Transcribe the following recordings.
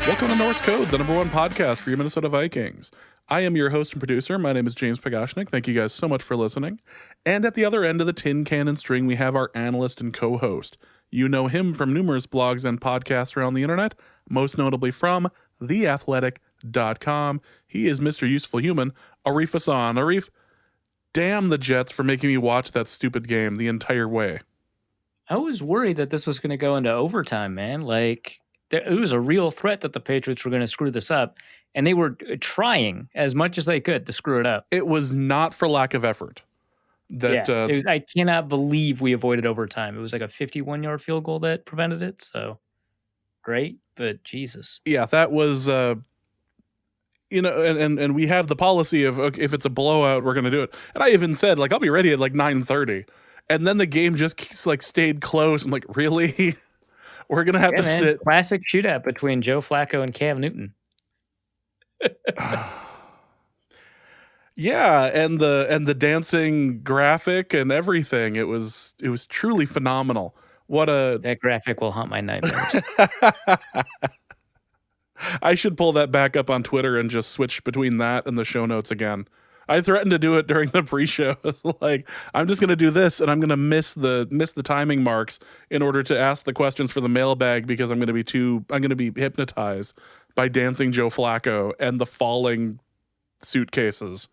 Welcome to Norse Code, the #1 podcast for your Minnesota Vikings. I am your host and producer. My name is James Pagashnik. Thank you guys so much for listening. And at the other end of the tin cannon string, we have our analyst and co-host. You know him from numerous blogs and podcasts around the internet, most notably from theathletic.com. He is Mr. Useful Human, Arif Hassan. Arif, damn the Jets for making me watch that stupid game the entire way. I was worried that this was going to go into overtime, man. Like, it was a real threat that the Patriots were going to screw this up, and they were trying as much as they could to screw it up. It was not for lack of effort. I cannot believe we avoided overtime. It was like a 51-yard field goal that prevented it, so great, but Jesus. Yeah, that was... and we have the policy of, okay, if it's a blowout, we're going to do it. And I even said, like, I'll be ready at like 9:30. And then the game just stayed close. I'm like, really? We're going to have to sit. Classic shootout between Joe Flacco and Cam Newton. Yeah, and the dancing graphic and everything. It was truly phenomenal. That graphic will haunt my nightmares. I should pull that back up on Twitter and just switch between that and the show notes again. I threatened to do it during the pre-show. Like, I'm just going to do this, and I'm going to miss the timing marks in order to ask the questions for the mailbag because I'm going to be hypnotized by dancing Joe Flacco and the falling suitcases.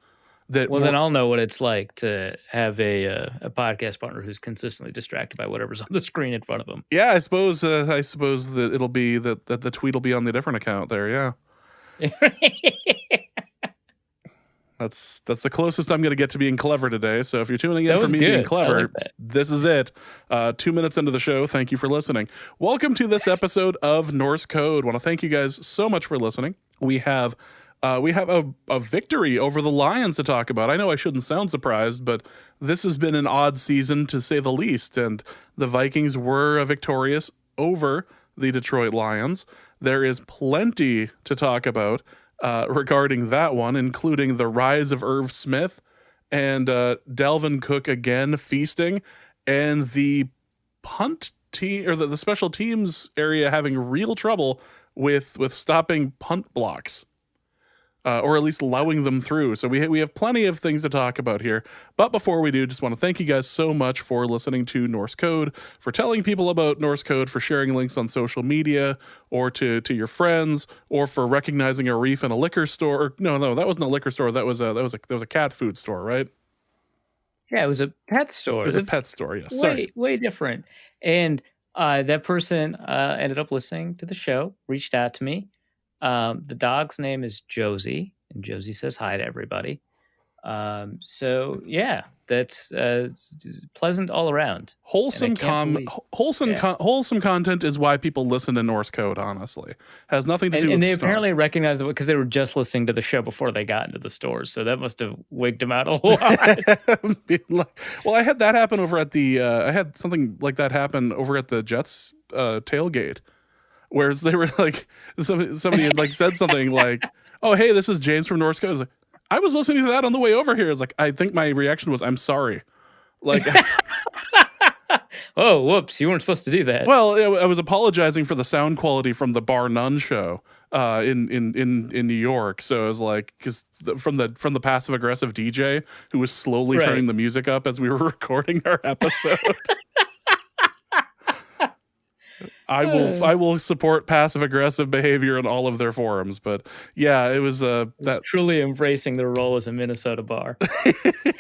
Then I'll know what it's like to have a podcast partner who's consistently distracted by whatever's on the screen in front of them. Yeah, I suppose that it'll be that the tweet will be on the different account there. Yeah. That's the closest I'm going to get to being clever today. So if you're tuning in for me being clever, this is it. 2 minutes into the show. Thank you for listening. Welcome to this episode of Norse Code. I want to thank you guys so much for listening. We have a victory over the Lions to talk about. I know I shouldn't sound surprised, but this has been an odd season to say the least. And the Vikings were victorious over the Detroit Lions. There is plenty to talk about regarding that one, including the rise of Irv Smith and Dalvin Cook again feasting, and the punt team or the special teams area having real trouble with stopping punt blocks. Or at least allowing them through. So we have plenty of things to talk about here. But before we do, just want to thank you guys so much for listening to Norse Code, for telling people about Norse Code, for sharing links on social media or to your friends, or for recognizing Arif in a liquor store. No, that wasn't a liquor store. That was a cat food store, right? Yeah, it was a pet store. It was a pet store. Yes, way different. And that person ended up listening to the show, reached out to me. The dog's name is Josie, and Josie says hi to everybody. So yeah, that's pleasant all around. Wholesome content is why people listen to Norse Code. Honestly, has nothing to do with. And they apparently recognized it because they were just listening to the show before they got into the stores, so that must have wigged them out a lot. Well, I had that happen over at the. I had something like that happen over at the Jets tailgate. Whereas they were like, somebody had like said something like, "Oh, hey, this is James from Norse Code." I was like, I was listening to that on the way over here. I was like, I think my reaction was, "I'm sorry." Like, oh, whoops, you weren't supposed to do that. Well, I was apologizing for the sound quality from the Bar None show in New York. So I was like, because from the passive aggressive DJ who was slowly turning the music up as we were recording our episode. I will support passive aggressive behavior in all of their forums, but yeah, it was that truly embracing their role as a Minnesota bar.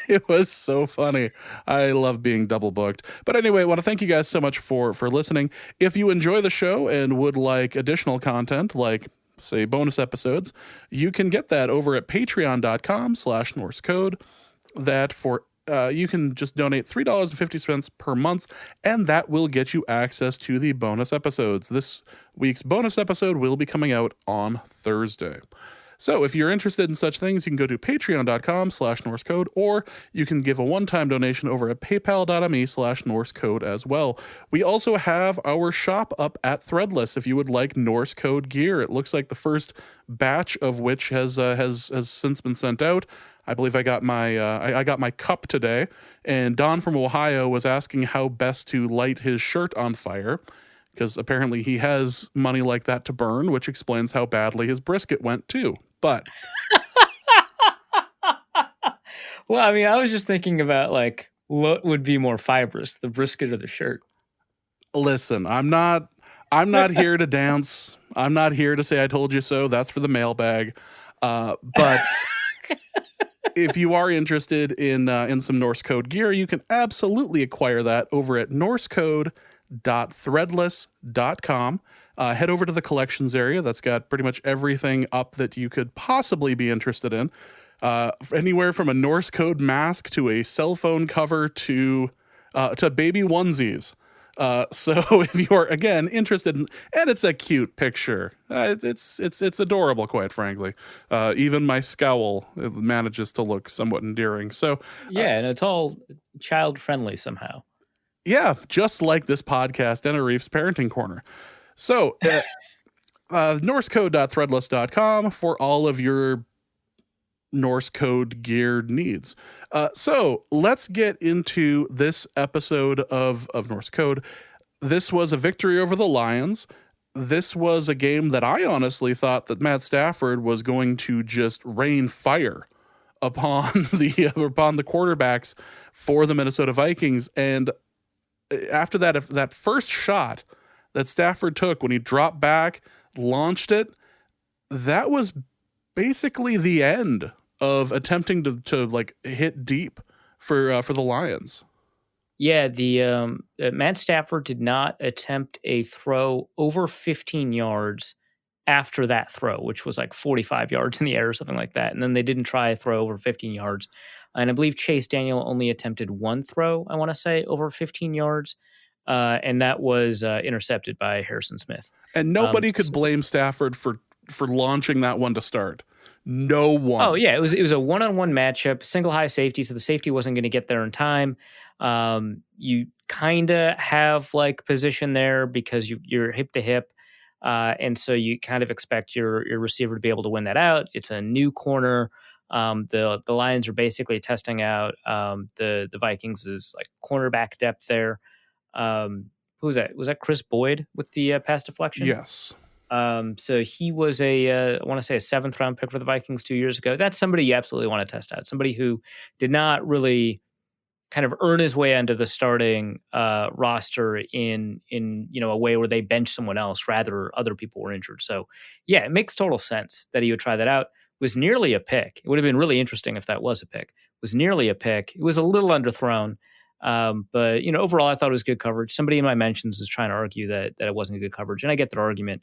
It was so funny. I love being double booked. But anyway, I want to thank you guys so much for listening. If you enjoy the show and would like additional content, like say bonus episodes, you can get that over at patreon.com/norsecode. That for you can just donate $3.50 per month, and that will get you access to the bonus episodes. This week's bonus episode will be coming out on Thursday. So if you're interested in such things, you can go to patreon.com/norsecode, or you can give a one-time donation over at paypal.me/norsecode as well. We also have our shop up at Threadless if you would like Norse Code gear. It looks like the first batch of which has since been sent out. I believe I got my cup today, and Don from Ohio was asking how best to light his shirt on fire, because apparently he has money like that to burn, which explains how badly his brisket went too. But well, I mean, I was just thinking about like what would be more fibrous, the brisket or the shirt. Listen, I'm not here to dance. I'm not here to say I told you so. That's for the mailbag. But if you are interested in some Norse Code gear, you can absolutely acquire that over at norsecode.threadless.com. Head over to the collections area. That's got pretty much everything up that you could possibly be interested in. Anywhere from a Norse Code mask to a cell phone cover to baby onesies. So if you're again interested in, and it's a cute picture, it's adorable, quite frankly. Even my scowl manages to look somewhat endearing. So yeah, and it's all child friendly somehow. Yeah, just like this podcast and Arif's Parenting Corner. So norsecode.threadless.com for all of your Norse Code geared needs. So let's get into this episode of Norse Code. This was a victory over the Lions. This was a game that I honestly thought that Matt Stafford was going to just rain fire upon the quarterbacks for the Minnesota Vikings. And after that first shot that Stafford took when he dropped back, launched it, that was basically the end of attempting to like hit deep for the Lions. Yeah, the Matt Stafford did not attempt a throw over 15 yards after that throw, which was like 45 yards in the air or something like that. And then they didn't try a throw over 15 yards. And I believe Chase Daniel only attempted one throw, I want to say, over 15 yards. And that was intercepted by Harrison Smith. And nobody could blame Stafford for launching that one to start. No one. Oh yeah, it was a one-on-one matchup, single high safety, so the safety wasn't going to get there in time. You kind of have like position there because you're hip to hip, and so you kind of expect your receiver to be able to win that out. It's a new corner. The Lions are basically testing out the Vikings' like cornerback depth there. Who was that? Was that Chris Boyd with the pass deflection? Yes. So he was I want to say a 7th round pick for the Vikings 2 years ago. That's somebody you absolutely want to test out. Somebody who did not really kind of earn his way into the starting roster in a way where they bench someone else, rather other people were injured. So yeah, it makes total sense that he would try that out. It was nearly a pick. It would have been really interesting if that was a pick. It was nearly a pick. It was a little underthrown. But overall, I thought it was good coverage. Somebody in my mentions was trying to argue that it wasn't a good coverage, and I get their argument.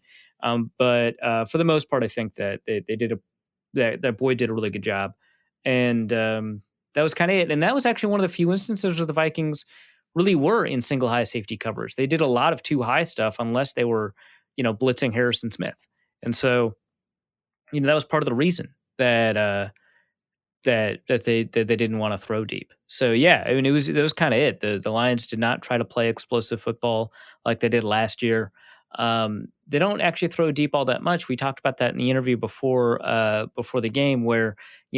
But for the most part, I think that that Boyd did a really good job, and that was kind of it. And that was actually one of the few instances where the Vikings really were in single high safety coverage. They did a lot of 2 high stuff unless they were, blitzing Harrison Smith, and so that was part of the reason that they didn't want to throw deep. So yeah, I mean it was kind of it. The Lions did not try to play explosive football like they did last year. They don't actually throw deep all that much. We talked about that in the interview before the game, where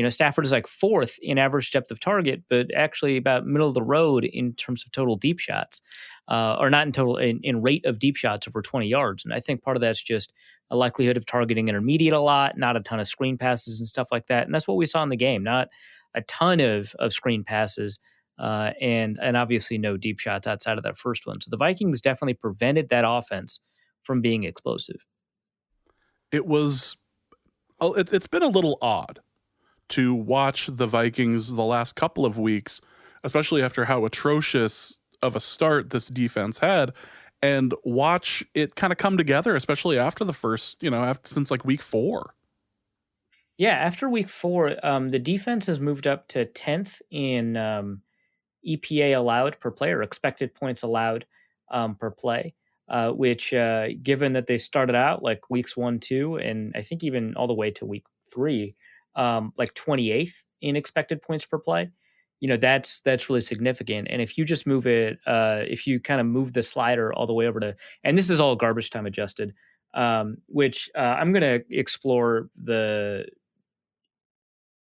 Stafford is like 4th in average depth of target, but actually about middle of the road in terms of total deep shots, or not in total in rate of deep shots over 20 yards. And I think part of that's just a likelihood of targeting intermediate a lot, not a ton of screen passes and stuff like that. And that's what we saw in the game. Not a ton of screen passes, and obviously no deep shots outside of that first one. So the Vikings definitely prevented that offense from being explosive. It's been a little odd to watch the Vikings the last couple of weeks, especially after how atrocious of a start this defense had, and watch it kind of come together, especially after the first, since like week 4. Yeah, after week 4, the defense has moved up to 10th in EPA allowed per play, or expected points allowed per play, which given that they started out like weeks 1, 2, and I think even all the way to week 3, like 28th in expected points per play. That's really significant. And if you just move it, if you kind of move the slider all the way over to, and this is all garbage time adjusted, which I'm going to explore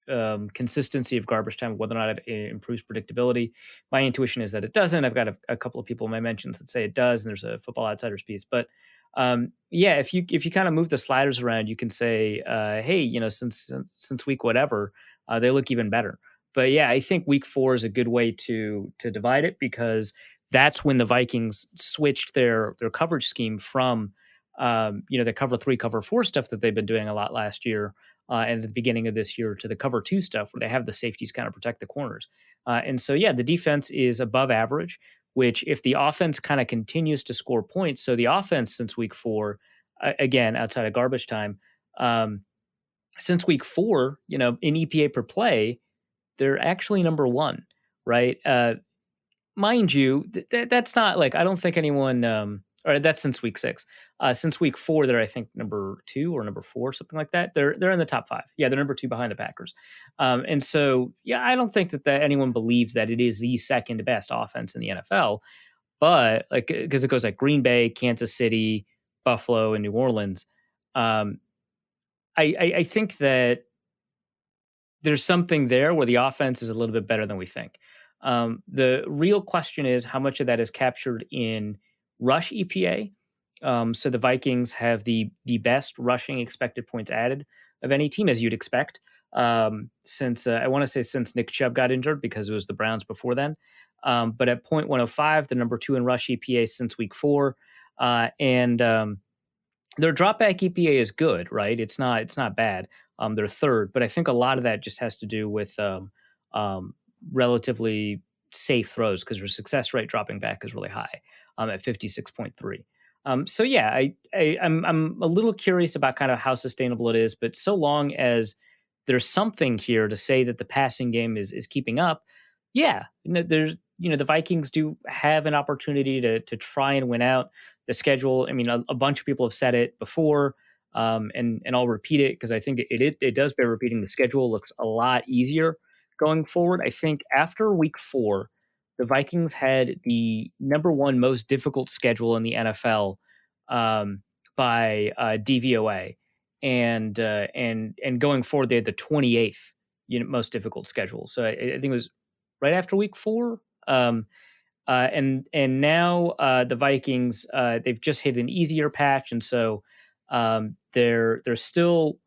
consistency of garbage time, whether or not it improves predictability. My intuition is that it doesn't. I've got a couple of people in my mentions that say it does, and there's a Football Outsiders piece. But if you kind of move the sliders around, you can say, hey, since week whatever, they look even better. But yeah, I think week 4 is a good way to divide it, because that's when the Vikings switched their coverage scheme from the cover 3, cover 4 stuff that they've been doing a lot last year and at the beginning of this year, to the cover 2 stuff where they have the safeties kind of protect the corners. And so, the defense is above average, which if the offense kind of continues to score points, so the offense since week 4, again, outside of garbage time, since week 4, in EPA per play, they're actually number 1, right? Mind you, that's not like, I don't think anyone, or that's since week 6. Since week 4, they're, I think, number 2 or number 4, something like that. They're in the top 5. Yeah, they're number 2 behind the Packers. And so, I don't think that anyone believes that it is the second best offense in the NFL. But like, because it goes like Green Bay, Kansas City, Buffalo, and New Orleans. I think that there's something there where the offense is a little bit better than we think. The real question is how much of that is captured in rush EPA. So the Vikings have the best rushing expected points added of any team, as you'd expect, since I want to say since Nick Chubb got injured, because it was the Browns before then. But at 0.105, the number 2 in rush EPA since week 4, and their dropback EPA is good, right? It's not bad. They're third, but I think a lot of that just has to do with relatively safe throws, because their success rate dropping back is really high at 56.3. So I'm a little curious about kind of how sustainable it is, but so long as there's something here to say that the passing game is keeping up, there's the Vikings do have an opportunity to try and win out. The schedule, I mean, a bunch of people have said it before, and I'll repeat it because I think it does bear repeating. The schedule looks a lot easier going forward. I think after week 4, the Vikings had the number 1 most difficult schedule in the NFL by DVOA, and going forward they had the 28th most difficult schedule. So I think it was right after week 4. And now the Vikings they've just hit an easier patch, and so they still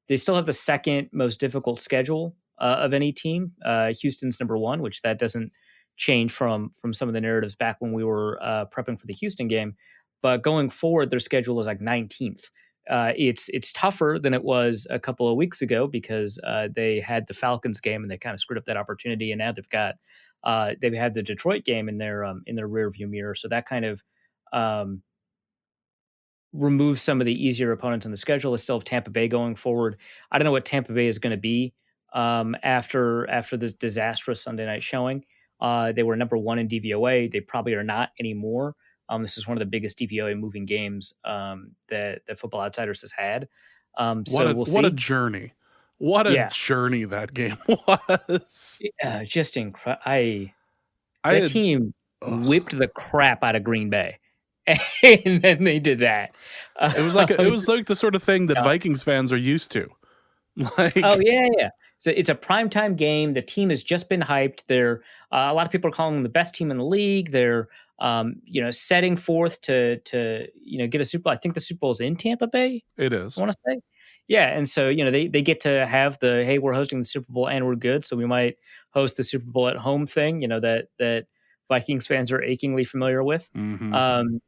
have the second most difficult schedule of any team. Houston's number 1, which that doesn't change from some of the narratives back when we were prepping for the Houston game. But going forward, their schedule is like 19th. It's tougher than it was a couple of weeks ago, because they had the Falcons game and they kind of screwed up that opportunity, and now they've had the Detroit game in their rear view mirror. So that kind of removes some of the easier opponents on the schedule. They still have Tampa Bay going forward. I don't know what Tampa Bay is going to be after this disastrous Sunday night showing. They were number 1 in DVOA. They probably are not anymore. This is one of the biggest DVOA moving games that Football Outsiders has had. What a journey. What a journey that game was. Yeah, just incredible. That team whipped the crap out of Green Bay. And then they did that. It was like the sort of thing that Vikings fans are used to. Oh yeah. So it's a primetime game. The team has just been hyped. They're a lot of people are calling them the best team in the league. They're setting forth to get a Super Bowl. I think the Super Bowl is in Tampa Bay. It is. I want to say. Yeah, and so they get to have the, hey, we're hosting the Super Bowl and we're good, so we might host the Super Bowl at home thing. That Vikings fans are achingly familiar with, and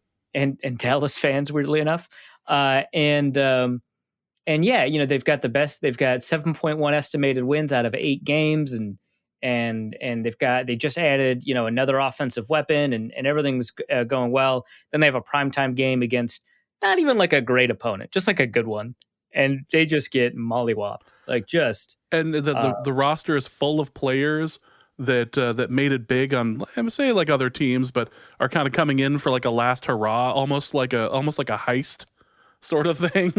Dallas fans, weirdly enough, and they've got the best. They've got 7.1 estimated wins out of 8 games, and they just added another offensive weapon, and everything's going well. Then they have a primetime game against not even like a great opponent, just like a good one. And they just get mollywopped, And the roster is full of players that made it big on, I'm say like other teams, but are kind of coming in for like a last hurrah, almost like a heist sort of thing.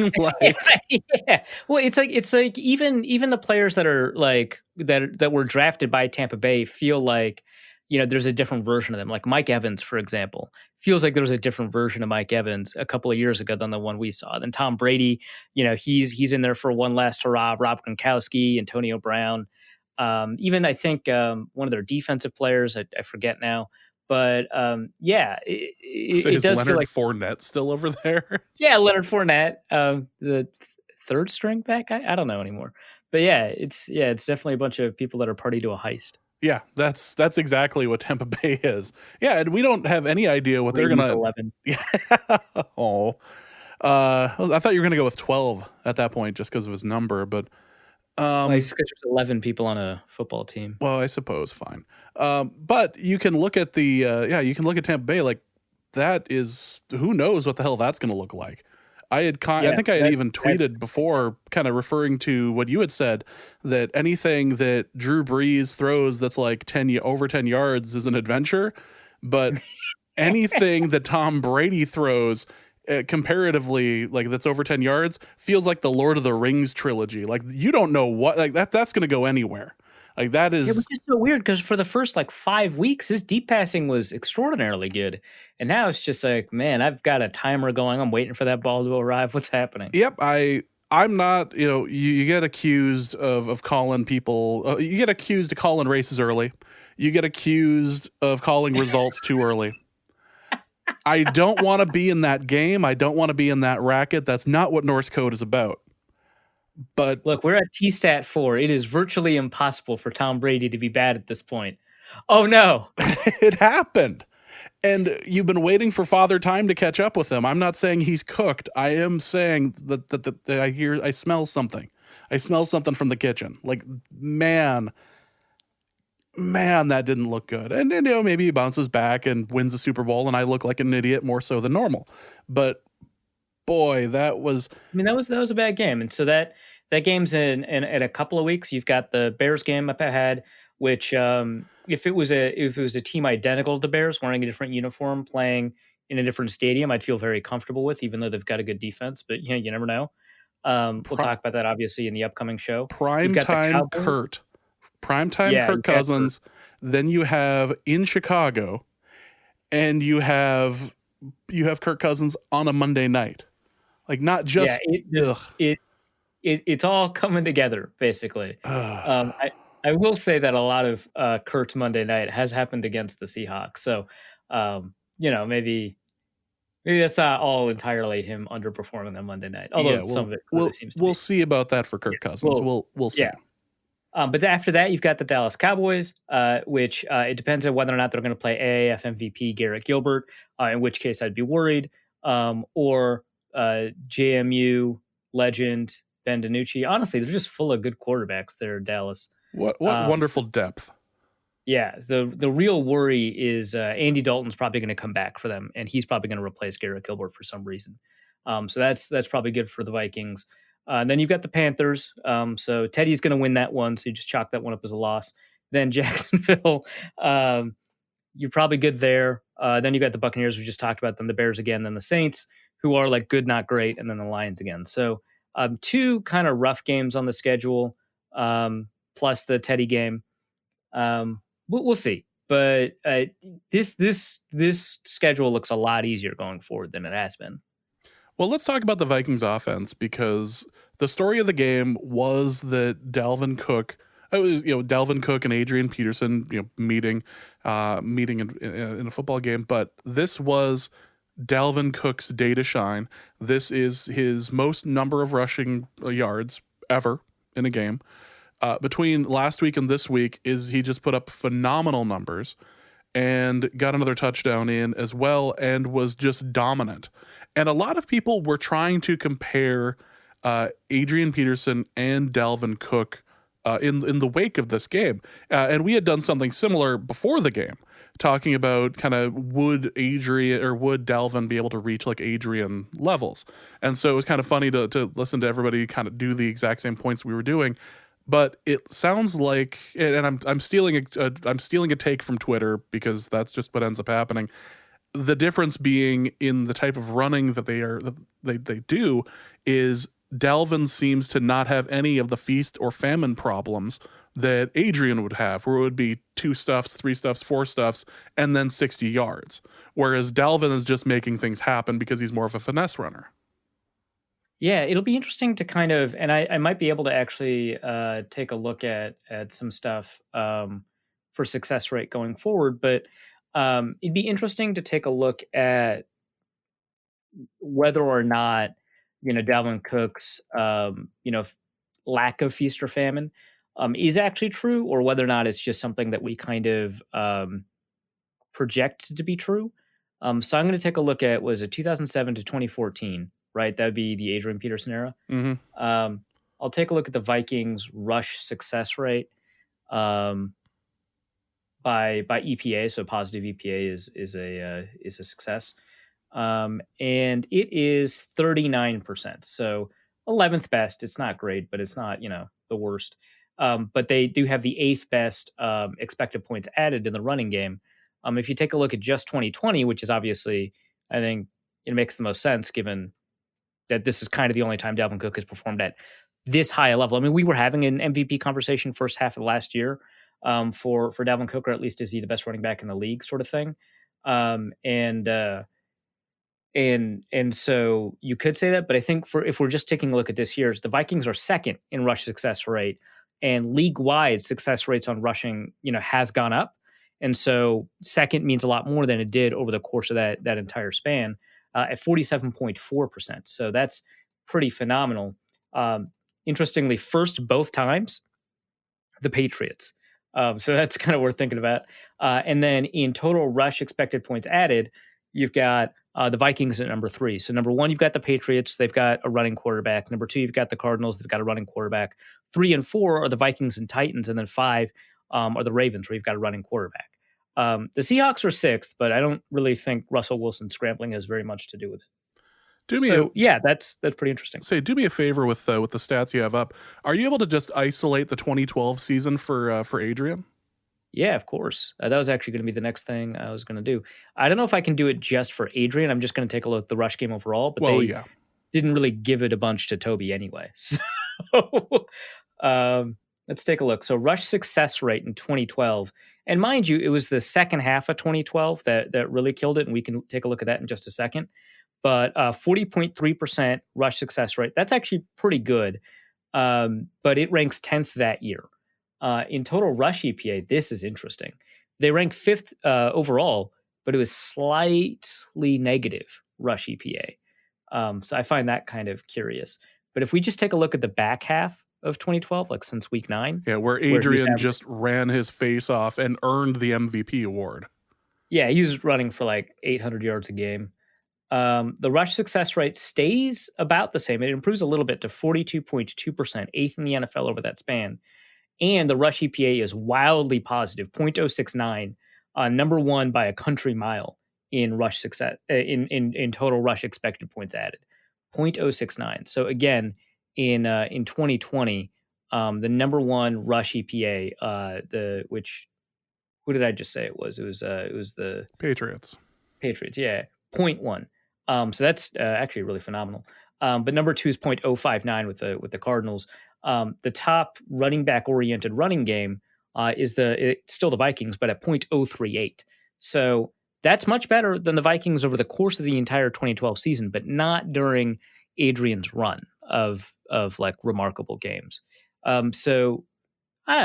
Yeah. Well, it's like even the players that are like that were drafted by Tampa Bay feel like there's a different version of them. Like Mike Evans, for example, feels like there's a different version of Mike Evans a couple of years ago than the one we saw. Then Tom Brady, he's in there for one last hurrah. Rob Gronkowski, Antonio Brown, even I think one of their defensive players, I forget now. But it does Leonard feel like Fournette still over there. Yeah, Leonard Fournette, the third string back. I don't know anymore. But it's definitely a bunch of people that are party to a heist. Yeah, that's exactly what Tampa Bay is. Yeah, and we don't have any idea what they're gonna. 11. Yeah. Oh, I thought you were gonna go with 12 at that point just because of his number, but. Just because there's 11 people on a football team. Well, I suppose fine. But you can look at you can look at Tampa Bay like that is who knows what the hell that's going to look like. I think I had even tweeted before, kind of referring to what you had said, that anything that Drew Brees throws that's like over 10 yards is an adventure, but anything that Tom Brady throws comparatively, like that's over 10 yards, feels like the Lord of the Rings trilogy. Like you don't know what, like that's going to go anywhere. Like that is. It was just so weird because for the first 5 weeks, his deep passing was extraordinarily good. And now it's just like, man, I've got a timer going. I'm waiting for that ball to arrive. What's happening? Yep. I'm not, you get accused of calling people, you get accused of calling races early. You get accused of calling results too early. I don't want to be in that game. I don't want to be in that racket. That's not what Norse Code is about. But look, we're at T-Stat 4. It is virtually impossible for Tom Brady to be bad at this point. Oh, no. It happened. And you've been waiting for Father Time to catch up with him. I'm not saying he's cooked. I am saying that I smell something. I smell something from the kitchen. Like, man, that didn't look good. And maybe he bounces back and wins the Super Bowl and I look like an idiot more so than normal. But boy, that was a bad game. And so that game's in a couple of weeks. You've got the Bears game up ahead, which if it was a team identical to the Bears wearing a different uniform playing in a different stadium, I'd feel very comfortable with, even though they've got a good defense, but you never know. We'll talk about that obviously in the upcoming show. Primetime Kirk Cousins. Then you have in Chicago, and you have Kirk Cousins on a Monday night. Like not just it's all coming together basically. I will say that a lot of Kirk's Monday night has happened against the Seahawks. So maybe that's not all entirely him underperforming on Monday night. Although some of it really seems to we'll see about that for Kirk Cousins. We'll see. Yeah. But after that, you've got the Dallas Cowboys, which it depends on whether or not they're going to play AAF MVP Garrett Gilbert, in which case I'd be worried, or JMU legend Ben DiNucci. Honestly, they're just full of good quarterbacks there, Dallas. What wonderful depth. Yeah, the real worry is Andy Dalton's probably going to come back for them, and he's probably going to replace Garrett Gilbert for some reason. So that's probably good for the Vikings. Then you've got the Panthers. So Teddy's going to win that one, so you just chalk that one up as a loss. Then Jacksonville, you're probably good there. Then you got the Buccaneers, we just talked about them, the Bears again, then the Saints, who are like good, not great, and then the Lions again. So two kind of rough games on the schedule, plus the Teddy game. We'll see. But this schedule looks a lot easier going forward than it has been. Well, let's talk about the Vikings offense, because the story of the game was that Dalvin Cook and Adrian Peterson, meeting in a football game. But this was Dalvin Cook's day to shine. This is his most number of rushing yards ever in a game. Between last week and this week, he just put up phenomenal numbers and got another touchdown in as well, and was just dominant. And a lot of people were trying to compare Adrian Peterson and Dalvin Cook in the wake of this game. And we had done something similar before the game, talking about kind of would Dalvin be able to reach like Adrian levels. And so it was kind of funny to listen to everybody kind of do the exact same points we were doing. But it sounds like, and I'm stealing a take from Twitter, because that's just what ends up happening. The difference being in the type of running that they do is Dalvin seems to not have any of the feast or famine problems that Adrian would have, where it would be 2 stuffs, 3 stuffs, 4 stuffs, and then 60 yards. Whereas Dalvin is just making things happen because he's more of a finesse runner. Yeah, it'll be interesting to kind of, and I might be able to actually take a look at some stuff for success rate going forward, but it'd be interesting to take a look at whether or not, Dalvin Cook's, lack of feast or famine is actually true, or whether or not it's just something that we kind of project to be true. So I'm going to take a look at, was it 2007 to 2014, right? That would be the Adrian Peterson era. Mm-hmm. I'll take a look at the Vikings rush success rate by EPA. So positive EPA is a success. And it is 39%. So 11th best. It's not great, but it's not, the worst. But they do have the 8th best expected points added in the running game. If you take a look at just 2020, which is obviously, I think it makes the most sense given that this is kind of the only time Dalvin Cook has performed at this high a level. I mean, we were having an MVP conversation first half of last year for Dalvin Cook, or at least is he the best running back in the league, sort of thing. And so you could say that, but I think if we're just taking a look at this year, the Vikings are second in rush success rate, and league-wide success rates on rushing, has gone up. And so second means a lot more than it did over the course of that entire span at 47.4%. So that's pretty phenomenal. Interestingly, first both times, the Patriots. So that's kind of worth thinking about. And then in total rush expected points added, you've got the Vikings at number 3. So number 1, you've got the Patriots. They've got a running quarterback. Number 2, you've got the Cardinals. They've got a running quarterback. 3 and 4 are the Vikings and Titans. And then 5 are the Ravens, where you've got a running quarterback. The Seahawks are 6th, but I don't really think Russell Wilson scrambling has very much to do with it. That's pretty interesting. Say, do me a favor with the stats you have up. Are you able to just isolate the 2012 season for Adrian? Yeah, of course. That was actually going to be the next thing I was going to do. I don't know if I can do it just for Adrian. I'm just going to take a look at the rush game overall, but they didn't really give it a bunch to Toby anyway. So let's take a look. So rush success rate in 2012. And mind you, it was the second half of 2012 that really killed it, and we can take a look at that in just a second. But 40.3% rush success rate, that's actually pretty good. But it ranks 10th that year. In total rush EPA, this is interesting. They rank 5th overall, but it was slightly negative rush EPA. So I find that kind of curious. But if we just take a look at the back half of 2012, like since week 9. Yeah, where Adrian just ran his face off and earned the MVP award. Yeah, he was running for like 800 yards a game. The rush success rate stays about the same. It improves a little bit to 42.2%, 8th in the NFL over that span. And the rush EPA is wildly positive, 0.069, number 1 by a country mile in rush success, in total rush expected points added, 0.069. So again, in 2020, the number 1 rush EPA, who did I just say it was? It was the Patriots. Yeah, 0.1. So that's actually really phenomenal. But number 2 is 0.059 with the Cardinals. The top running back oriented running game is still the Vikings, but at 0.038. So that's much better than the Vikings over the course of the entire 2012 season, but not during Adrian's run of like remarkable games. So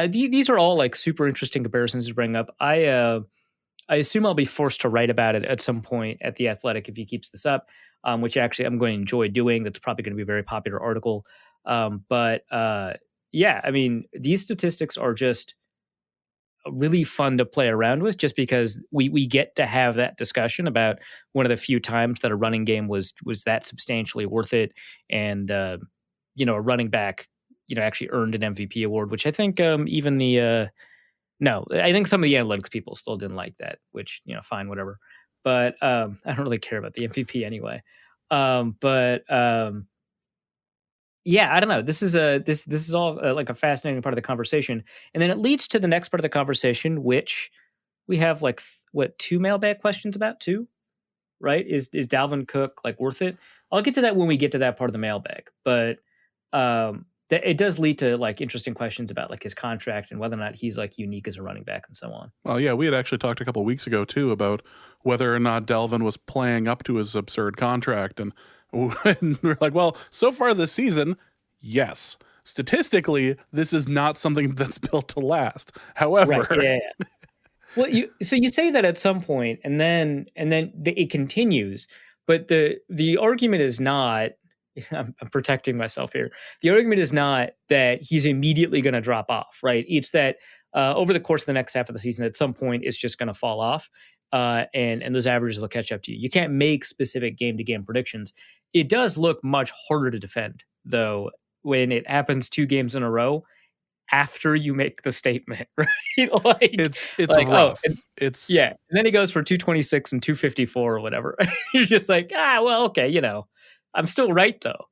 these are all like super interesting comparisons to bring up. I assume I'll be forced to write about it at some point at The Athletic if he keeps this up, which actually I'm going to enjoy doing. That's probably going to be a very popular article. But I mean, these statistics are just really fun to play around with, just because we get to have that discussion about one of the few times that a running game was that substantially worth it. And, a running back, actually earned an MVP award, which I think I think some of the analytics people still didn't like that, which, fine, whatever. But I don't really care about the MVP anyway. Yeah, I don't know. This is all like a fascinating part of the conversation, and then it leads to the next part of the conversation, which we have like 2 mailbag questions about too, right? Is Dalvin Cook like worth it? I'll get to that when we get to that part of the mailbag, but it does lead to like interesting questions about like his contract and whether or not he's like unique as a running back and so on. Well, yeah, we had actually talked a couple of weeks ago too about whether or not Dalvin was playing up to his absurd contract, and we're like, well, so far this season, yes. Statistically, this is not something that's built to last. However, right, yeah. Well, you say that at some point, and then it continues, but the argument is not. I'm protecting myself here. The argument is not that he's immediately going to drop off, right? It's that over the course of the next half of the season, at some point, it's just going to fall off, and those averages will catch up to you. You can't make specific game-to-game predictions. It does look much harder to defend, though, when it happens 2 games in a row after you make the statement, right? Like it's like, rough. It's yeah. And then he goes for 226 and 254 or whatever. You're just like, well, okay, I'm still right though.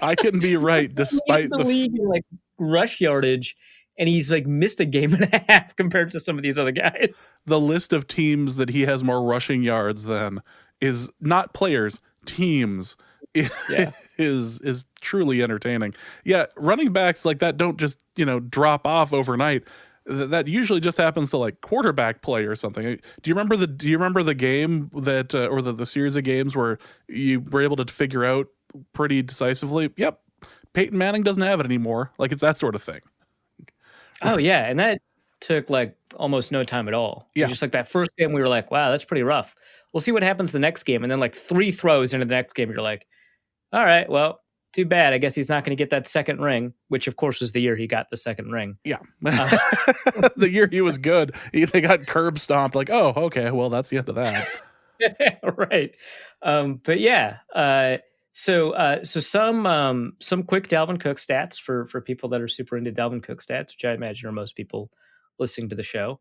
I couldn't be right despite the league in, like rush yardage, and he's like missed a game and a half compared to some of these other guys. The list of teams that he has more rushing yards than is not players, teams. Yeah. is truly entertaining. Yeah, running backs like that don't just, drop off overnight. That usually just happens to like quarterback play or something. Do you remember the game that or the series of games where you were able to figure out pretty decisively, yep, Peyton Manning doesn't have it anymore. Like it's that sort of thing. Oh yeah, and that took like almost no time at all. Yeah. Just like that first game we were like, wow, that's pretty rough. We'll see what happens the next game, and then like 3 throws into the next game you're like, all right, well, too bad. I guess he's not going to get that second ring, which, of course, was the year he got the second ring. Yeah. The year he was good. They got curb stomped. Like, oh, okay, well, that's the end of that. Right. But yeah. So some quick Dalvin Cook stats for people that are super into Dalvin Cook stats, which I imagine are most people listening to the show.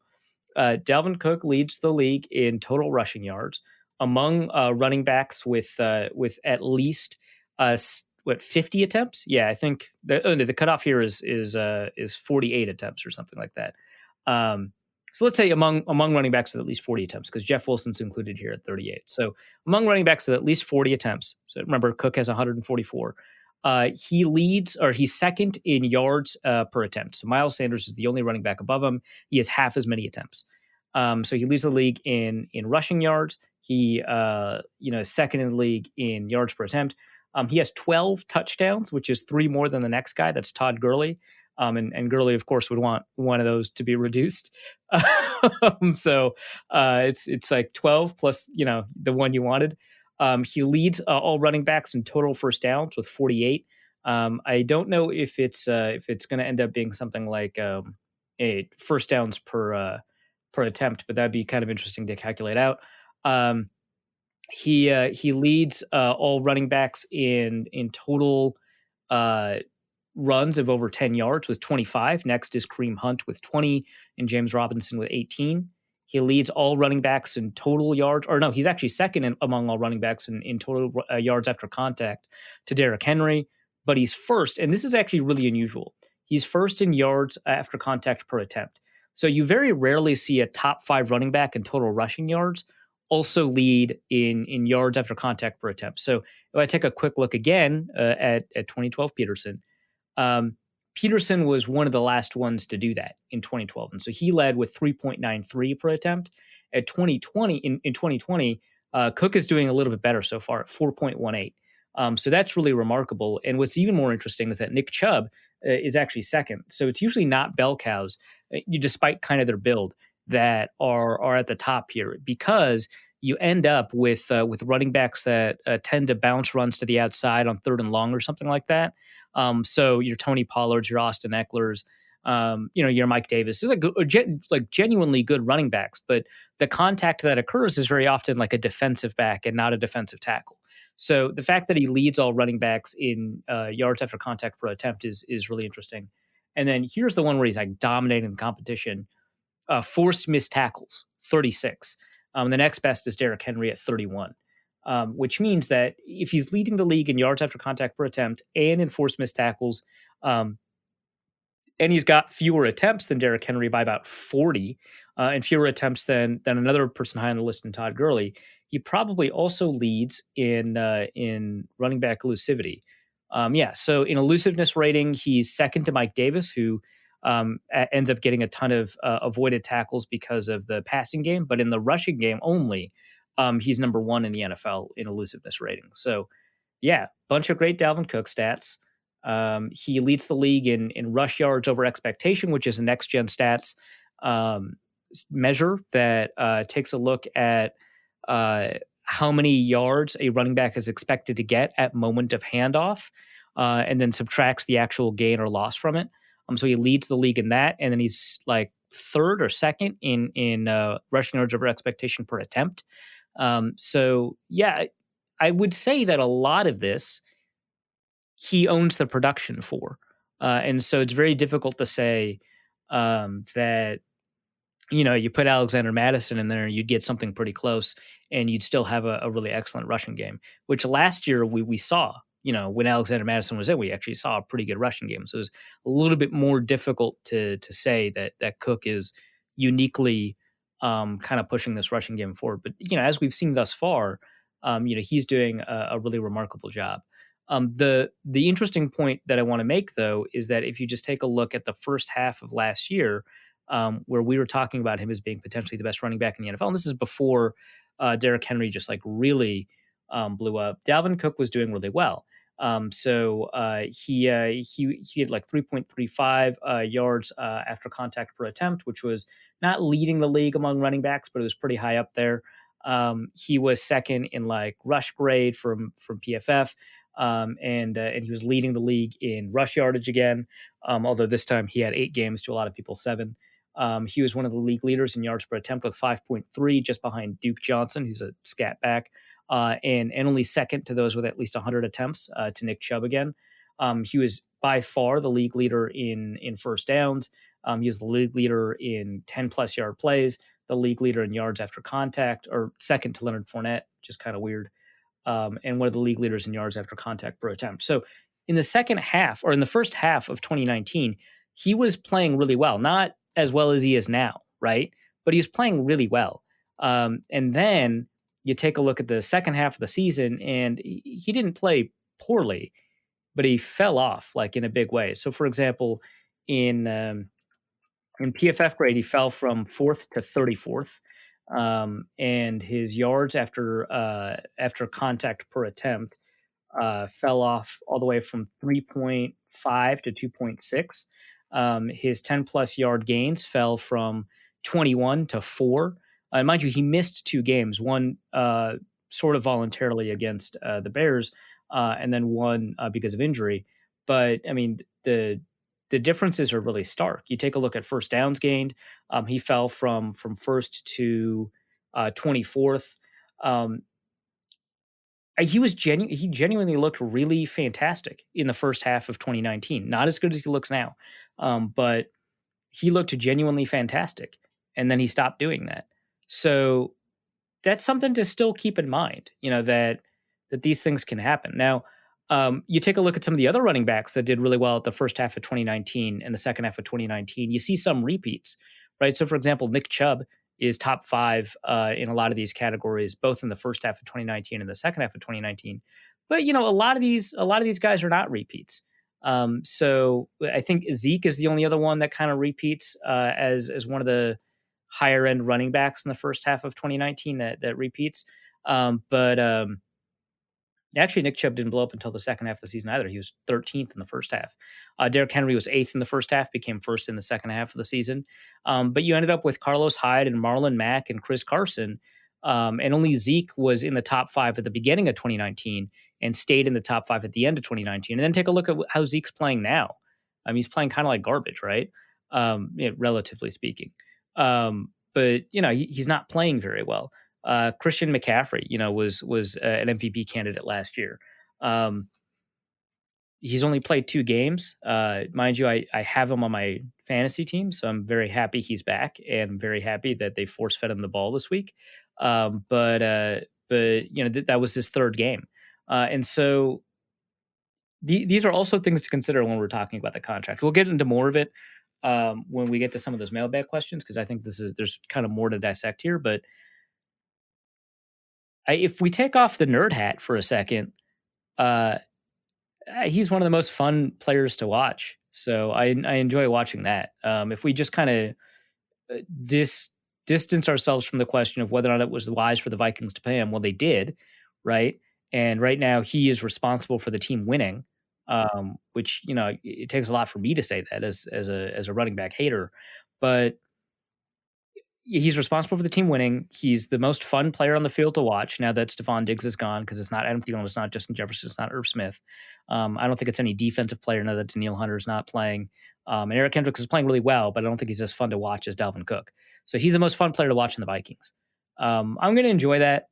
Dalvin Cook leads the league in total rushing yards among running backs with at least 50 attempts. Yeah, I think the cutoff here is 48 attempts or something like that. So let's say among running backs with at least 40 attempts, because Jeff Wilson's included here at 38. So among running backs with at least 40 attempts. So remember, Cook has 144. He leads, or he's second in yards per attempt. So Miles Sanders is the only running back above him. He has half as many attempts. So he leads the league in rushing yards. He is second in the league in yards per attempt. He has 12 touchdowns, which is 3 more than the next guy. That's Todd Gurley. And Gurley, of course, would want one of those to be reduced. So it's like 12 plus, the one you wanted. He leads all running backs in total first downs with 48. I don't know if it's going to end up being something like a first downs per attempt, but that'd be kind of interesting to calculate out. He leads all running backs in total runs of over 10 yards with 25. Next is Kareem Hunt with 20 and James Robinson with 18. He leads all running backs in total yards, or no, he's actually second among all running backs in total yards after contact to Derrick Henry, but he's first, and this is actually really unusual. He's first in yards after contact per attempt. So you very rarely see a top 5 running back in total rushing yards also lead in yards after contact per attempt. So if I take a quick look again at 2012 Peterson, Peterson was one of the last ones to do that in 2012. And so he led with 3.93 per attempt. At 2020, in 2020, Cook is doing a little bit better so far at 4.18. So that's really remarkable. And what's even more interesting is that Nick Chubb is actually second. So it's usually not bell cows, despite kind of their build, that are at the top here, because you end up with running backs that tend to bounce runs to the outside on 3rd and long or something like that. So your Tony Pollards, your Austin Eckler's, your Mike Davis is like genuinely good running backs, but the contact that occurs is very often like a defensive back and not a defensive tackle. So the fact that he leads all running backs in yards after contact per attempt is really interesting. And then here's the one where he's like dominating the competition. Forced missed tackles, 36. The next best is Derrick Henry at 31, which means that if he's leading the league in yards after contact per attempt and in forced missed tackles, and he's got fewer attempts than Derrick Henry by about 40, and fewer attempts than another person high on the list in Todd Gurley, he probably also leads in running back elusivity. So in elusiveness rating, he's second to Mike Davis, who ends up getting a ton of avoided tackles because of the passing game. But in the rushing game only, he's number one in the NFL in elusiveness rating. So, yeah, bunch of great Dalvin Cook stats. He leads the league in rush yards over expectation, which is a next gen stats measure that takes a look at how many yards a running back is expected to get at moment of handoff, and then subtracts the actual gain or loss from it. So he leads the league in that, and then he's like third or second in rushing yards over expectation per attempt. So yeah, I would say that a lot of this he owns the production for, and so it's very difficult to say that you put Alexander Madison in there, you'd get something pretty close, and you'd still have a really excellent rushing game. Which last year we saw. When Alexander Madison was in, we actually saw a pretty good rushing game. So it was a little bit more difficult to say that Cook is uniquely kind of pushing this rushing game forward. But as we've seen thus far, he's doing a really remarkable job. The interesting point that I want to make, though, is that if you just take a look at the first half of last year, where we were talking about him as being potentially the best running back in the NFL, and this is before Derrick Henry just like really blew up. Dalvin Cook was doing really well. He had like 3.35 yards after contact per attempt, which was not leading the league among running backs, but it was pretty high up there. He was second in like rush grade from PFF, and he was leading the league in rush yardage again. Although this time he had 8 games to a lot of people 7. He was one of the league leaders in yards per attempt with 5.3, just behind Duke Johnson, who's a scat back. And only second to those with at least 100 attempts, to Nick Chubb again. He was by far the league leader in first downs. He was the league leader in 10-plus yard plays, the league leader in yards after contact, or second to Leonard Fournette, which is kind of weird, and one of the league leaders in yards after contact per attempt. So in the first half of 2019, he was playing really well, not as well as he is now, right? But he was playing really well. And then you take a look at the second half of the season, and he didn't play poorly, but he fell off like in a big way. So, for example, in PFF grade, he fell from 4th to 34th, and his yards after contact per attempt fell off all the way from 3.5 to 2.6. His 10-plus yard gains fell from 21 to 4. Mind you, he missed 2 games, one sort of voluntarily against the Bears, and then one because of injury. But, I mean, the differences are really stark. You take a look at first downs gained. He fell from first to 24th. He genuinely looked really fantastic in the first half of 2019. Not as good as he looks now, but he looked genuinely fantastic. And then he stopped doing that. So that's something to still keep in mind, that these things can happen. Now, you take a look at some of the other running backs that did really well at the first half of 2019 and the second half of 2019. You see some repeats, right? So, for example, Nick Chubb is top 5 in a lot of these categories, both in the first half of 2019 and the second half of 2019. But a lot of these guys are not repeats. So I think Zeke is the only other one that kind of repeats as one of the higher end running backs in the first half of 2019 that repeats. Actually, Nick Chubb didn't blow up until the second half of the season either. He was 13th in the first half. Derrick Henry was 8th in the first half, became 1st in the second half of the season. But you ended up with Carlos Hyde and Marlon Mack and Chris Carson. And only Zeke was in the top 5 at the beginning of 2019 and stayed in the top 5 at the end of 2019. And then take a look at how Zeke's playing now. He's playing kind of like garbage, right? Relatively speaking. But he's not playing very well. Christian McCaffrey, was an MVP candidate last year. He's only played 2 games. Mind you, I have him on my fantasy team, so I'm very happy he's back, and very happy that they force-fed him the ball this week. But that was his 3rd game, and so these are also things to consider when we're talking about the contract. We'll get into more of it when we get to some of those mailbag questions, because I think there's kind of more to dissect here. But if we take off the nerd hat for a second, he's one of the most fun players to watch. So I enjoy watching that. If we just kind of distance ourselves from the question of whether or not it was wise for the Vikings to pay him, well, they did, right? And right now he is responsible for the team winning, which, it takes a lot for me to say that as a running back hater, but he's responsible for the team winning. He's the most fun player on the field to watch now that Stephon Diggs is gone, because it's not Adam Thielen, it's not Justin Jefferson, it's not Irv Smith. I don't think it's any defensive player now that Danielle Hunter is not playing. And Eric Kendricks is playing really well, but I don't think he's as fun to watch as Dalvin Cook. So he's the most fun player to watch in the Vikings. I'm going to enjoy that.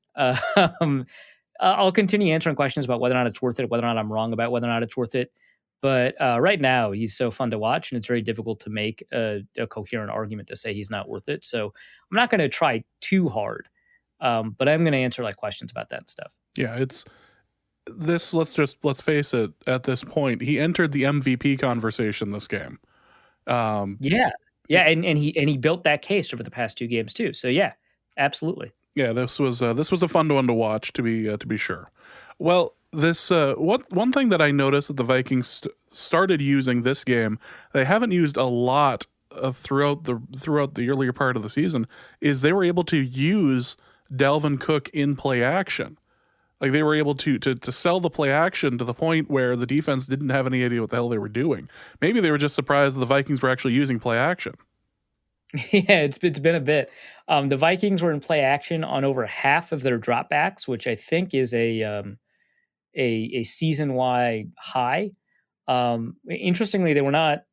I'll continue answering questions about whether or not it's worth it, whether or not I'm wrong about whether or not it's worth it. But right now, he's so fun to watch, and it's very difficult to make a coherent argument to say he's not worth it. So I'm not going to try too hard, but I'm going to answer questions about that and stuff. Yeah, it's this. Let's face it. At this point, he entered the MVP conversation this game. Yeah, and he built that case over the past 2 games too. So yeah, absolutely. Yeah, this was a fun one to watch, to be sure. Well, this one thing that I noticed that the Vikings started using this game, they haven't used a lot throughout the earlier part of the season, is they were able to use Dalvin Cook in play action. Like, they were able to sell the play action to the point where the defense didn't have any idea what the hell they were doing. Maybe they were just surprised that the Vikings were actually using play action. Yeah, it's been a bit. The Vikings were in play action on over half of their dropbacks, which I think is a season-wide high. Interestingly, they were not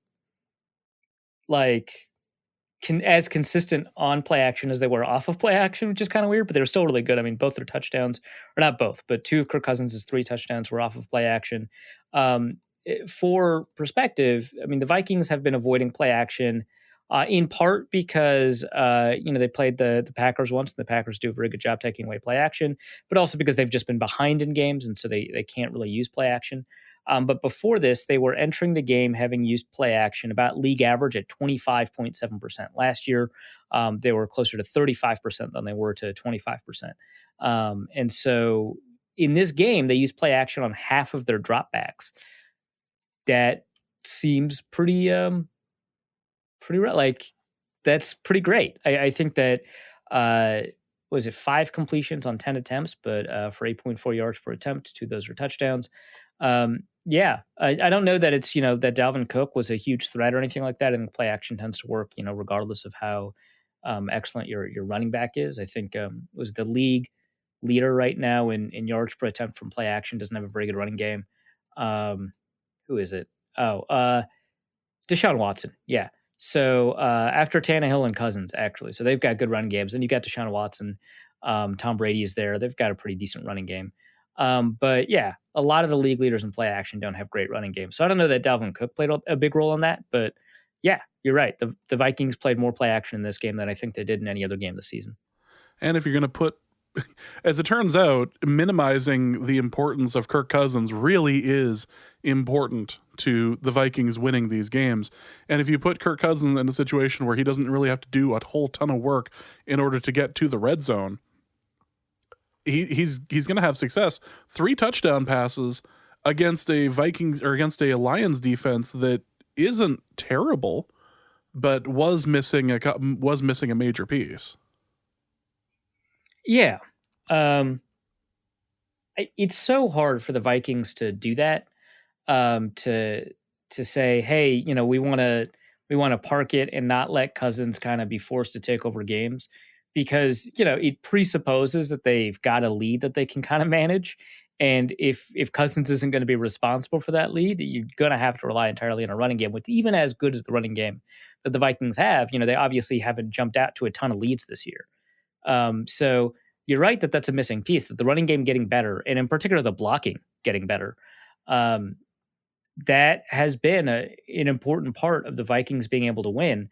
as consistent on play action as they were off of play action, which is kind of weird, but they were still really good. I mean, both their touchdowns, or not both, but 2 of Kirk Cousins' 3 touchdowns were off of play action. For perspective, I mean, the Vikings have been avoiding play action in part because they played the Packers once, and the Packers do a very good job taking away play action, but also because they've just been behind in games, and so they can't really use play action. But before this, they were entering the game having used play action about league average at 25.7%. Last year, they were closer to 35% than they were to 25%. And so in this game, they used play action on half of their dropbacks. That seems pretty that's pretty great. I think that was it 5 completions on 10 attempts, but for 8.4 yards per attempt, 2 of those were touchdowns. Yeah, I don't know that it's that Dalvin Cook was a huge threat or anything like that. I think play action tends to work, regardless of how excellent your running back is. I think was the league leader right now in yards per attempt from play action. Doesn't have a very good running game. Who is it? Deshaun Watson. Yeah. So after Tannehill and Cousins, actually. So they've got good running games. And you got Deshaun Watson. Tom Brady is there. They've got a pretty decent running game. But yeah, a lot of the league leaders in play action don't have great running games. So I don't know that Dalvin Cook played a big role in that. But yeah, you're right. The Vikings played more play action in this game than I think they did in any other game this season. And if you're going to put, as it turns out, minimizing the importance of Kirk Cousins really is important to the Vikings winning these games. And if you put Kirk Cousins in a situation where he doesn't really have to do a whole ton of work in order to get to the red zone, he's going to have success. 3 touchdown passes against a Vikings or against a Lions defense that isn't terrible, but was missing a major piece. Yeah. It's so hard for the Vikings to do that. To say, hey, we want to park it and not let Cousins kind of be forced to take over games, because it presupposes that they've got a lead that they can kind of manage, and if Cousins isn't going to be responsible for that lead, you're going to have to rely entirely on a running game. With even as good as the running game that the Vikings have, they obviously haven't jumped out to a ton of leads this year. So you're right that that's a missing piece, that the running game getting better, and in particular the blocking getting better. That has been an important part of the Vikings being able to win.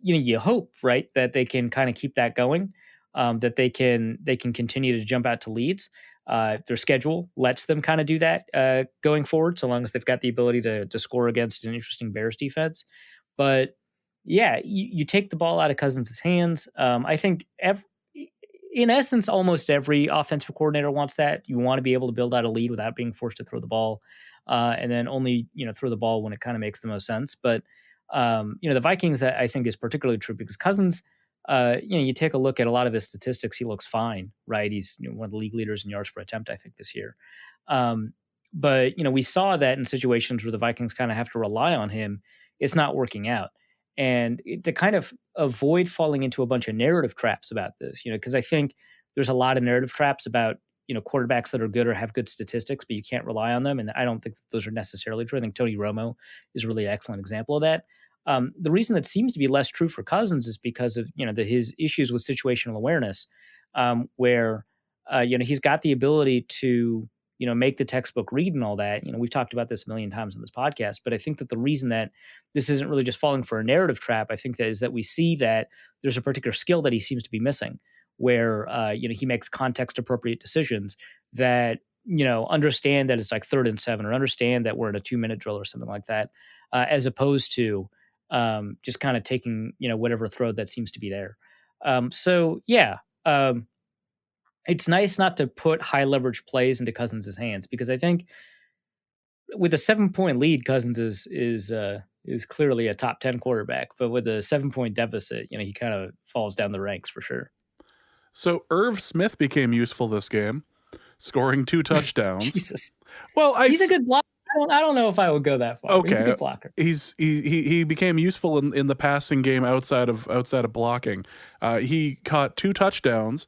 You hope, right, that they can kind of keep that going, that they can continue to jump out to leads. Their schedule lets them kind of do that going forward, so long as they've got the ability to score against an interesting Bears defense. But yeah, you take the ball out of Cousins' hands. I think in essence, almost every offensive coordinator wants that. You want to be able to build out a lead without being forced to throw the ball, and then only throw the ball when it kind of makes the most sense. But the Vikings, that I think is particularly true because Cousins, you take a look at a lot of his statistics, he looks fine, right? He's one of the league leaders in yards per attempt, I think, this year. But we saw that in situations where the Vikings kind of have to rely on him, it's not working out. And to kind of avoid falling into a bunch of narrative traps about this, because I think there's a lot of narrative traps about quarterbacks that are good or have good statistics, but you can't rely on them. And I don't think those are necessarily true. I think Tony Romo is a really excellent example of that. The reason that seems to be less true for Cousins is because of his issues with situational awareness, where he's got the ability to make the textbook read and all that. We've talked about this a million times on this podcast, but I think that the reason that this isn't really just falling for a narrative trap, I think that is that we see that there's a particular skill that he seems to be missing, where he makes context appropriate decisions that understand that it's like 3rd and 7, or understand that we're in a 2-minute drill or something like that, as opposed to just kind of taking whatever throw that seems to be there. It's nice not to put high leverage plays into Cousins' hands, because I think with a 7-point lead, Cousins is clearly a top 10 quarterback, but with a 7-point deficit, he kind of falls down the ranks for sure. So Irv Smith became useful this game, scoring 2 touchdowns. Jesus. Well, he's a good blocker. I don't know if I would go that far. Okay. He's a good blocker. He became useful in the passing game outside of blocking. He caught 2 touchdowns,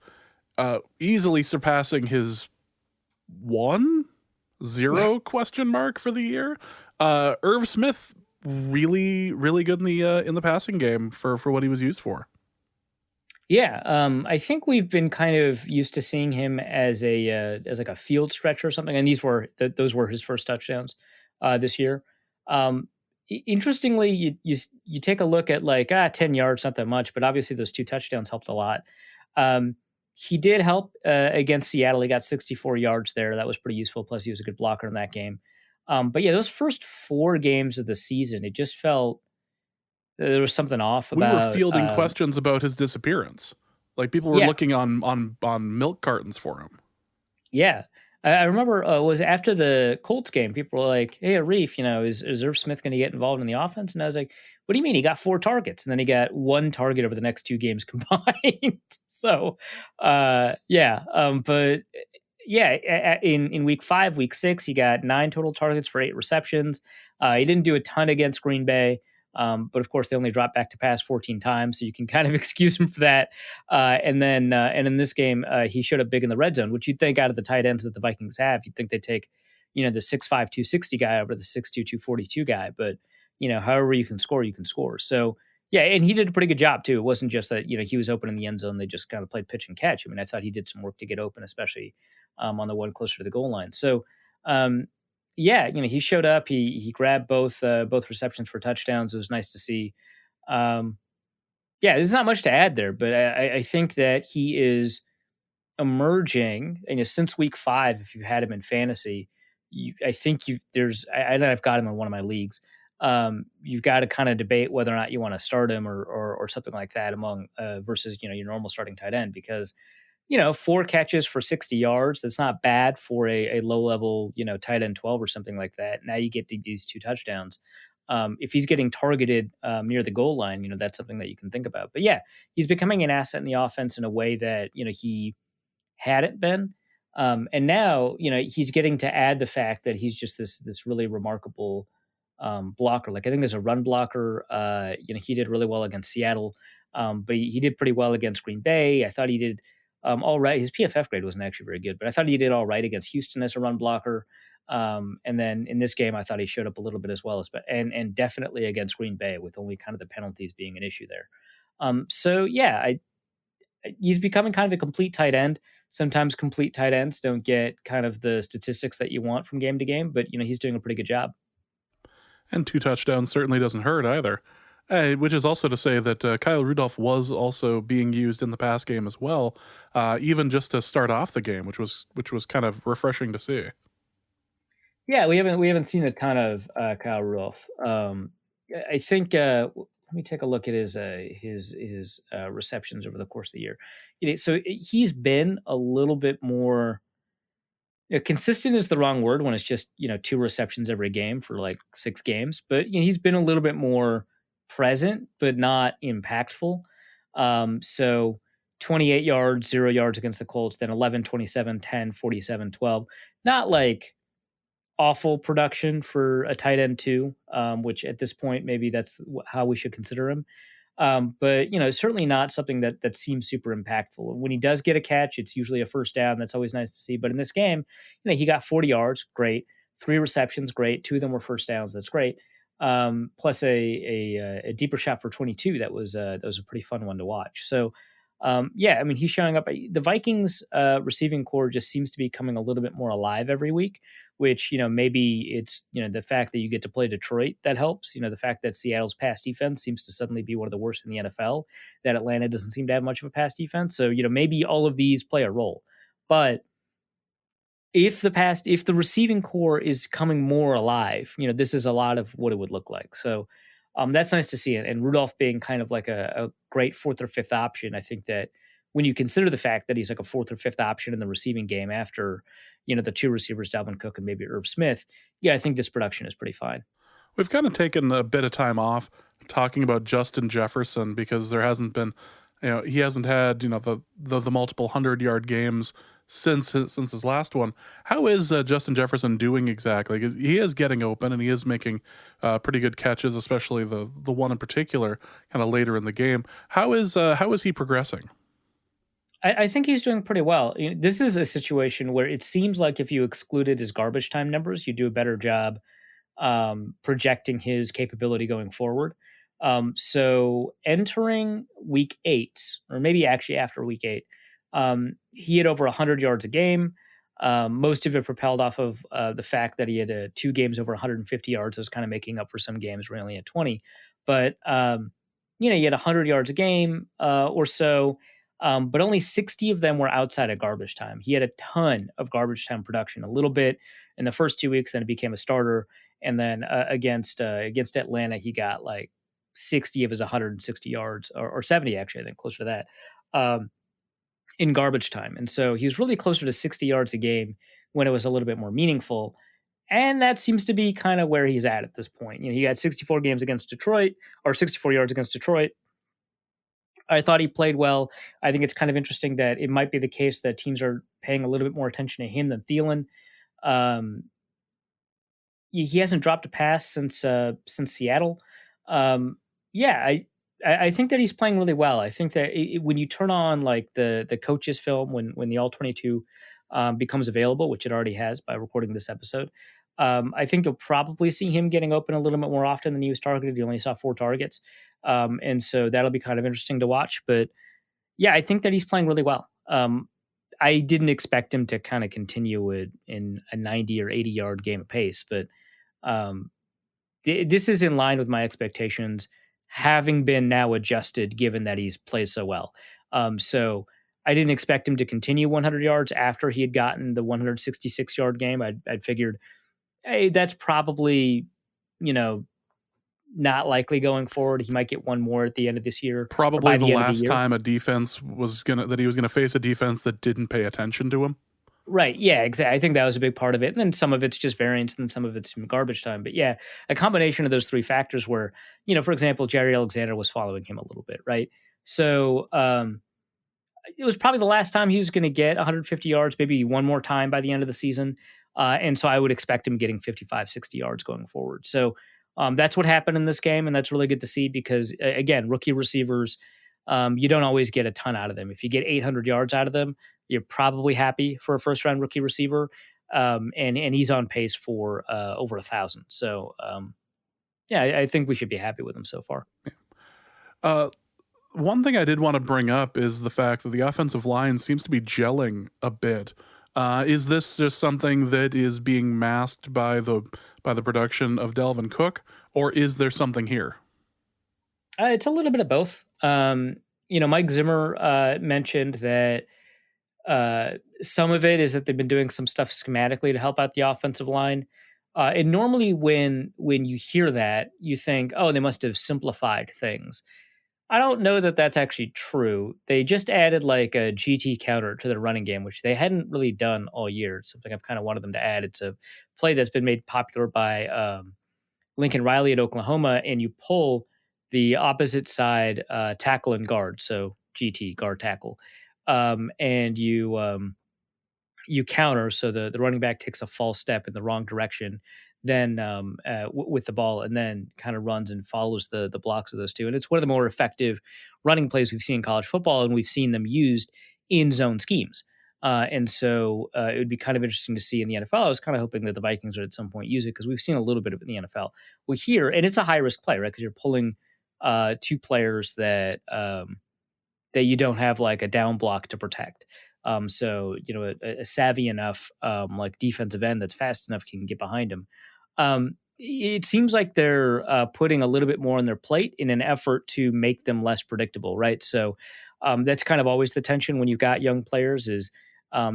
easily surpassing his 1-0 question mark for the year. Irv Smith really, really good in the passing game for what he was used for. Yeah, I think we've been kind of used to seeing him as like a field stretcher or something, and those were his first touchdowns this year. Interestingly, you take a look at like 10 yards, not that much, but obviously those 2 touchdowns helped a lot. He did help against Seattle. He got 64 yards there. That was pretty useful. Plus, he was a good blocker in that game. But yeah, those first 4 games of the season, it just felt there was something off about. We were fielding questions about his disappearance. Like people were looking on milk cartons for him. Yeah. I remember it was after the Colts game, people were like, hey, Arif, is Irv Smith going to get involved in the offense? And I was like, what do you mean? He got 4 targets, and then he got 1 target over the next 2 games combined. So, but yeah, in week 5, week 6, he got 9 total targets for 8 receptions. He didn't do a ton against Green Bay. But of course, they only dropped back to pass 14 times, so you can kind of excuse him for that. And in this game, he showed up big in the red zone, which you'd think out of the tight ends that the Vikings have, you'd think they'd take, the 6'5", 260 guy over the 6'2", 242 guy. But however you can score, you can score. So yeah, and he did a pretty good job too. It wasn't just that he was open in the end zone; they just kind of played pitch and catch. I mean, I thought he did some work to get open, especially on the one closer to the goal line. So. He showed up. He grabbed both receptions for touchdowns. It was nice to see. There's not much to add there, but I think that he is emerging. And since week 5, if you've had him in fantasy, I've got him in one of my leagues. You've got to kind of debate whether or not you want to start him or something like that among versus your normal starting tight end, because 4 catches for 60 yards. That's not bad for a low-level, tight end 12 or something like that. Now you get these 2 touchdowns. If he's getting targeted near the goal line, that's something that you can think about. But yeah, he's becoming an asset in the offense in a way that, he hadn't been. And now, he's getting to add the fact that he's just this really remarkable blocker. Like I think there's a run blocker. He did really well against Seattle, but he did pretty well against Green Bay. I thought he did all right. His PFF grade wasn't actually very good, but I thought he did all right against Houston as a run blocker. And then in this game, I thought he showed up a little bit as well, and definitely against Green Bay, with only kind of the penalties being an issue there. He's becoming kind of a complete tight end. Sometimes complete tight ends don't get kind of the statistics that you want from game to game, but he's doing a pretty good job. And 2 touchdowns certainly doesn't hurt either. Which is also to say that Kyle Rudolph was also being used in the pass game as well, even just to start off the game, which was kind of refreshing to see. Yeah, we haven't seen a ton of Kyle Rudolph. I think let me take a look at his receptions over the course of the year. so he's been a little bit more consistent is the wrong word when it's just 2 receptions every game for like 6 games, but he's been a little bit more present but not impactful. So 28 yards, 0 yards against the Colts, then 11, 27, 10, 47, 12. Not like awful production for a tight end too, which at this point maybe that's how we should consider him. But certainly not something that seems super impactful. When he does get a catch, it's usually a first down. That's always nice to see. But in this game, he got 40 yards, great. 3 receptions, great. 2 of them were first downs. That's great. Plus a deeper shot for 22. That was a pretty fun one to watch. So he's showing up. The Vikings receiving core just seems to be coming a little bit more alive every week, which, maybe it's, the fact that you get to play Detroit that helps. The fact that Seattle's pass defense seems to suddenly be one of the worst in the NFL, that Atlanta doesn't seem to have much of a pass defense. So, maybe all of these play a role. But if the receiving core is coming more alive, this is a lot of what it would look like. So that's nice to see it. And Rudolph being kind of like a great 4th or 5th option, I think that when you consider the fact that he's like a 4th or 5th option in the receiving game after, the 2 receivers, Dalvin Cook and maybe Irv Smith, I think this production is pretty fine. We've kind of taken a bit of time off talking about Justin Jefferson because there hasn't been, he hasn't had, the multiple 100-yard games since his last one. How is Justin Jefferson doing exactly? 'Cause he is getting open and he is making pretty good catches, especially the one in particular, kind of later in the game. How is he progressing? I think he's doing pretty well. This is a situation where it seems like if you excluded his garbage time numbers, you do a better job projecting his capability going forward. So entering week 8, or maybe actually after week 8, he had over 100 yards a game. Most of it propelled off of the fact that he had 2 games over 150 yards. So was kind of making up for some games where he only had 20. But, he had 100 yards a game or so. But only 60 of them were outside of garbage time. He had a ton of garbage time production, a little bit in the first 2 weeks, then it became a starter. And then against Atlanta, he got like 60 of his 160 yards, or 70 actually, I think, closer to that, in garbage time. And so he was really closer to 60 yards a game when it was a little bit more meaningful. And that seems to be kind of where he's at this point. He got 64 games against Detroit, or 64 yards against Detroit. I thought he played well. I think it's kind of interesting that it might be the case that teams are paying a little bit more attention to him than Thielen. He hasn't dropped a pass since Seattle. I think that he's playing really well. I think that when you turn on like the coaches film, when the All-22 becomes available, which it already has by recording this episode, I think you'll probably see him getting open a little bit more often than he was targeted. He only saw 4 targets. And so that'll be kind of interesting to watch. But yeah, I think that he's playing really well. I didn't expect him to kind of continue it in a 90 or 80 yard game of pace, but this is in line with my expectations, having been now adjusted given that he's played so well. So I didn't expect him to continue 100 yards after he had gotten the 166 yard game. I'd figured, hey, that's probably, not likely going forward. He might get one more at the end of this year. Probably the last time a defense he was gonna face a defense that didn't pay attention to him. Right. Yeah, exactly. I think that was a big part of it. And then some of it's just variance and then some of it's garbage time. But yeah, a combination of those 3 factors where, for example, Jerry Alexander was following him a little bit, right? So it was probably the last time he was going to get 150 yards, maybe one more time by the end of the season. And so I would expect him getting 55, 60 yards going forward. So that's what happened in this game, and that's really good to see because, again, rookie receivers, you don't always get a ton out of them. If you get 800 yards out of them, you're probably happy for a first-round rookie receiver, and he's on pace for over 1,000. So, I think we should be happy with him so far. One thing I did want to bring up is the fact that the offensive line seems to be gelling a bit. Is this just something that is being masked by the production of Dalvin Cook, or is there something here? It's a little bit of both. Mike Zimmer mentioned that some of it is that they've been doing some stuff schematically to help out the offensive line. And normally when you hear that, you think, oh, they must have simplified things. I don't know that that's actually true. They just added like a GT counter to the running game, which they hadn't really done all year. It's something I've kind of wanted them to add. It's a play that's been made popular by Lincoln Riley at Oklahoma, and you pull the opposite side tackle and guard, so GT guard tackle, and you counter, so the running back takes a false step in the wrong direction, then with the ball, and then kind of runs and follows the blocks of those two. And it's one of the more effective running plays we've seen in college football, and we've seen them used in zone schemes. And so it would be kind of interesting to see in the NFL. I was kind of hoping that the Vikings would at some point use it because we've seen a little bit of it in the NFL. Well, here, and it's a high risk play, right? Because you're pulling two players that you don't have like a down block to protect. So a savvy enough like defensive end that's fast enough can get behind him. It seems like they're putting a little bit more on their plate in an effort to make them less predictable, right? So that's kind of always the tension when you've got young players is,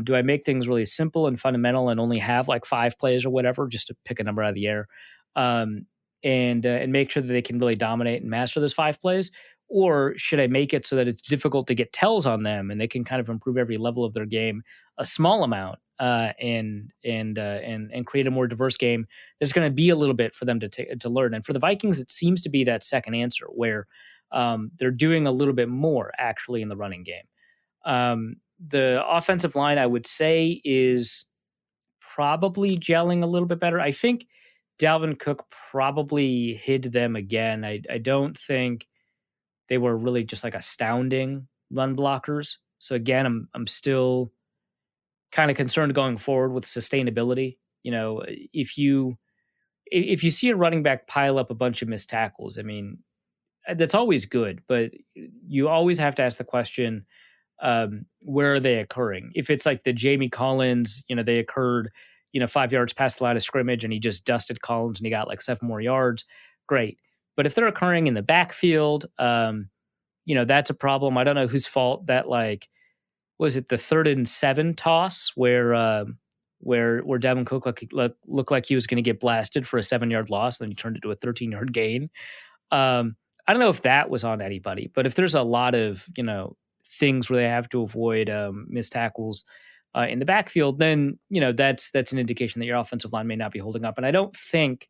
do I make things really simple and fundamental and only have like 5 plays or whatever, just to pick a number out of the air, and make sure that they can really dominate and master those 5 plays? Or should I make it so that it's difficult to get tells on them and they can kind of improve every level of their game a small amount, and create a more diverse game that's going to be a little bit for them to learn? And for the Vikings, it seems to be that second answer where they're doing a little bit more actually in the running game. The offensive line, I would say, is probably gelling a little bit better. I think Dalvin Cook probably hid them again. I don't think they were really just like astounding run blockers. So again, I'm still kind of concerned going forward with sustainability. If you see a running back pile up a bunch of missed tackles, I mean, that's always good, but you always have to ask the question, where are they occurring? If it's like the Jamie Collins, they occurred, 5 yards past the line of scrimmage and he just dusted Collins and he got like 7 more yards, great. But if they're occurring in the backfield, that's a problem. I don't know whose fault that, like, was it the 3rd and 7 toss where Dalvin Cook looked like he was going to get blasted for a 7-yard loss, and then he turned it to a 13-yard gain. I don't know if that was on anybody, but if there's a lot of, things where they have to avoid missed tackles in the backfield, then, that's an indication that your offensive line may not be holding up. And I don't think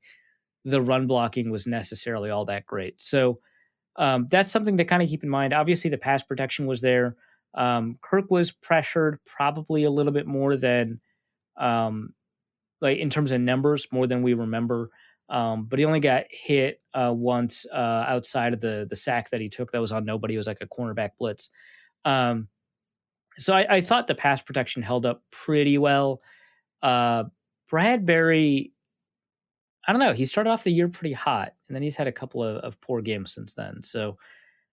the run blocking was necessarily all that great. So that's something to kind of keep in mind. Obviously, the pass protection was there. Kirk was pressured probably a little bit more than, like in terms of numbers, more than we remember. But he only got hit once outside of the sack that he took. That was on nobody. It was like a cornerback blitz. So I thought the pass protection held up pretty well. Bradbury, I don't know. He started off the year pretty hot, and then he's had a couple of poor games since then. So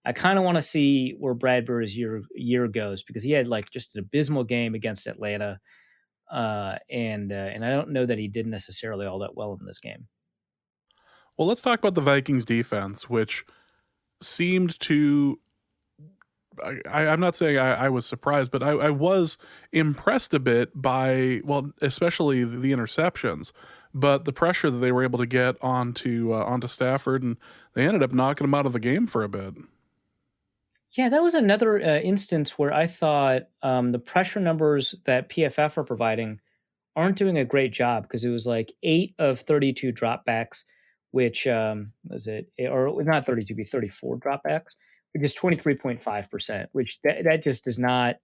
I kind of want to see where Bradbury's year goes, because he had like just an abysmal game against Atlanta, and I don't know that he did necessarily all that well in this game. Well, let's talk about the Vikings defense, which seemed to. I'm not saying I was surprised, but I was impressed a bit by, well, especially the interceptions, but the pressure that they were able to get onto Stafford, and they ended up knocking him out of the game for a bit. Yeah, that was another instance where I thought the pressure numbers that PFF are providing aren't doing a great job, because it was like 8 of 32 dropbacks, which was it, or not 32, be 34 dropbacks, which is 23.5%, which that just does not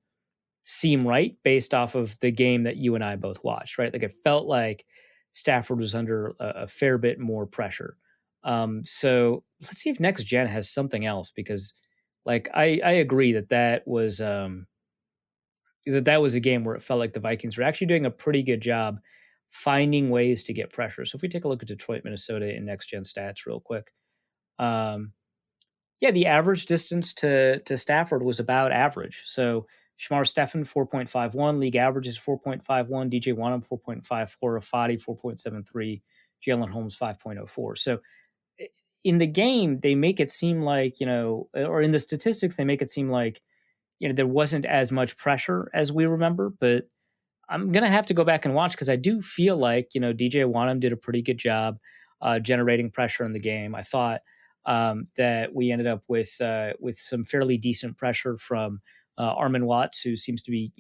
seem right based off of the game that you and I both watched, right? Like it felt like Stafford was under a fair bit more pressure. So let's see if Next Gen has something else, because like I agree that was that was a game where it felt like the Vikings were actually doing a pretty good job finding ways to get pressure. So if we take a look at Detroit, Minnesota in Next Gen stats real quick. Yeah, the average distance to Stafford was about average. So Shamar Stephen, 4.51. League average is 4.51. DJ Wanham, 4.54. Rafati, 4.73. Jalen Holmes, 5.04. So in the game, they make it seem like, or in the statistics, they make it seem like, there wasn't as much pressure as we remember. But I'm going to have to go back and watch, because I do feel like, DJ Wanham did a pretty good job generating pressure in the game. I thought that we ended up with some fairly decent pressure from Armin Watts, who seems to be,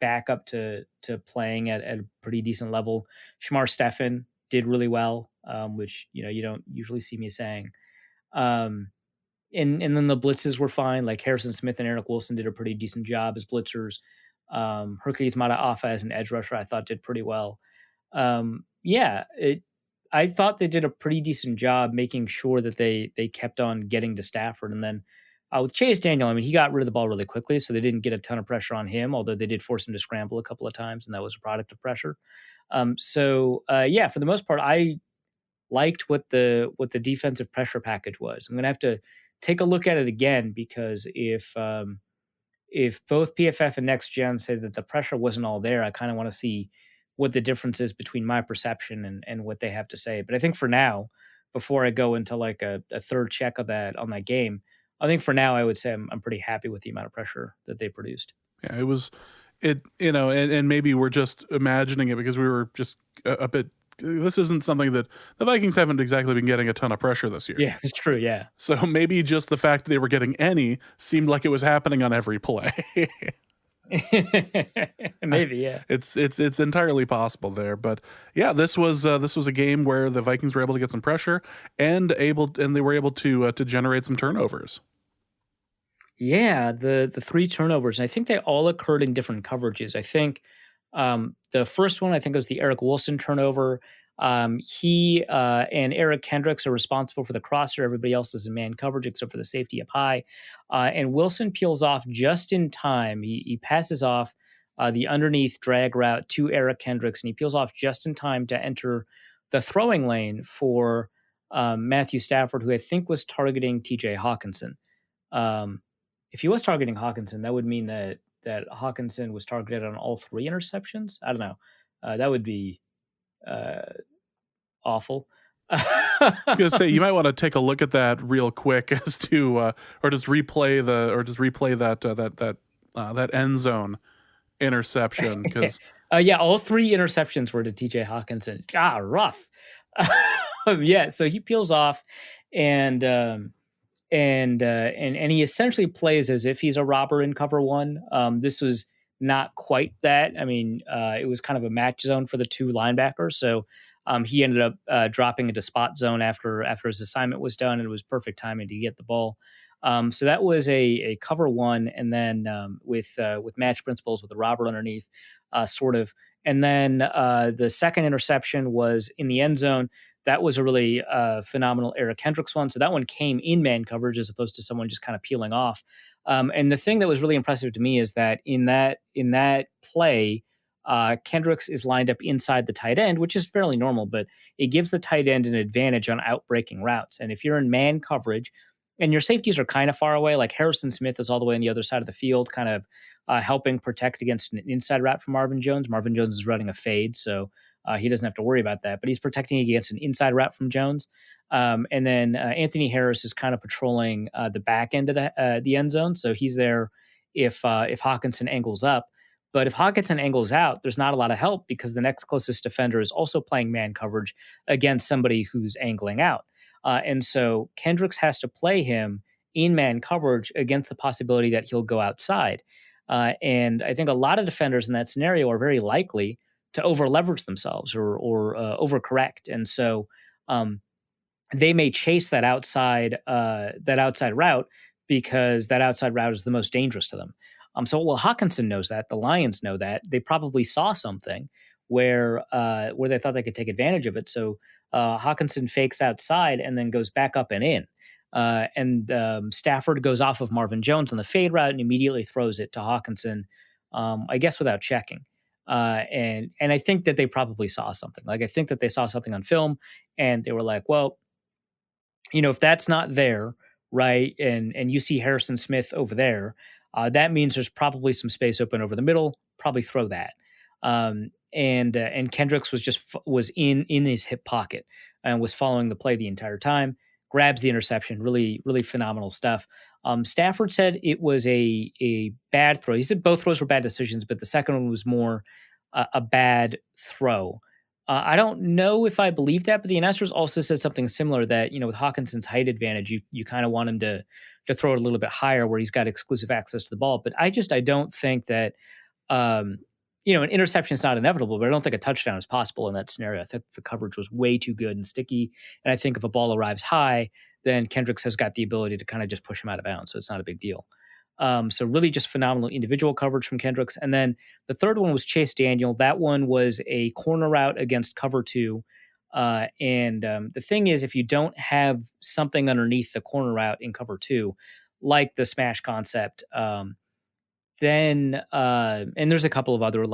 back up to playing at a pretty decent level. Shamar Stephan did really well, which you don't usually see me saying. And then the blitzes were fine. Like Harrison Smith and Eric Wilson did a pretty decent job as blitzers. Hercules Mataafa as an edge rusher, I thought did pretty well. I thought they did a pretty decent job making sure that they kept on getting to Stafford. And then with Chase Daniel, I mean, he got rid of the ball really quickly, so they didn't get a ton of pressure on him, although they did force him to scramble a couple of times, and that was a product of pressure. For the most part, I liked what the defensive pressure package was. I'm going to have to take a look at it again, because if both PFF and Next Gen say that the pressure wasn't all there, I kind of want to see what the difference is between my perception and what they have to say. But I think for now, before I go into like a third check of that on that game, I think for now I would say I'm pretty happy with the amount of pressure that they produced. Yeah, and maybe we're just imagining it because we were just a bit. This isn't something that the Vikings haven't exactly been getting a ton of pressure this year. Yeah, it's true. Yeah. So maybe just the fact that they were getting any seemed like it was happening on every play. Maybe, yeah. It's entirely possible there, but yeah, this was a game where the Vikings were able to get some pressure and they were able to generate some turnovers. Yeah, the 3 turnovers, I think they all occurred in different coverages. I think the first one, I think, was the Eric Wilson turnover. He and Eric Kendricks are responsible for the crosser. Everybody else is in man coverage except for the safety up high. And Wilson peels off just in time. He passes off the underneath drag route to Eric Kendricks, and he peels off just in time to enter the throwing lane for Matthew Stafford, who I think was targeting TJ Hawkinson. If he was targeting Hawkinson, that would mean that Hawkinson was targeted on all 3 interceptions. I don't know. That would be awful. I was gonna say, you might want to take a look at that real quick as to, or just replay that end zone interception, because all 3 interceptions were to TJ Hawkinson. Rough. So he peels off and he essentially plays as if he's a robber in cover 1. This was not quite that. I mean, it was kind of a match zone for the 2 linebackers. So he ended up dropping into spot zone after his assignment was done, and it was perfect timing to get the ball. So that was a cover 1, and then with match principles with the robber underneath, sort of. And then the second interception was in the end zone. That was a really phenomenal Eric Kendricks one. So that one came in man coverage as opposed to someone just kind of peeling off. And the thing that was really impressive to me is that in that play, Kendricks is lined up inside the tight end, which is fairly normal, but it gives the tight end an advantage on outbreaking routes. And if you're in man coverage and your safeties are kind of far away, like Harrison Smith is all the way on the other side of the field, kind of helping protect against an inside route from Marvin Jones. Marvin Jones is running a fade, so he doesn't have to worry about that, but he's protecting against an inside route from Jones. And then Anthony Harris is kind of patrolling the back end of the end zone. So he's there if Hawkinson angles up. But if Hawkinson angles out, there's not a lot of help because the next closest defender is also playing man coverage against somebody who's angling out. And so Kendricks has to play him in man coverage against the possibility that he'll go outside. And I think a lot of defenders in that scenario are very likely to over leverage themselves or overcorrect. And so they may chase that outside route because that outside route is the most dangerous to them. Hawkinson knows that. The Lions know that. They probably saw something where they thought they could take advantage of it. So Hawkinson fakes outside and then goes back up and in. And Stafford goes off of Marvin Jones on the fade route and immediately throws it to Hawkinson, I guess without checking. And I think that they probably saw something. Like, I think that they saw something on film and they were like, well, if that's not there, right, and you see Harrison Smith over there, that means there's probably some space open over the middle. Probably throw that. And Kendricks was in his hip pocket and was following the play the entire time. Grabs the interception. Really, really phenomenal stuff. Stafford said it was a bad throw. He said both throws were bad decisions, but the second one was more a bad throw. I don't know if I believe that, but the announcers also said something similar that, with Hawkinson's height advantage, you kind of want him to throw it a little bit higher where he's got exclusive access to the ball. But I don't think that, an interception is not inevitable, but I don't think a touchdown is possible in that scenario. I think the coverage was way too good and sticky. And I think if a ball arrives high, then Kendricks has got the ability to kind of just push him out of bounds. So it's not a big deal. So really just phenomenal individual coverage from Kendricks. And then the third one was Chase Daniel. That one was a corner route against cover 2. The thing is, if you don't have something underneath the corner route in cover 2, like the smash concept, then and there's a couple of other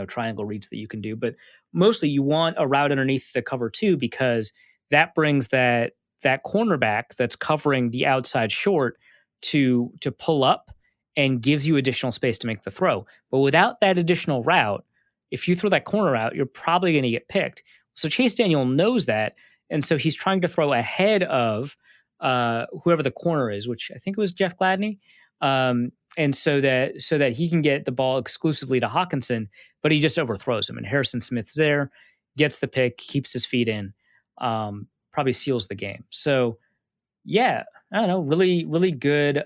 triangle reads that you can do, but mostly you want a route underneath the cover 2 because that brings that cornerback that's covering the outside short to pull up and gives you additional space to make the throw. But without that additional route, if you throw that corner out, you're probably going to get picked. So Chase Daniel knows that, and so he's trying to throw ahead of whoever the corner is, which I think it was Jeff Gladney, and so that he can get the ball exclusively to Hawkinson, but he just overthrows him. And Harrison Smith's there, gets the pick, keeps his feet in, probably seals the game. So yeah, I don't know, really, really good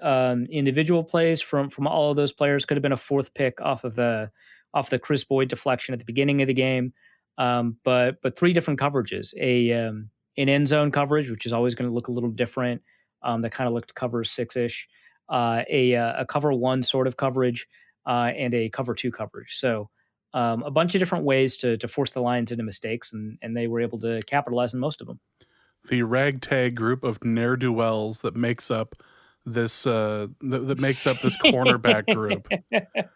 individual plays from all of those players. Could have been a fourth pick off the Chris Boyd deflection at the beginning of the game. But 3 different coverages, an end zone coverage, which is always going to look a little different. That kind of looked cover 6-ish, a cover 1 sort of coverage, and a cover 2 coverage. So a bunch of different ways to force the Lions into mistakes, and they were able to capitalize on most of them. The ragtag group of ne'er-do-wells that makes up this cornerback group.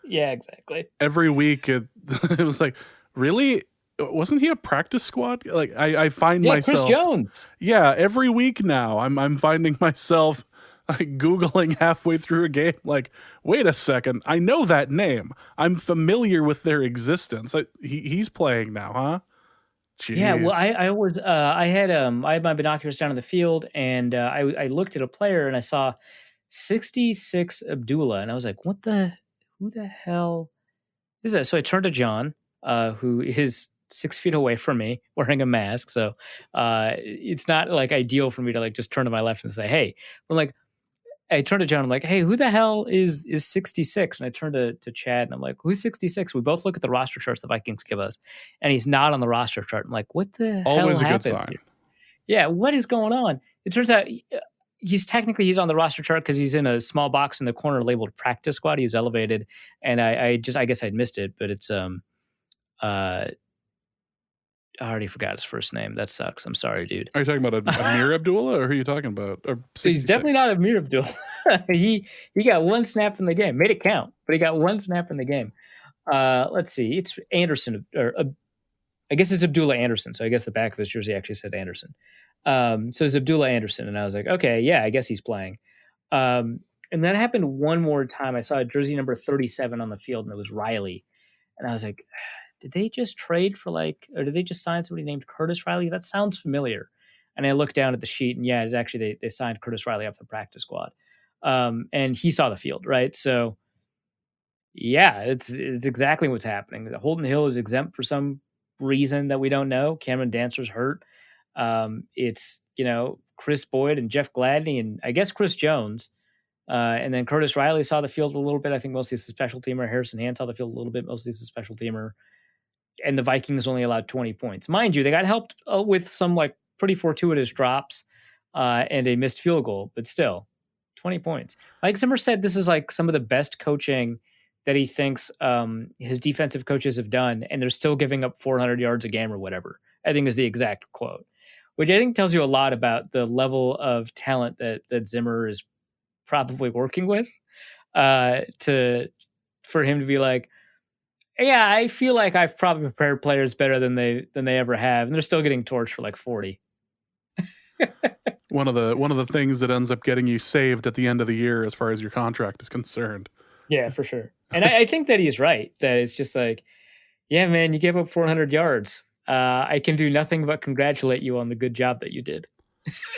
Yeah, exactly. Every week it was like, really? Wasn't he a practice squad? Like I find myself, Chris Jones. Yeah, every week now I'm finding myself like Googling halfway through a game, like, wait a second, I know that name. I'm familiar with their existence. He's playing now, huh? Jeez. Yeah, well, I had my binoculars down in the field, and I looked at a player and I saw 66 Abdullah, and I was like, who the hell is that? So I turned to John, who is 6 feet away from me, wearing a mask. So it's not like ideal for me to like just turn to my left and say, hey. I'm like, I turned to John. I'm like, hey, who the hell is 66? And I turned to Chad, and I'm like, who's 66? We both look at the roster charts the Vikings give us, and he's not on the roster chart. I'm like, what the Always hell happened? Always a good sign. Here? Yeah, what is going on? It turns out he's on the roster chart because he's in a small box in the corner labeled practice squad. He's elevated, and I guess I'd missed it, but it's I already forgot his first name. That sucks. I'm sorry, dude. Are you talking about Amir Abdullah, or who are you talking about? Or he's definitely not Amir Abdullah. he got 1 snap in the game. Made it count, but he got 1 snap in the game. Let's see. It's Anderson, or I guess it's Abdullah Anderson. So I guess the back of his jersey actually said Anderson. So it's Abdullah Anderson, and I was like, okay, yeah, I guess he's playing. And that happened one more time. I saw a jersey number 37 on the field, and it was Riley, and I was like, did they just trade for or did they just sign somebody named Curtis Riley? That sounds familiar. And I looked down at the sheet, and yeah, it's actually they signed Curtis Riley off the practice squad. And he saw the field, right? So yeah, it's exactly what's happening. Holden Hill is exempt for some reason that we don't know. Cameron Dancer's hurt. It's Chris Boyd and Jeff Gladney, and I guess Chris Jones. And then Curtis Riley saw the field a little bit. I think mostly as a special teamer. Harrison Hand saw the field a little bit, mostly as a special teamer. And the Vikings only allowed 20 points. Mind you, they got helped with some pretty fortuitous drops and a missed field goal, but still 20 points. Mike Zimmer said this is some of the best coaching that he thinks his defensive coaches have done, and they're still giving up 400 yards a game or whatever, I think is the exact quote, which I think tells you a lot about the level of talent that Zimmer is probably working with for him to be like, yeah, I feel like I've probably prepared players better than they ever have, and they're still getting torched for 40. One of the things that ends up getting you saved at the end of the year as far as your contract is concerned. Yeah, for sure. And I think that he's right. That it's just yeah, man, you gave up 400 yards. I can do nothing but congratulate you on the good job that you did.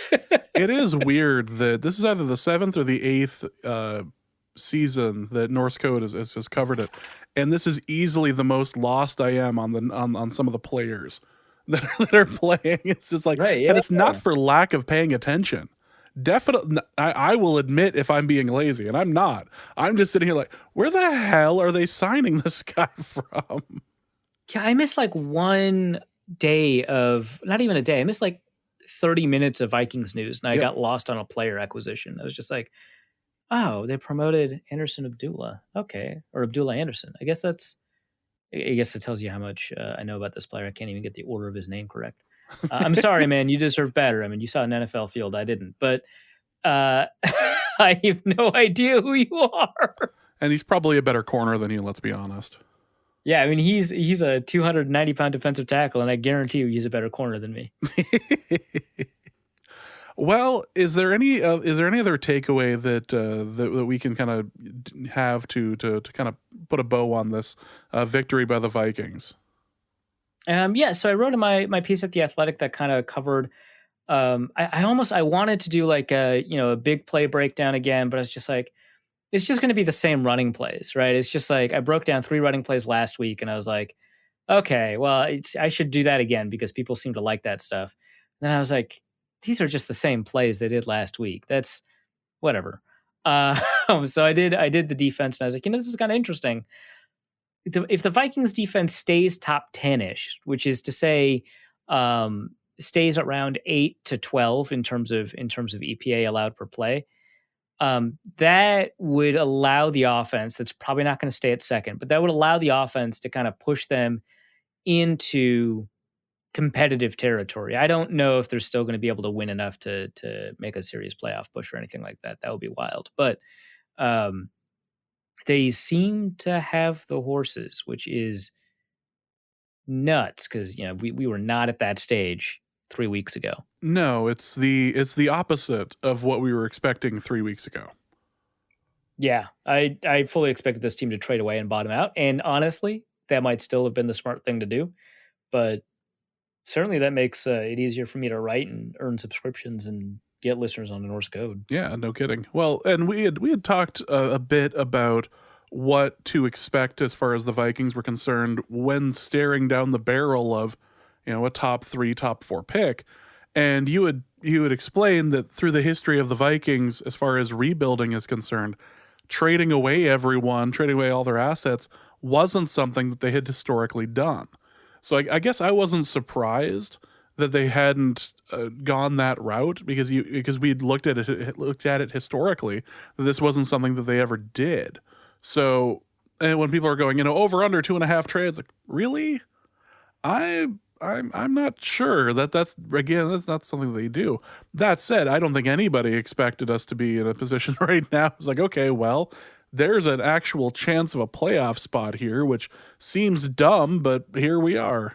It is weird that this is either the 7th or the 8th season that Norse Code has covered it, and this is easily the most lost I am on some of the players. that are playing. It's just like, right, yeah, and it's not for lack of paying attention. Definitely, I will admit if I'm being lazy, and I'm not. I'm just sitting here like, where the hell are they signing this guy from? Yeah, I missed like one day of, not even a day. I missed like 30 minutes of Vikings news, and I got lost on a player acquisition. I was just like, oh, they promoted Anderson Abdullah. Okay, or Abdullah Anderson. I guess it tells you how much I know about this player. I can't even get the order of his name correct. I'm sorry, man. You deserve better. I mean, you saw an NFL field. I didn't. But I have no idea who you are. And he's probably a better corner than you, let's be honest. Yeah, I mean, he's a 290-pound defensive tackle, and I guarantee you he's a better corner than me. Well, is there any other takeaway that we can kind of have to kind of put a bow on this victory by the Vikings? Yeah, so I wrote in my piece at The Athletic that kind of covered. I wanted to do like a big play breakdown again, but I was just like, it's just going to be the same running plays, right? It's just like I broke down 3 running plays last week, and I was like, okay, well, I should do that again because people seem to like that stuff. And then I was like, these are just the same plays they did last week. That's whatever. So I did the defense, and I was like, this is kind of interesting. If the Vikings defense stays top 10-ish, which is to say, stays around 8 to 12 in terms of EPA allowed per play, that would allow the offense, that's probably not going to stay at second, but that would allow the offense to kind of push them into competitive territory. I don't know if they're still going to be able to win enough to make a serious playoff push or anything like that. That would be wild. But they seem to have the horses, which is nuts because we were not at that stage 3 weeks ago. No, it's the opposite of what we were expecting 3 weeks ago. Yeah, I fully expected this team to trade away and bottom out. And honestly, that might still have been the smart thing to do. But certainly that makes it easier for me to write and earn subscriptions and get listeners on the Norse Code. Yeah, no kidding. Well, and we had talked a bit about what to expect as far as the Vikings were concerned when staring down the barrel of, a top 3, top 4 pick. And you had explained that through the history of the Vikings, as far as rebuilding is concerned, trading away all their assets wasn't something that they had historically done. So I guess I wasn't surprised that they hadn't gone that route because we'd looked at it historically that this wasn't something that they ever did. So, and when people are going, over under 2.5 trades, like, really? I'm not sure that's not something they do. That said, I don't think anybody expected us to be in a position right now. It's like, okay, well, there's an actual chance of a playoff spot here, which seems dumb, but here we are.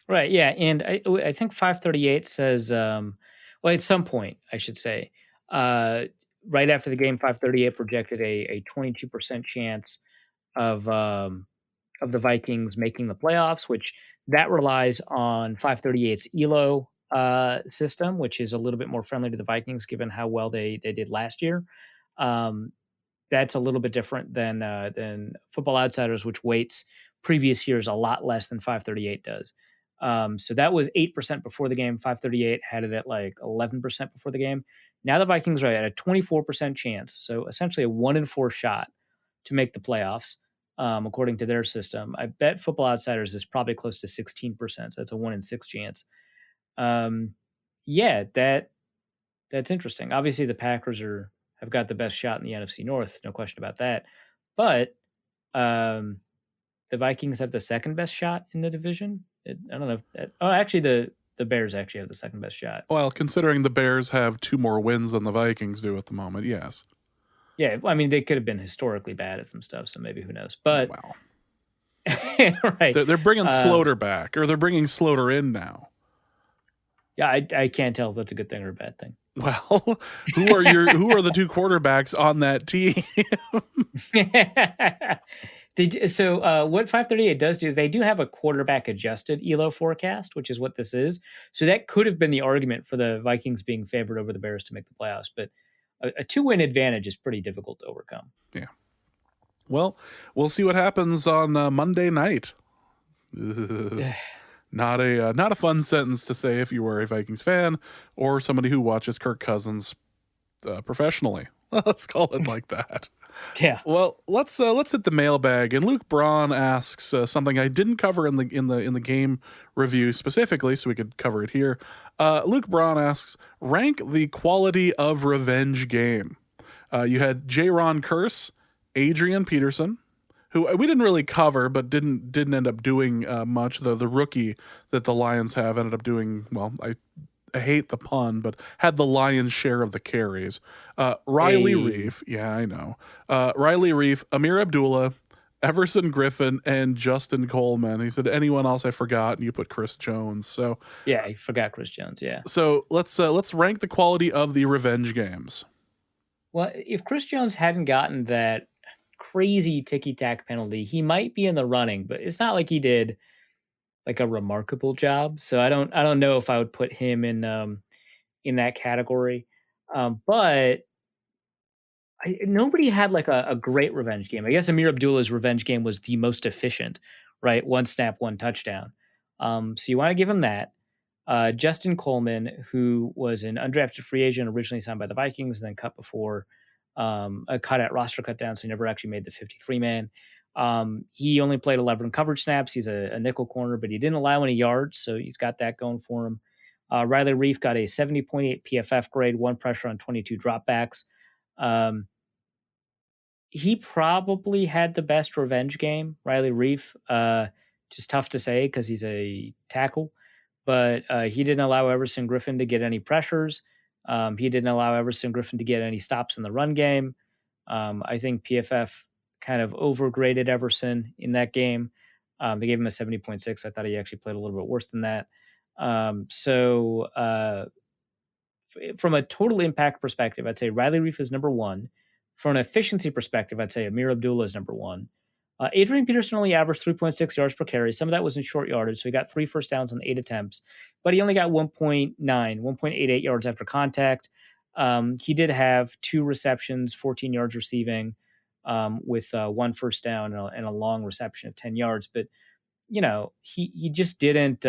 Right, yeah, and I think 538 says, at some point, I should say, right after the game, 538 projected a 22% chance of the Vikings making the playoffs, which that relies on 538's ELO system, which is a little bit more friendly to the Vikings given how well they did last year. That's a little bit different than Football Outsiders, which weights previous years a lot less than 538 does. So that was 8% before the game. 538 had it at like 11% before the game. Now the Vikings are at a 24% chance. So essentially a 1 in 4 shot to make the playoffs, according to their system. I bet Football Outsiders is probably close to 16%. So that's a 1 in 6 chance. Yeah, that's interesting. Obviously the Packers have got the best shot in the NFC North. No question about that. But the Vikings have the second best shot in the division. I don't know. Actually, the Bears actually have the second best shot. Well, considering the Bears have 2 more wins than the Vikings do at the moment, yes. Yeah, I mean, they could have been historically bad at some stuff, so maybe who knows. But wow. Right. They're bringing Sloter back, or they're bringing Sloter in now. Yeah, I can't tell if that's a good thing or a bad thing. Well, who are the 2 quarterbacks on that team? So what 538 does do is they do have a quarterback adjusted ELO forecast, which is what this is. So that could have been the argument for the Vikings being favored over the Bears to make the playoffs. But a 2-win advantage is pretty difficult to overcome. Yeah. Well, we'll see what happens on Monday night. Not a fun sentence to say if you were a Vikings fan or somebody who watches Kirk Cousins professionally. Let's call it like that. Yeah. Well, let's hit the mailbag. And Luke Braun asks something I didn't cover in the game review specifically, so we could cover it here. Luke Braun asks, rank the quality of revenge game. You had J-Ron Curse, Adrian Peterson, who we didn't really cover, but didn't end up doing much. The rookie that the Lions have ended up doing well. I hate the pun, but had the lion's share of the carries. Riley Reif, yeah, I know. Riley Reif, Amir Abdullah, Everson Griffin, and Justin Coleman. He said, anyone else I forgot, and you put Chris Jones. So yeah, you forgot Chris Jones. Yeah. So let's rank the quality of the revenge games. Well, if Chris Jones hadn't gotten that crazy ticky-tack penalty, he might be in the running, but it's not like he did like a remarkable job. So I don't know if I would put him in that category. But nobody had like a great revenge game. I guess Amir Abdullah's revenge game was the most efficient, right? 1 snap, 1 touchdown. So you want to give him that. Justin Coleman, who was an undrafted free agent, originally signed by the Vikings, and then cut before a cut at roster cut down, so he never actually made the 53-man. He only played 11 coverage snaps. He's a nickel corner, but he didn't allow any yards, so he's got that going for him. Riley Reif got a 70.8 PFF grade, 1 pressure on 22 dropbacks. He probably had the best revenge game, Riley Reif. Just tough to say because he's a tackle, but he didn't allow Everson Griffin to get any pressures. He didn't allow Everson Griffin to get any stops in the run game. I think PFF kind of overgraded Everson in that game. They gave him a 70.6. I thought he actually played a little bit worse than that. So from a total impact perspective, I'd say Riley Reif is number 1. From an efficiency perspective, I'd say Amir Abdullah is number 1. Adrian Peterson only averaged 3.6 yards per carry. Some of that was in short yardage, so he got 3 first downs on 8 attempts, but he only got 1.88 yards after contact. He did have 2 receptions, 14 yards receiving, with 1 first down and a long reception of 10 yards. But, he just didn't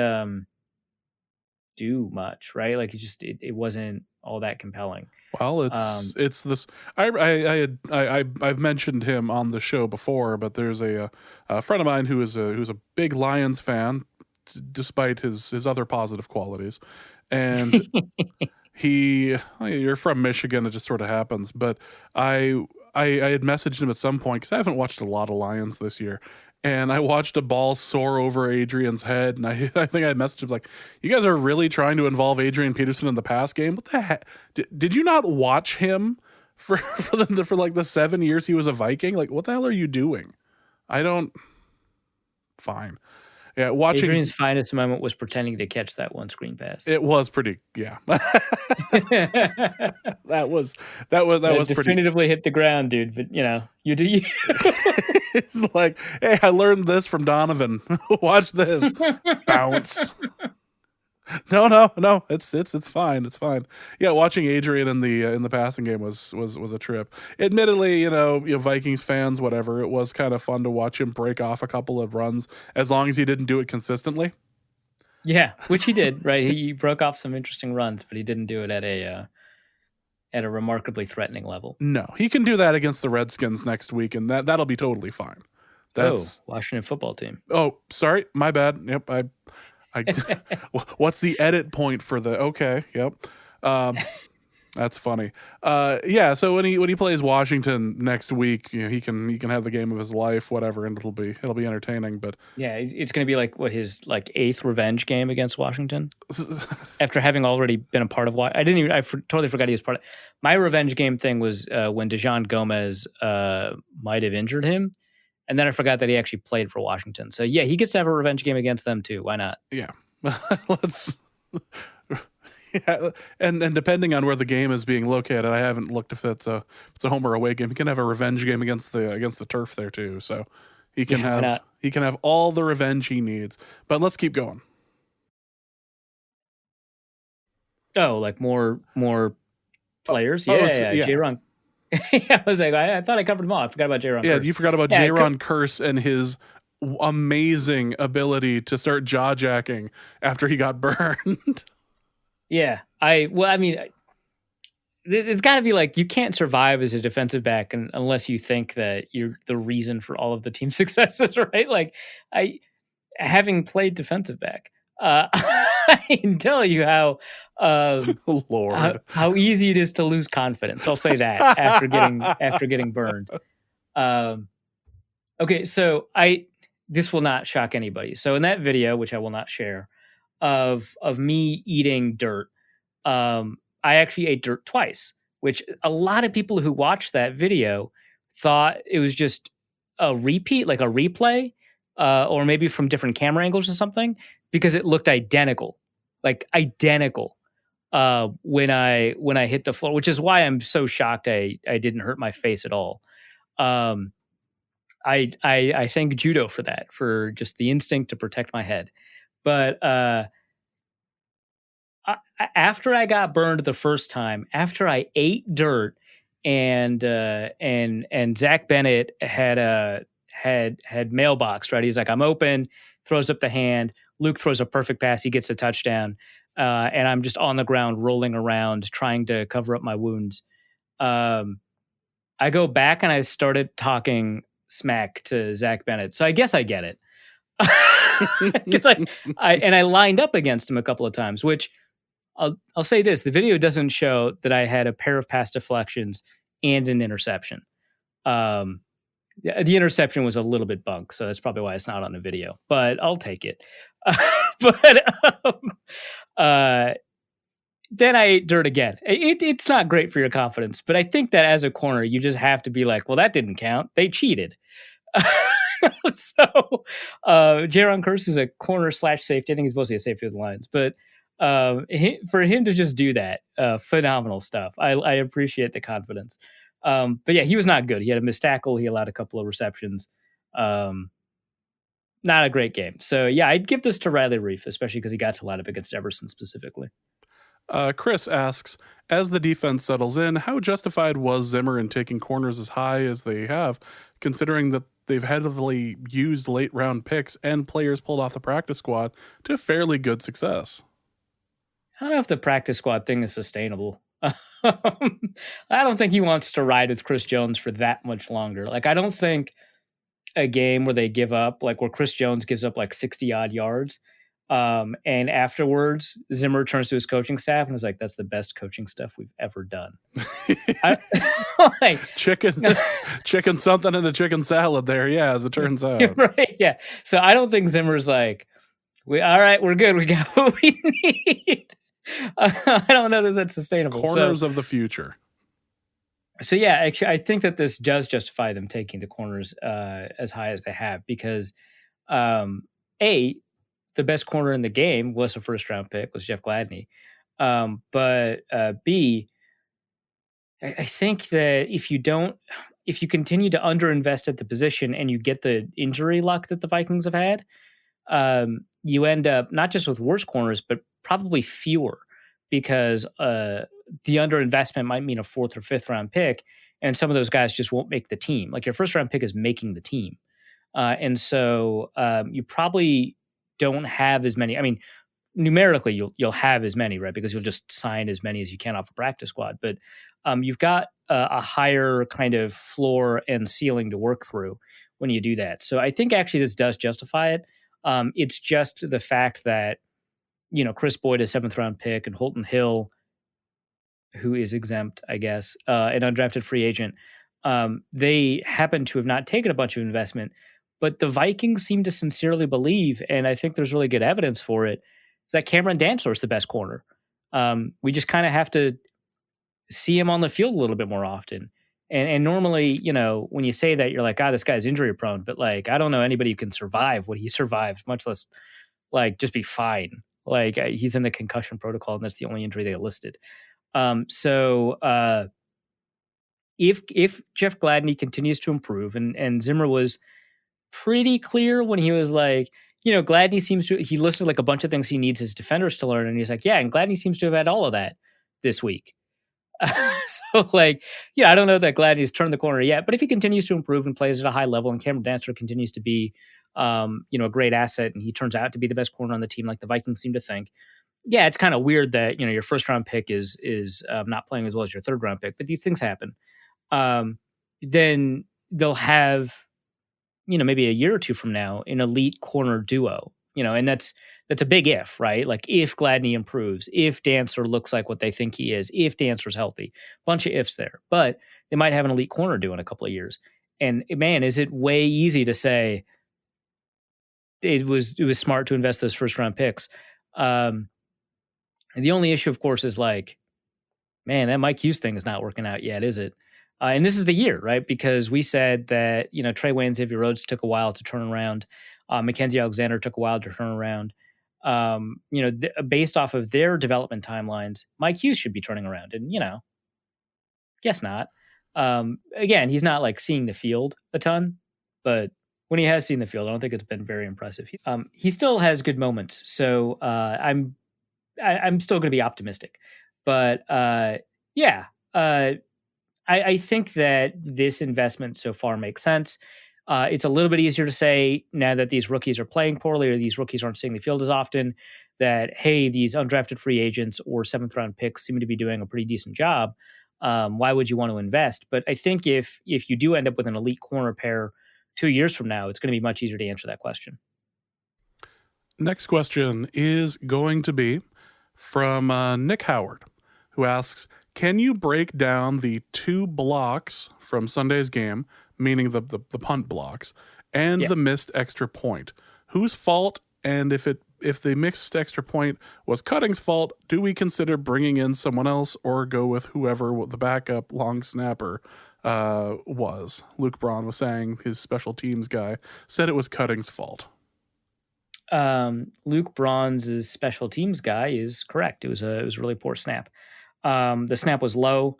do much, right? Like it wasn't all that compelling. Well, it's this. I've mentioned him on the show before, but there's a friend of mine who's a big Lions fan, despite his other positive qualities, and you're from Michigan, it just sort of happens. But I had messaged him at some point because I haven't watched a lot of Lions this year. And I watched a ball soar over Adrian's head, and I think I messaged him like, "You guys are really trying to involve Adrian Peterson in the pass game? What the heck? Did you not watch him for like the 7 years he was a Viking? Like, what the hell are you doing? I don't. Fine, yeah. Watching Adrian's finest moment was pretending to catch that 1 screen pass. It was pretty, yeah. that was definitively hit the ground, dude. But you do. It's like, hey, I learned this from Donovan. Watch this. Bounce. No. It's fine. It's fine. Yeah, watching Adrian in the passing game was a trip. Admittedly, Vikings fans, whatever, it was kind of fun to watch him break off a couple of runs as long as he didn't do it consistently. Yeah, which he did, right? He broke off some interesting runs, but he didn't do it at a remarkably threatening level. No, he can do that against the Redskins next week, and that'll be totally fine. That's Washington football team. Oh, sorry, my bad. Yep, I what's the edit point for the? Okay, yep. That's funny. Yeah. So when he plays Washington next week, he can have the game of his life, whatever, and it'll be entertaining. But yeah, it's going to be like his 8th revenge game against Washington after having already been a part of. I totally forgot he was part of. My revenge game thing was when Dejan Gomez might have injured him, and then I forgot that he actually played for Washington. So yeah, he gets to have a revenge game against them too. Why not? Yeah, let's. Yeah, and depending on where the game is being located, I haven't looked if it's a home or away game. He can have a revenge game against the turf there too. So he can have all the revenge he needs. But let's keep going. Oh, like more players? Yeah. J-Ron. I was like, I thought I covered them all. I forgot about J-Ron. Yeah, Curse. You forgot about J-Ron Curse and his amazing ability to start jaw jacking after he got burned. Yeah. It's got to be like, you can't survive as a defensive back unless you think that you're the reason for all of the team's successes, right? Like, having played defensive back, I can tell you how Lord, how easy it is to lose confidence. I'll say that after getting burned. Okay, so this will not shock anybody. So in that video, which I will not share, of me eating dirt, I actually ate dirt twice, which a lot of people who watched that video thought it was just a repeat, like a replay, or maybe from different camera angles or something, because it looked identical, like identical. When I hit the floor, which is why I'm so shocked I didn't hurt my face at all. I thank judo for that, for just the instinct to protect my head. But after I got burned the first time, after I ate dirt, and Zach Bennett had mailbox, right? He's like, I'm open, throws up the hand. Luke throws a perfect pass, he gets a touchdown, and I'm just on the ground rolling around trying to cover up my wounds. I go back and I started talking smack to Zach Bennett, so I guess I get it. Because I lined up against him a couple of times, which I'll say this: the video doesn't show that I had a pair of pass deflections and an interception. The interception was a little bit bunk, so that's probably why it's not on the video. But I'll take it. Then I ate dirt again. It's not great for your confidence, but I think that as a corner, you just have to be like, well, that didn't count. They cheated. So Jaron Curse is a corner / safety. I think he's mostly a safety with the Lions, but for him to just do that, phenomenal stuff. I appreciate the confidence. But yeah, he was not good. He had a missed tackle. He allowed a couple of receptions. Not a great game. So yeah, I'd give this to Riley Reiff, especially because he got to line up against Everson specifically. Chris asks, as the defense settles in, how justified was Zimmer in taking corners as high as they have, considering that they've heavily used late round picks and players pulled off the practice squad to fairly good success? I don't know if the practice squad thing is sustainable. I don't think he wants to ride with Chris Jones for that much longer. Like, I don't think a game where they give up, like where Chris Jones gives up like 60 odd yards, and afterwards Zimmer turns to his coaching staff and is like, that's the best coaching stuff we've ever done. Chicken something in a chicken salad there. Yeah. As it turns out. Right. Yeah. So I don't think Zimmer's like, all right, we're good. We got what we need. I don't know that that's sustainable. Corners of the future. So yeah, actually, I think that this does justify them taking the corners as high as they have, because the best corner in the game was a first round pick, was Jeff Gladney. But B, I think that if you continue to underinvest at the position and you get the injury luck that the Vikings have had, you end up not just with worse corners, but probably fewer, because the underinvestment might mean a 4th or 5th round pick, and some of those guys just won't make the team. Like, your first round pick is making the team. And so you probably don't have as many. I mean, numerically, you'll have as many, right? Because you'll just sign as many as you can off a practice squad. But you've got a higher kind of floor and ceiling to work through when you do that. So I think actually this does justify it. It's just the fact that, Chris Boyd, a 7th round pick, and Holton Hill, who is exempt, I guess, an undrafted free agent, they happen to have not taken a bunch of investment. But the Vikings seem to sincerely believe, and I think there's really good evidence for it, that Cameron Dantzler is the best corner. We just kind of have to see him on the field a little bit more often. And normally, when you say that, you're like, this guy's injury prone. But like, I don't know anybody who can survive what he survived, much less like just be fine. Like, he's in the concussion protocol, and that's the only injury they listed. So if Jeff Gladney continues to improve, and Zimmer was pretty clear when he was like, Gladney he listed like a bunch of things he needs his defenders to learn. And he's like, yeah, and Gladney seems to have had all of that this week. So like, I don't know that Gladney's turned the corner yet, but if he continues to improve and plays at a high level, and Cameron Dantzler continues to be a great asset, and he turns out to be the best corner on the team, like the Vikings seem to think. Yeah, it's kind of weird that your first round pick is not playing as well as your third round pick, but these things happen. Then they'll have maybe a year or two from now an elite corner duo, and that's a big if, right? Like if Gladney improves, if Dancer looks like what they think he is, if Dancer's healthy, bunch of ifs there. But they might have an elite corner duo in a couple of years. And man, is it way easy to say it was smart to invest those first round picks. And the only issue, of course, is like, man, that Mike Hughes thing is not working out yet, is it? And this is the year, right? Because we said that, Trey Wayne, Xavier Rhodes took a while to turn around. Mackenzie Alexander took a while to turn around. Based off of their development timelines, Mike Hughes should be turning around. And, guess not. Again, he's not like seeing the field a ton, but when he has seen the field, I don't think it's been very impressive. He still has good moments. So I'm still going to be optimistic. But I think that this investment so far makes sense. It's a little bit easier to say now that these rookies are playing poorly or these rookies aren't seeing the field as often that, hey, these undrafted free agents or seventh round picks seem to be doing a pretty decent job. Why would you want to invest? But I think if you do end up with an elite corner pair 2 years from now, it's going to be much easier to answer that question. Next question is going to be from Nick Howard, who asks, can you break down the 2 blocks from Sunday's game, meaning the punt blocks, and the missed extra point? Whose fault? And if the missed extra point was Cutting's fault, do we consider bringing in someone else or go with whoever the backup long snapper was? Luke Braun was saying his special teams guy said it was Cutting's fault. Luke Braun's special teams guy is correct. It was a really poor snap. The snap was low.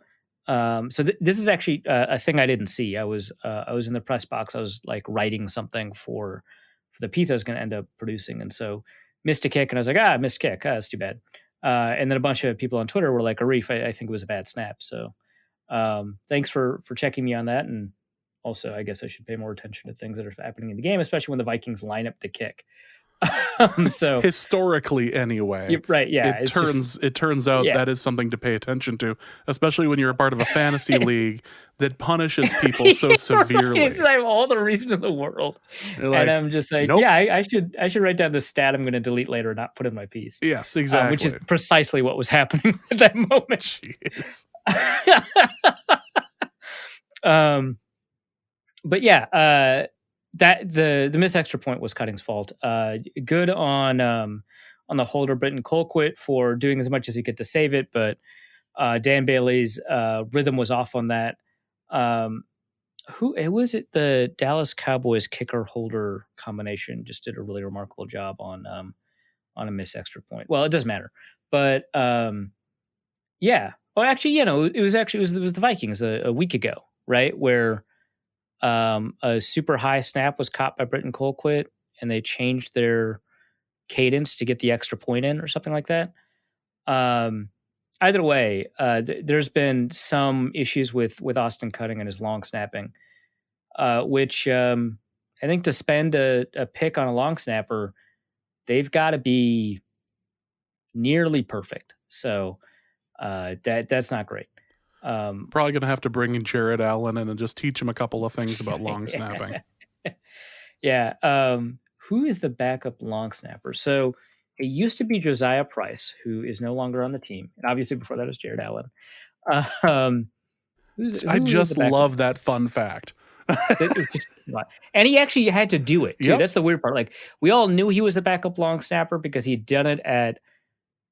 So this is actually a thing I didn't see. I was in the press box. I was like writing something for the piece I was going to end up producing, and so missed a kick. And I was like, missed kick. That's too bad. And then a bunch of people on Twitter were like, Arif, I think it was a bad snap. So thanks for checking me on that. And also, I guess I should pay more attention to things that are happening in the game, especially when the Vikings line up to kick. So historically anyway, right? Yeah, it turns out that is something to pay attention to, especially when you're a part of a fantasy league that punishes people so severely. Right. I have all the reason in the world, and I'm just like, nope. I should write down the stat I'm going to delete later and not put in my piece. Yes, exactly, which is precisely what was happening at that moment. Jeez. But yeah, that the missed extra point was Cutting's fault. Good on the holder, Britton Colquitt, for doing as much as he could to save it, but Dan Bailey's rhythm was off on that. Who was it? The Dallas Cowboys kicker holder combination just did a really remarkable job on a missed extra point. Well, it doesn't matter, but yeah. Well, actually, it was the Vikings a week ago, right, where a super high snap was caught by Britton Colquitt, and they changed their cadence to get the extra point in or something like that. Either way, there's been some issues with Austin Cutting and his long snapping, which I think to spend a pick on a long snapper, they've got to be nearly perfect. So that's not great. Probably going to have to bring in Jared Allen in and just teach him a couple of things about long snapping. Yeah. Who is the backup long snapper? So it used to be Josiah Price, who is no longer on the team. And obviously before that was Jared Allen. I just love that fun fact. And he actually had to do it too. Yep. That's the weird part. Like we all knew he was the backup long snapper because he'd done it at,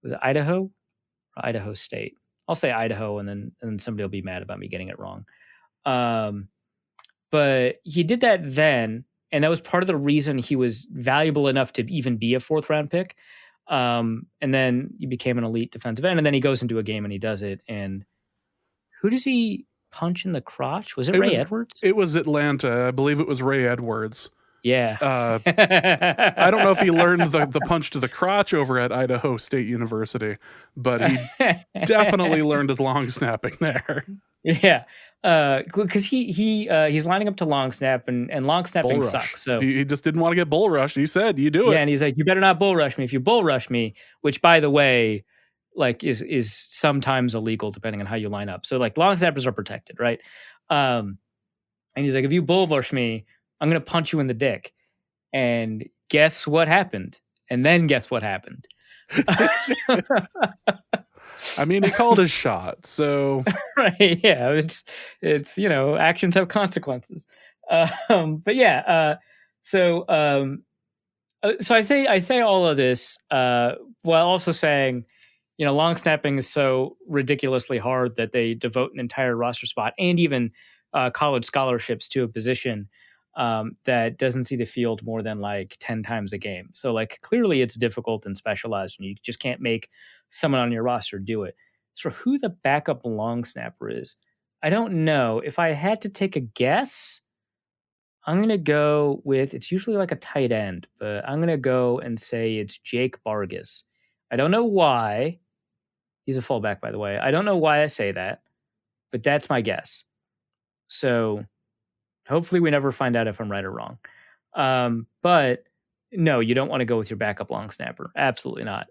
was it Idaho? Or Idaho State. I'll say Idaho, and then somebody will be mad about me getting it wrong. But he did that then, and that was part of the reason he was valuable enough to even be a 4th round pick. And then he became an elite defensive end, and then he goes into a game and he does it. And who does he punch in the crotch? Was it Ray Edwards? It was Atlanta. I believe it was Ray Edwards. Yeah. I don't know if he learned the punch to the crotch over at Idaho State University, but he definitely learned his long snapping there. Yeah. Because he's lining up to long snap, and long snapping sucks. So he just didn't want to get bull rushed. He said, "You do it." Yeah, and he's like, "You better not bull rush me. If you bull rush me," which, by the way, like is sometimes illegal depending on how you line up. So like long snappers are protected, right? And he's like, "If you bull rush me, I'm gonna punch you in the dick." And guess what happened? And then guess what happened? I mean, he called his shot, so right, yeah, it's actions have consequences. But yeah, so I say all of this while also saying, long snapping is so ridiculously hard that they devote an entire roster spot and even college scholarships to a position that doesn't see the field more than like 10 times a game. So like clearly it's difficult and specialized, and you just can't make someone on your roster do it. As for who the backup long snapper is, I don't know. If I had to take a guess, I'm going to go with, it's usually like a tight end, but I'm going to go and say it's Jake Vargas. I don't know why. He's a fullback, by the way. I don't know why I say that, but that's my guess. So hopefully we never find out if I'm right or wrong. But no, you don't want to go with your backup long snapper. Absolutely not.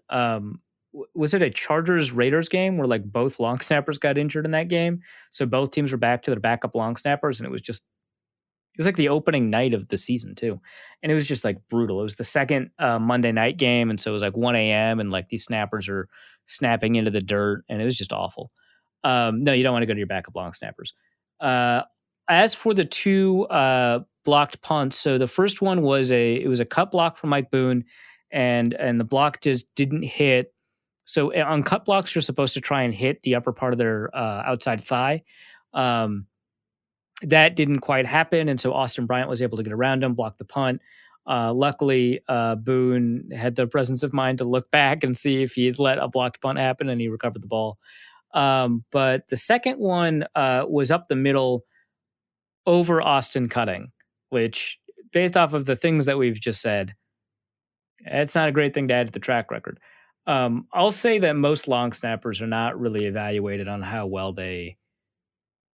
Was it a Chargers-Raiders game where like both long snappers got injured in that game? So both teams were back to their backup long snappers, and it was like the opening night of the season too. And it was just like brutal. It was the second Monday night game. And so it was like 1 a.m. and like these snappers are snapping into the dirt, and it was just awful. No, you don't want to go to your backup long snappers. As for the two blocked punts, so the first one was a cut block from Mike Boone, and the block just didn't hit. So on cut blocks, you're supposed to try and hit the upper part of their outside thigh. That didn't quite happen, and so Austin Bryant was able to get around him, block the punt. Luckily, Boone had the presence of mind to look back and see if he had let a blocked punt happen, and he recovered the ball. But the second one was up the middle over Austin Cutting, which, based off of the things that we've just said, it's not a great thing to add to the track record. I'll say that most long snappers are not really evaluated on how well they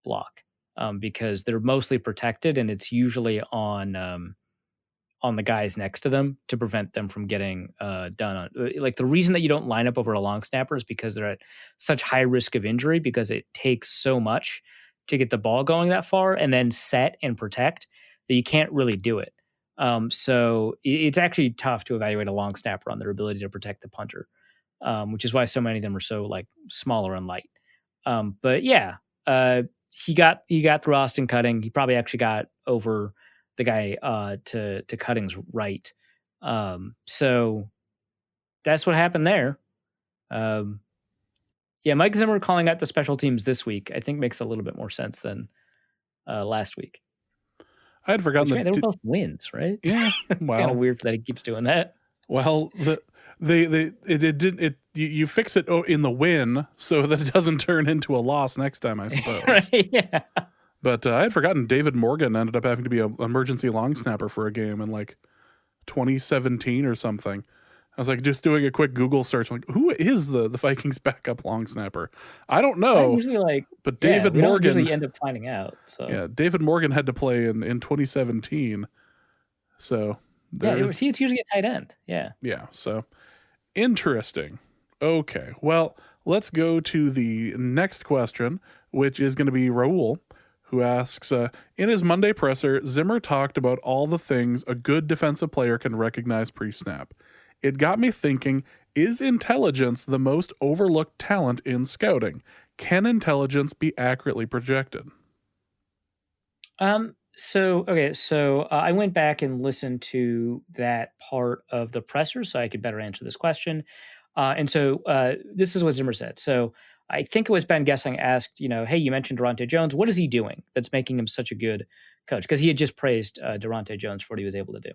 block, because they're mostly protected, and it's usually on the guys next to them to prevent them from getting done on. Like the reason that you don't line up over a long snapper is because they're at such high risk of injury, because it takes so much to get the ball going that far and then set and protect that you can't really do it. So it's actually tough to evaluate a long snapper on their ability to protect the punter, which is why so many of them are so like smaller and light. But yeah, he got through Austin Cutting. He probably actually got over the guy to Cutting's right. So that's what happened there. Yeah, Mike Zimmer calling out the special teams this week, I think, makes a little bit more sense than last week. I had forgotten that they were both wins, right? Yeah, well, kind of weird that he keeps doing that. Well, you fix it in the win so that it doesn't turn into a loss next time, I suppose. Right, yeah. But I had forgotten David Morgan ended up having to be an emergency long snapper for a game in like 2017 or something. I was like just doing a quick Google search, like who is the Vikings backup long snapper? I don't know. Usually but David Morgan usually end up finding out. So yeah, David Morgan had to play in 2017. So it's usually a tight end. Yeah. Yeah. So interesting. Okay. Well, let's go to the next question, which is going to be Raul, who asks, in his Monday presser, Zimmer talked about all the things a good defensive player can recognize pre-snap. It got me thinking, is intelligence the most overlooked talent in scouting? Can intelligence be accurately projected? So I went back and listened to that part of the presser so I could better answer this question. And so this is what Zimmer said. So I think it was Ben Gessing asked, hey, you mentioned Durante Jones. What is he doing that's making him such a good coach? Because he had just praised Durante Jones for what he was able to do.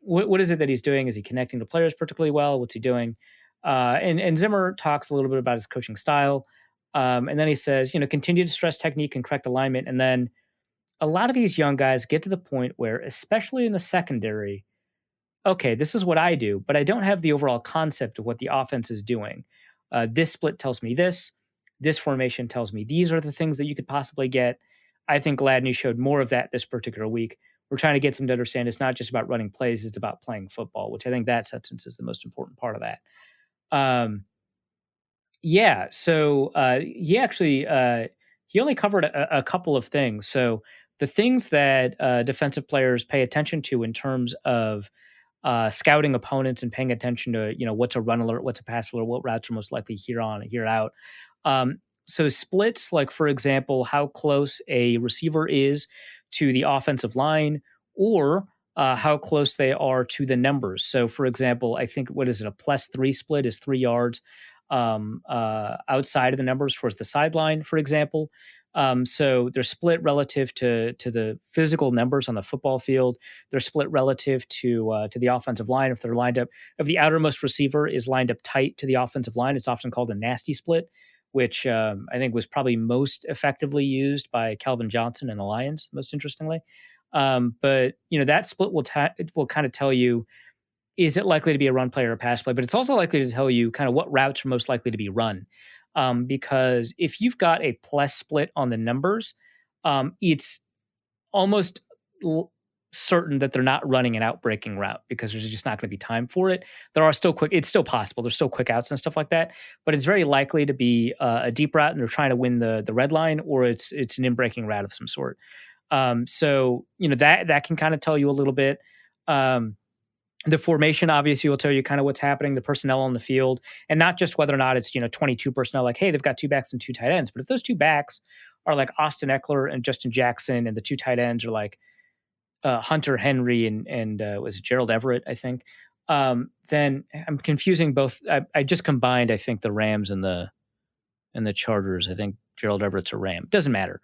What is it that he's doing? Is he connecting to players particularly well? What's he doing? And Zimmer talks a little bit about his coaching style. And then he says, continue to stress technique and correct alignment. And then a lot of these young guys get to the point where, especially in the secondary, okay, this is what I do, but I don't have the overall concept of what the offense is doing. This split tells me this. this formation tells me these are the things that you could possibly get. I think Gladney showed more of that this particular week. We're trying to get them to understand it's not just about running plays, it's about playing football, which I think that sentence is the most important part of that. So he actually he only covered a couple of things. So the things that defensive players pay attention to in terms of scouting opponents and paying attention to, what's a run alert, what's a pass alert, what routes are most likely here on, here out. So splits, like for example, how close a receiver is to the offensive line, or how close they are to the numbers. So for example, I think, what is it? A +3 split is 3 yards outside of the numbers for the sideline, for example. So they're split relative to the physical numbers on the football field. They're split relative to the offensive line. If they're lined up, if the outermost receiver is lined up tight to the offensive line, it's often called a nasty split, which I think was probably most effectively used by Calvin Johnson and the Lions, most interestingly. But that split will kind of tell you, is it likely to be a run play or a pass play? But it's also likely to tell you kind of what routes are most likely to be run. Because if you've got a plus split on the numbers, it's almost certain that they're not running an outbreaking route because there's just not going to be time for it. There are still it's still possible. There's still quick outs and stuff like that, but it's very likely to be a deep route and they're trying to win the red line, or it's an in-breaking route of some sort. So that can kind of tell you a little bit. The formation obviously will tell you kind of what's happening, the personnel on the field, and not just whether or not it's 22 personnel, like, hey, they've got 2 backs and 2 tight ends. But if those 2 backs are like Austin Eckler and Justin Jackson, and the 2 tight ends are like Hunter Henry and was it Gerald Everett, I think, then I'm confusing both. I just combined, I think, the Rams and the Chargers. I think Gerald Everett's a Ram. Doesn't matter.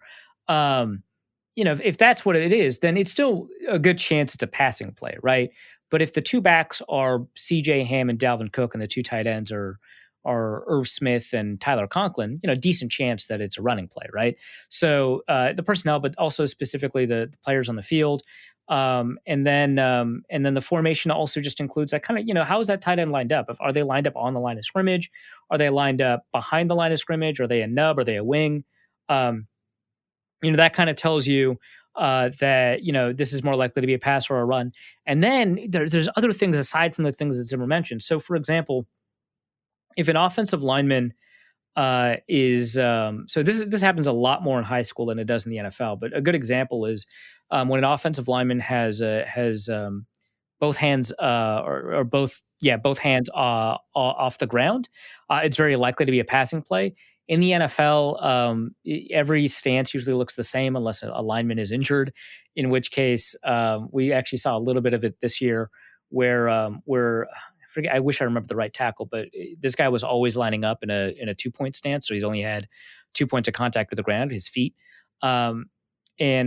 If that's what it is, then it's still a good chance it's a passing play, right? But if the 2 backs are C.J. Ham and Dalvin Cook, and the 2 tight ends are Irv Smith and Tyler Conklin, decent chance that it's a running play, right? So the personnel, but also specifically the players on the field, and then the formation also just includes that kind of how is that tight end lined up? Are they lined up on the line of scrimmage? Are they lined up behind the line of scrimmage? Are they a nub? Are they a wing? That kind of tells you that this is more likely to be a pass or a run. And then there's other things aside from the things that Zimmer mentioned. So, for example, if an offensive lineman is so this happens a lot more in high school than it does in the NFL. But a good example is when an offensive lineman has both hands both hands off the ground, it's very likely to be a passing play. In the NFL, every stance usually looks the same unless a lineman is injured, in which case we actually saw a little bit of it this year where I wish I remember the right tackle, but this guy was always lining up in a 2-point stance, so he's only had 2 points of contact with the ground, his feet. And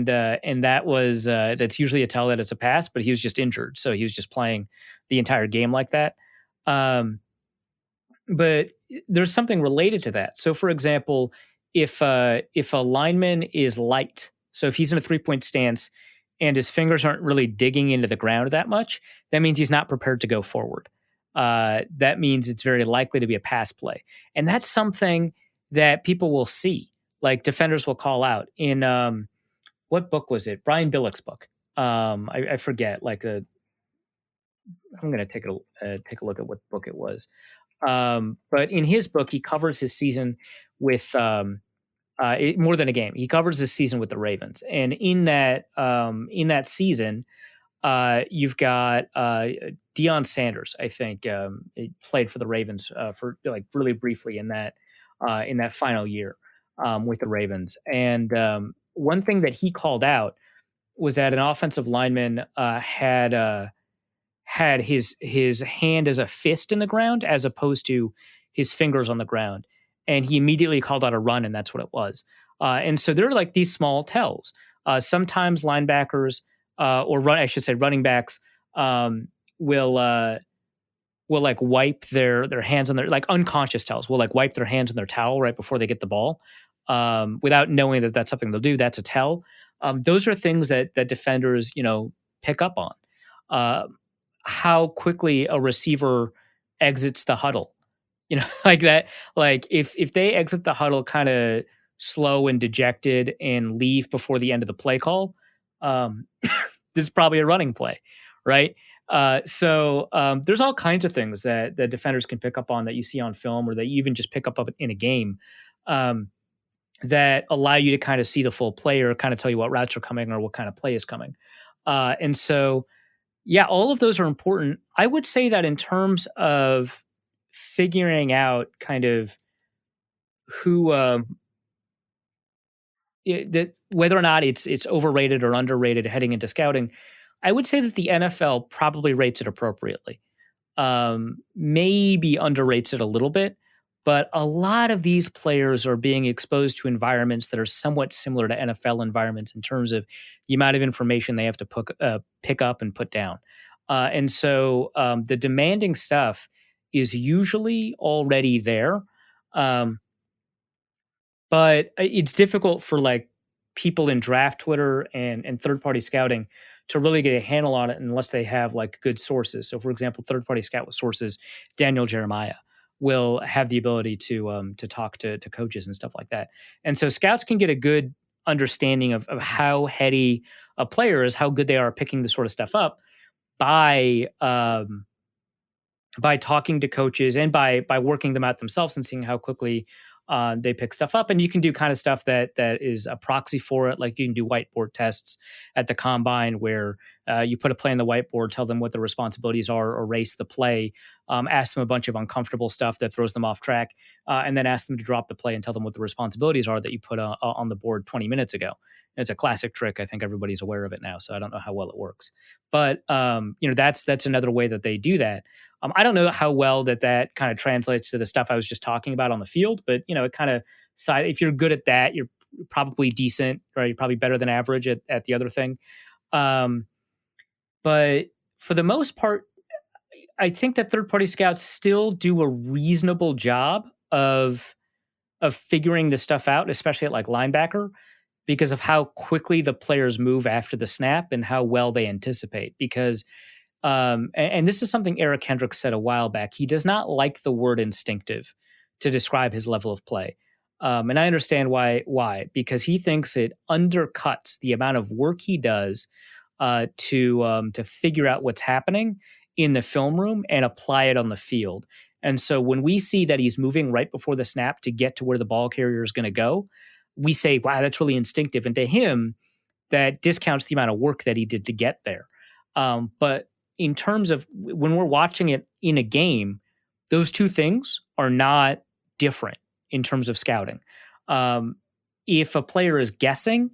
that was that's usually a tell that it's a pass, but he was just injured, so he was just playing the entire game like that. But there's something related to that. So, for example, if a lineman is light, so if he's in a 3-point stance and his fingers aren't really digging into the ground that much, that means he's not prepared to go forward. That means it's very likely to be a pass play. And that's something that people will see, like defenders will call out in, what book was it? Brian Billick's book. I forget, I'm going to take a look at what book it was. But in his book, he covers his season with more than a game. He covers his season with the Ravens, and in that season, you've got Deion Sanders. I think he played for the Ravens for like really briefly in that final year with the Ravens. And one thing that he called out was that an offensive lineman had his hand as a fist in the ground as opposed to his fingers on the ground. And he immediately called out a run, and that's what it was. And so there are like these small tells. Sometimes linebackers running backs will like wipe their hands on their, like unconscious tells, will like wipe their hands on their towel right before they get the ball without knowing that that's something they'll do. That's a tell. Those are things that defenders, pick up on. How quickly a receiver exits the huddle like that. Like if they exit the huddle kind of slow and dejected and leave before the end of the play call, this is probably a running play, right? So there's all kinds of things that defenders can pick up on that you see on film, or that you even just pick up in a game, that allow you to kind of see the full play, or kind of tell you what routes are coming or what kind of play is coming. And so, yeah, all of those are important. I would say that in terms of figuring out kind of who that whether or not it's overrated or underrated heading into scouting, I would say that the NFL probably rates it appropriately. Maybe underrates it a little bit, but a lot of these players are being exposed to environments that are somewhat similar to NFL environments in terms of the amount of information they have to pick up and put down. And so the demanding stuff is usually already there. But it's difficult for like people in draft Twitter and third party scouting to really get a handle on it unless they have like good sources. So, for example, third party scout with sources, Daniel Jeremiah will have the ability to talk to coaches and stuff like that. And so, scouts can get a good understanding of how heady a player is, how good they are at picking this sort of stuff up by talking to coaches and by working them out themselves and seeing how quickly they pick stuff up. And you can do kind of stuff that is a proxy for it. Like you can do whiteboard tests at the combine where you put a play on the whiteboard, tell them what the responsibilities are, or race the play, ask them a bunch of uncomfortable stuff that throws them off track, and then ask them to drop the play and tell them what the responsibilities are that you put on the board 20 minutes ago. It's a classic trick. I think everybody's aware of it now, so I don't know how well it works. But that's another way that they do that. I don't know how well that kind of translates to the stuff I was just talking about on the field, but it kind of if you're good at that, you're probably decent, right? You're probably better than average at the other thing. But for the most part, I think that third-party scouts still do a reasonable job of figuring this stuff out, especially at like linebacker, because of how quickly the players move after the snap and how well they anticipate. Because and this is something Eric Hendricks said a while back. He does not like the word instinctive to describe his level of play. And I understand why, because he thinks it undercuts the amount of work he does to figure out what's happening in the film room and apply it on the field. And so when we see that he's moving right before the snap to get to where the ball carrier is going to go, we say, wow, that's really instinctive. And to him, that discounts the amount of work that he did to get there. But in terms of when we're watching it in a game, those two things are not different in terms of scouting. If a player is guessing,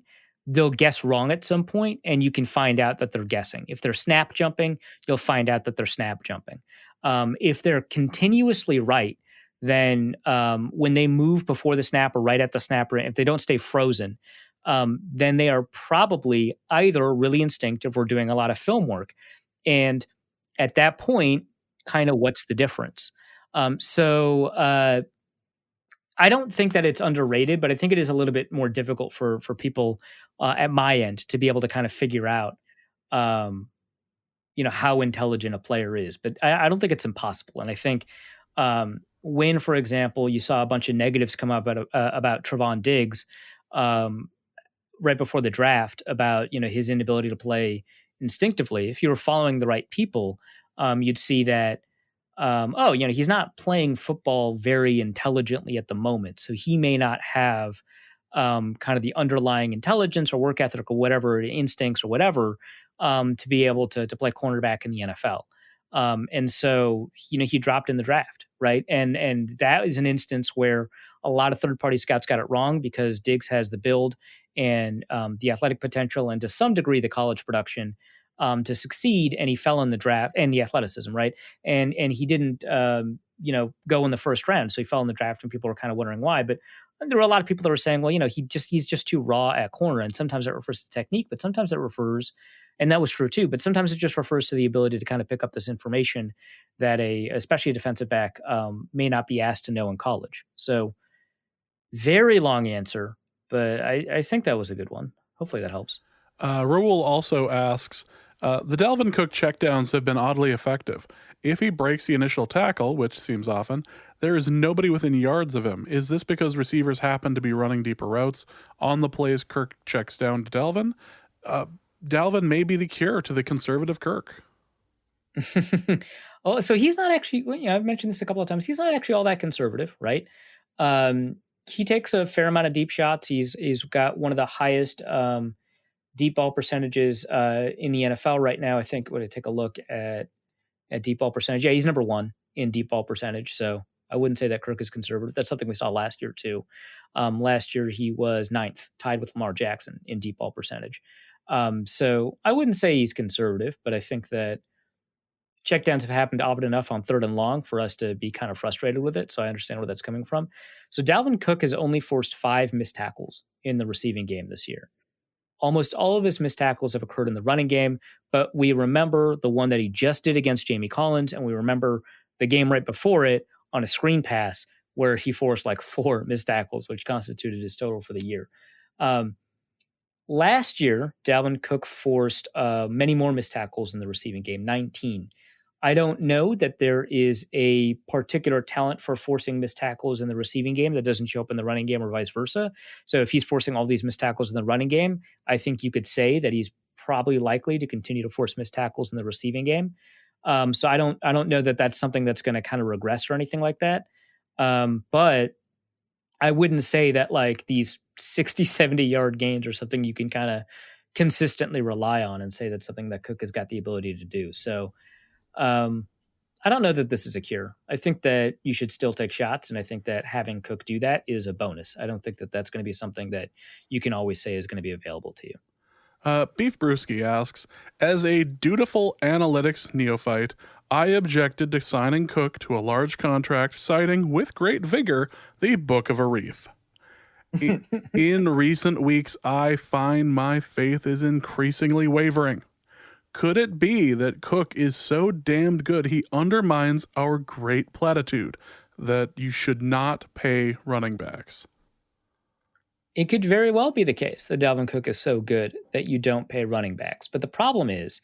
they'll guess wrong at some point, and you can find out that they're guessing. If they're snap jumping, you'll find out that they're snap jumping. If they're continuously right, then when they move before the snap or right at the snap, or if they don't stay frozen, then they are probably either really instinctive or doing a lot of film work. And at that point, kind of what's the difference? So I don't think that it's underrated, but I think it is a little bit more difficult for people at my end to be able to kind of figure out, how intelligent a player is. But I don't think it's impossible. And I think when, for example, you saw a bunch of negatives come up about Trevon Diggs right before the draft about his inability to play instinctively, if you were following the right people, you'd see that, he's not playing football very intelligently at the moment. So he may not have kind of the underlying intelligence or work ethic or whatever, instincts or whatever, to be able to play cornerback in the NFL. And so, he dropped in the draft, right? And that is an instance where a lot of third-party scouts got it wrong because Diggs has the build and the athletic potential and to some degree the college production to succeed, and he fell in the draft and the athleticism, right? And he didn't, go in the first round, so he fell in the draft, and people were kind of wondering why. But there were a lot of people that were saying, well, he's just too raw at corner, and sometimes that refers to technique, but sometimes it refers, and that was true too, but sometimes it just refers to the ability to kind of pick up this information that especially a defensive back may not be asked to know in college. So very long answer, but I think that was a good one. Hopefully that helps. Raul also asks, the Dalvin Cook checkdowns have been oddly effective. If he breaks the initial tackle, which seems often, there is nobody within yards of him. Is this because receivers happen to be running deeper routes on the plays Kirk checks down to Dalvin? Dalvin may be the cure to the conservative Kirk. Oh, so he's not actually, I've mentioned this a couple of times. He's not actually all that conservative, right? He takes a fair amount of deep shots. He's got one of the highest deep ball percentages in the NFL right now. I think, would I take a look at deep ball percentage? Yeah, he's number one in deep ball percentage. So I wouldn't say that Kirk is conservative. That's something we saw last year too. Last year he was ninth, tied with Lamar Jackson in deep ball percentage. So I wouldn't say he's conservative, but I think that checkdowns have happened often enough on 3rd and long for us to be kind of frustrated with it. So I understand where that's coming from. So Dalvin Cook has only forced 5 missed tackles in the receiving game this year. Almost all of his missed tackles have occurred in the running game, but we remember the one that he just did against Jamie Collins, and we remember the game right before it on a screen pass where he forced like 4 missed tackles, which constituted his total for the year. Last year, Dalvin Cook forced many more missed tackles in the receiving game, 19. I don't know that there is a particular talent for forcing missed tackles in the receiving game that doesn't show up in the running game or vice versa. So if he's forcing all these missed tackles in the running game, I think you could say that he's probably likely to continue to force missed tackles in the receiving game. So I don't know that that's something that's going to kind of regress or anything like that. But I wouldn't say that like these 60, 70 yard gains are something you can kind of consistently rely on and say that's something that Cook has got the ability to do. So I don't know that this is a cure. I think that you should still take shots, and I think that having Cook do that is a bonus. I don't think that that's going to be something that you can always say is going to be available to you. Beef Brewski asks, as a dutiful analytics neophyte, I objected to signing Cook to a large contract, citing with great vigor the Book of Arif. In recent weeks, I find my faith is increasingly wavering. Could it be that Cook is so damned good he undermines our great platitude that you should not pay running backs? It could very well be the case that Dalvin Cook is so good that you don't pay running backs. But the problem is,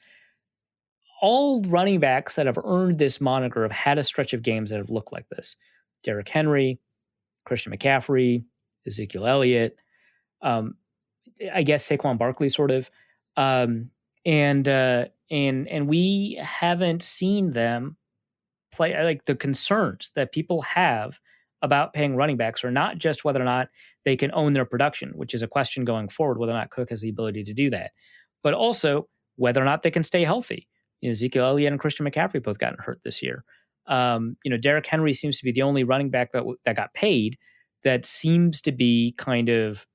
all running backs that have earned this moniker have had a stretch of games that have looked like this. Derrick Henry, Christian McCaffrey, Ezekiel Elliott, I guess Saquon Barkley sort of. And we haven't seen them play. Like, the concerns that people have about paying running backs are not just whether or not they can own their production, which is a question going forward, whether or not Cook has the ability to do that, but also whether or not they can stay healthy. Ezekiel Elliott and Christian McCaffrey both gotten hurt this year. Derrick Henry seems to be the only running back that got paid that seems to be kind of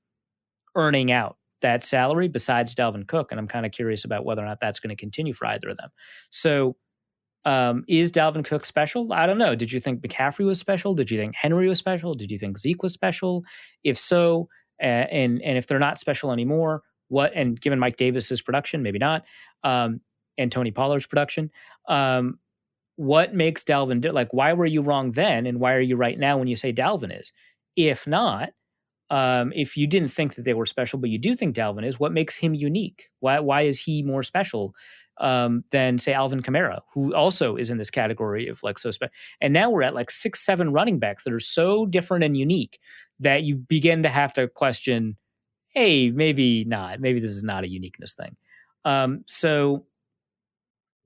earning out that salary besides Dalvin Cook. And I'm kind of curious about whether or not that's going to continue for either of them. So is Dalvin Cook special? I don't know. Did you think McCaffrey was special? Did you think Henry was special? Did you think Zeke was special? If so, and if they're not special anymore, what, and given Mike Davis's production, maybe not, and Tony Pollard's production, what makes Dalvin, like, why were you wrong then? And why are you right now when you say Dalvin is? If not, if you didn't think that they were special, but you do think Dalvin is, what makes him unique? Why is he more special than, say, Alvin Kamara, who also is in this category of like so special? And now we're at like 6, 7 running backs that are so different and unique that you begin to have to question, hey, maybe not. Maybe this is not a uniqueness thing. So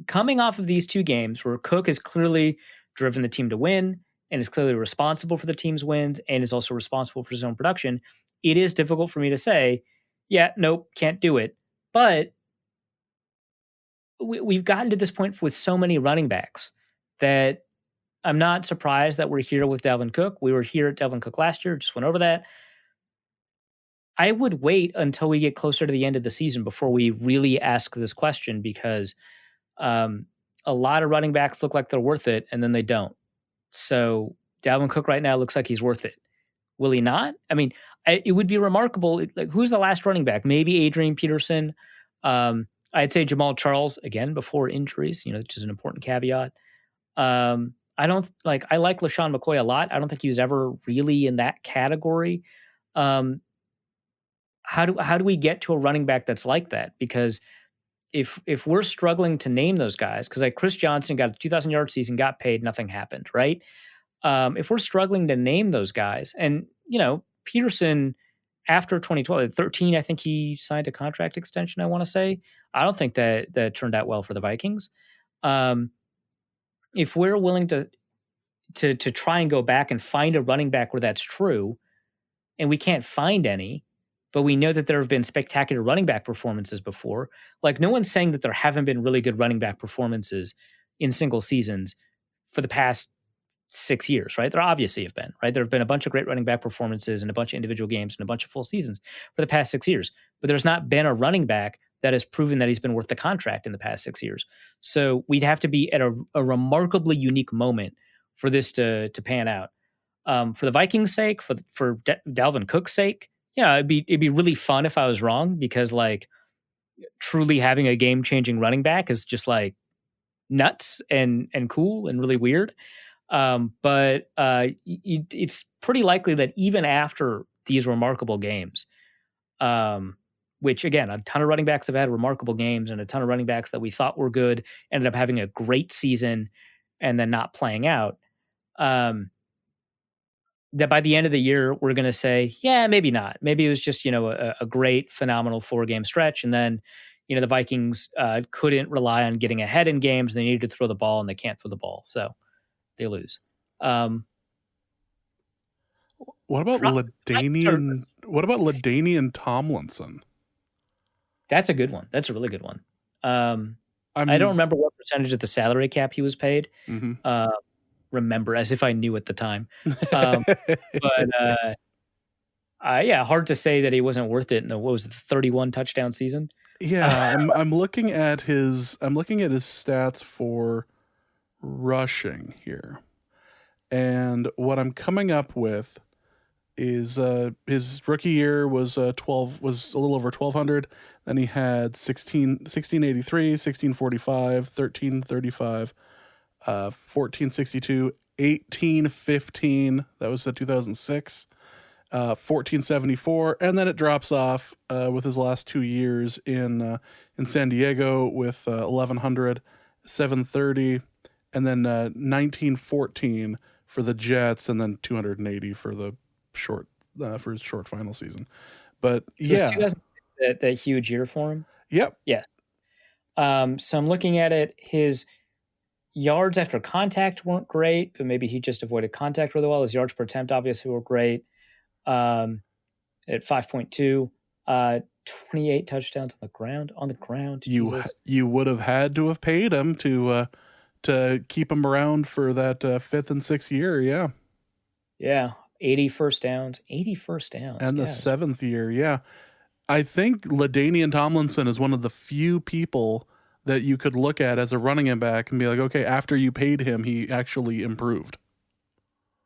coming off of these 2 games where Cook has clearly driven the team to win and is clearly responsible for the team's wins and is also responsible for his own production, it is difficult for me to say, yeah, nope, can't do it. But we've gotten to this point with so many running backs that I'm not surprised that we're here with Dalvin Cook. We were here at Dalvin Cook last year, just went over that. I would wait until we get closer to the end of the season before we really ask this question, because a lot of running backs look like they're worth it, and then they don't. So Dalvin Cook right now looks like he's worth it. Will he not? I mean, it would be remarkable. Like, who's the last running back? Maybe Adrian Peterson. I'd say Jamal Charles, again, before injuries, which is an important caveat. I like LaShawn McCoy a lot. I don't think he was ever really in that category. How do we get to a running back that's like that? Because if we're struggling to name those guys, because like Chris Johnson got a 2,000-yard season, got paid, nothing happened, right? If we're struggling to name those guys, and Peterson after 2012, 13, I think he signed a contract extension. I want to say, I don't think that turned out well for the Vikings. If we're willing to try and go back and find a running back where that's true, and we can't find any, but we know that there have been spectacular running back performances before. Like, no one's saying that there haven't been really good running back performances in single seasons for the past 6 years, right? There obviously have been, right? There have been a bunch of great running back performances and a bunch of individual games and a bunch of full seasons for the past 6 years. But there's not been a running back that has proven that he's been worth the contract in the past 6 years. So we'd have to be at a remarkably unique moment for this to pan out. For the Vikings' sake, for Dalvin Cook's sake, yeah, it'd be really fun if I was wrong, because like truly having a game-changing running back is just like nuts and cool and really weird. But it's pretty likely that even after these remarkable games, which again, a ton of running backs have had remarkable games, and a ton of running backs that we thought were good ended up having a great season and then not playing out. That by the end of the year, we're going to say, yeah, maybe not. Maybe it was just, a great, phenomenal 4-game stretch. And then, the Vikings couldn't rely on getting ahead in games. They needed to throw the ball, and they can't throw the ball. So they lose. What about LaDainian Tomlinson? That's a good one. That's a really good one. I don't remember what percentage of the salary cap he was paid. Mm-hmm. Remember, as if I knew at the time. Hard to say that he wasn't worth it in the 31 touchdown season. Yeah, I'm looking at his stats for rushing here, and what I'm coming up with is his rookie year was a little over 1,200. Then he had 1683, 1645, 1335. 1462, 1815. That was the 2006. 1474, and then it drops off with his last 2 years in San Diego with 1100, 730, and then 1914 for the Jets, and then 280 for the for his short final season. But yeah, 2006, that huge year for him. Yep. Yes. So I'm looking at it. His yards after contact weren't great, but maybe he just avoided contact really well. His yards per attempt obviously were great. At 5.2, 28 touchdowns on the ground. You would have had to have paid him to keep him around for that 5th and 6th year. Yeah. Yeah. 80 first downs. And the 7th year. Yeah. I think LaDainian Tomlinson is one of the few people that you could look at as a running back and be like, okay, after you paid him, he actually improved.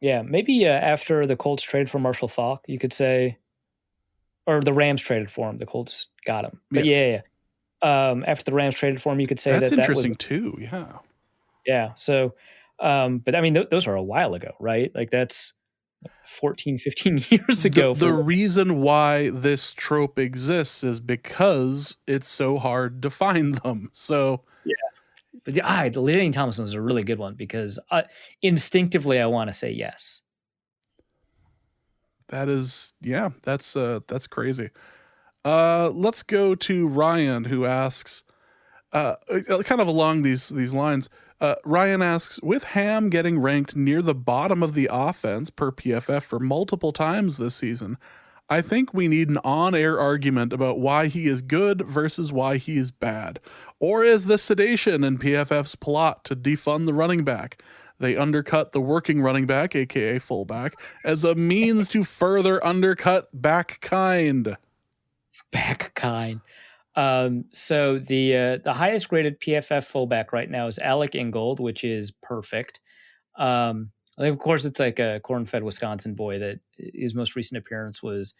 Yeah, maybe after the Colts traded for Marshall Faulk, you could say, or the Rams traded for him, the Colts got him. But yeah. After the Rams traded for him, you could say that's interesting too. Yeah. Yeah. So, but I mean, those are a while ago, right? Like that's 14, 15 years ago. The reason why this trope exists is because it's so hard to find them. So yeah, but LaDainian Tomlinson is a really good one because instinctively I want to say yes. That's crazy. Let's go to Ryan, who asks, kind of along these lines. Ryan asks, with Ham getting ranked near the bottom of the offense per PFF for multiple times this season, I think we need an on-air argument about why he is good versus why he is bad. Or is the sedation in PFF's plot to defund the running back? They undercut the working running back, aka fullback, as a means to further undercut back kind. So the highest graded PFF fullback right now is Alec Ingold, which is perfect. Of course, it's like a corn-fed Wisconsin boy that his most recent appearance was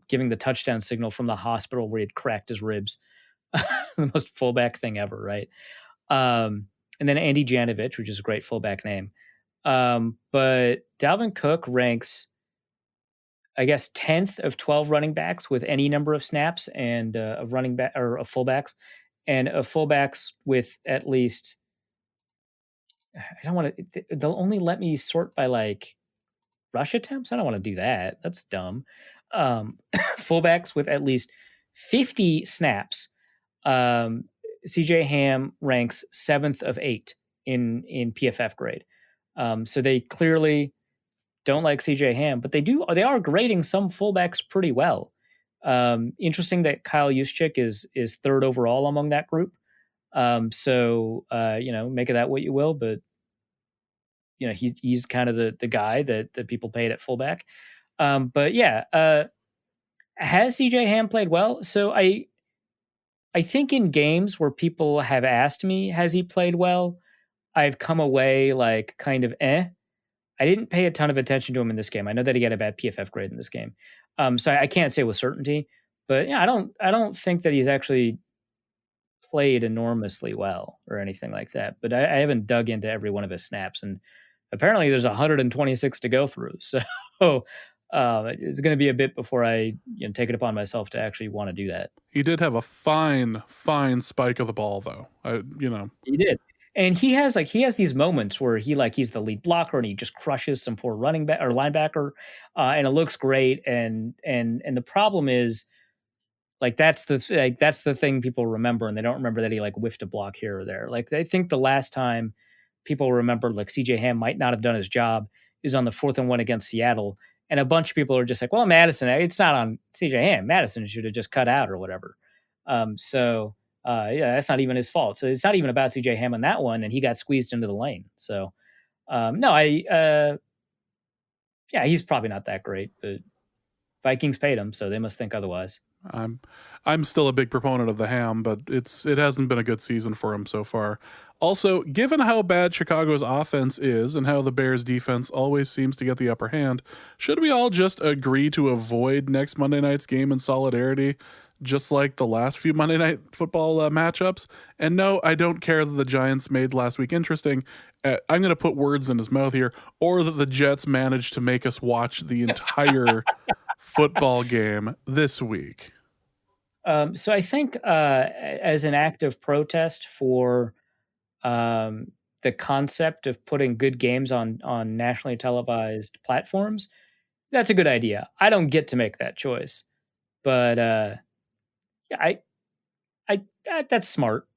giving the touchdown signal from the hospital where he had cracked his ribs. The most fullback thing ever, right? And then Andy Janovich, which is a great fullback name. But Dalvin Cook ranks, I guess, 10th of 12 running backs with any number of snaps and of running back or of fullbacks, and a fullbacks with at least, I don't want to, they'll only let me sort by like rush attempts. I don't want to do that. That's dumb. Fullbacks with at least 50 snaps. CJ Ham ranks 7th of 8 in PFF grade. So they clearly don't like CJ Ham, but they are grading some fullbacks pretty well. Interesting that Kyle Juszczyk is 3rd overall among that group. So make of that what you will, but he's kind of the guy that people paid at fullback. But yeah, has CJ Ham played well? So I think in games where people have asked me, has he played well? I've come away like kind of I didn't pay a ton of attention to him in this game. I know that he got a bad PFF grade in this game. So I can't say with certainty, but yeah, I don't think that he's actually played enormously well or anything like that. But I haven't dug into every one of his snaps, and apparently there's 126 to go through. So it's going to be a bit before I take it upon myself to actually want to do that. He did have a fine spike of the ball, though. He did. And he has these moments where he's the lead blocker and he just crushes some poor running back or linebacker, and it looks great. And the problem is, like, that's the thing people remember, and they don't remember that he like whiffed a block here or there. Like, they think the last time people remember like CJ Ham might not have done his job is on the 4th and 1 against Seattle, and a bunch of people are just like, well, Madison, it's not on CJ Ham. Madison should have just cut out or whatever. That's not even his fault. So it's not even about CJ Ham on that one, and he got squeezed into the lane. So he's probably not that great, but Vikings paid him, so they must think otherwise. I'm still a big proponent of the Ham, but it hasn't been a good season for him so far. Also, given how bad Chicago's offense is and how the Bears' defense always seems to get the upper hand, should we all just agree to avoid next Monday night's game in solidarity, just like the last few Monday Night Football matchups? And no, I don't care that the Giants made last week interesting. I'm going to put words in his mouth here, or that the Jets managed to make us watch the entire football game this week. So I think as an act of protest for the concept of putting good games on nationally televised platforms, that's a good idea. I don't get to make that choice, but I that's smart.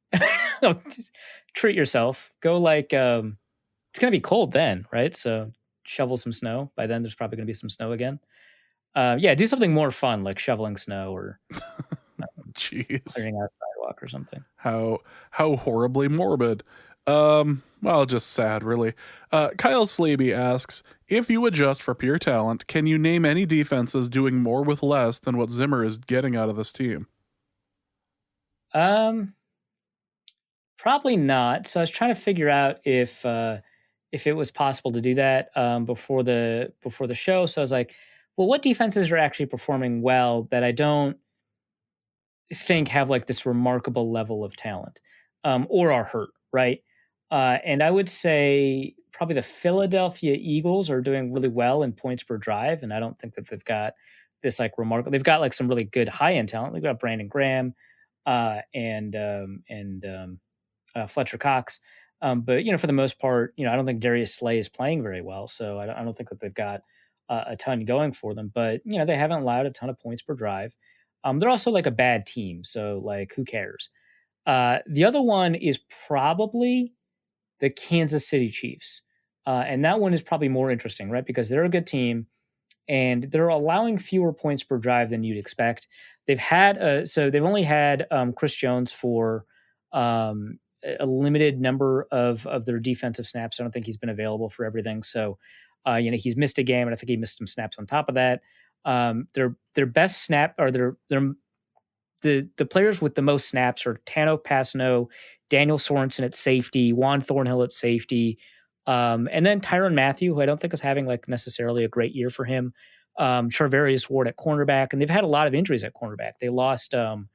Treat yourself. Go like it's gonna be cold then, right? So shovel some snow. By then, there's probably gonna be some snow again. Do something more fun like shoveling snow or clearing out a sidewalk or something. How horribly morbid. Well, just sad, really. Kyle Slaby asks, if you adjust for pure talent, can you name any defenses doing more with less than what Zimmer is getting out of this team? Probably not. So I was trying to figure out if it was possible to do that before the show. So I was like, well, what defenses are actually performing well that I don't think have like this remarkable level of talent or are hurt, right? And I would say probably the Philadelphia Eagles are doing really well in points per drive, and I don't think that they've got this like remarkable. They've got like some really good high end talent. They've got Brandon Graham and Fletcher Cox, but for the most part, I don't think Darius Slay is playing very well, so I don't think that they've got a ton going for them. But they haven't allowed a ton of points per drive. They're also like a bad team, so like who cares? The other one is probably the Kansas City Chiefs. And that one is probably more interesting, right? Because they're a good team and they're allowing fewer points per drive than you'd expect. They've only had Chris Jones for a limited number of their defensive snaps. I don't think he's been available for everything. So, he's missed a game, and I think he missed some snaps on top of that. Their best snap, or the players with the most snaps are Tano Pasno, Daniel Sorensen at safety, Juan Thornhill at safety, and then Tyrann Mathieu, who I don't think is having like necessarily a great year for him. Charvarius Ward at cornerback, and they've had a lot of injuries at cornerback. They lost their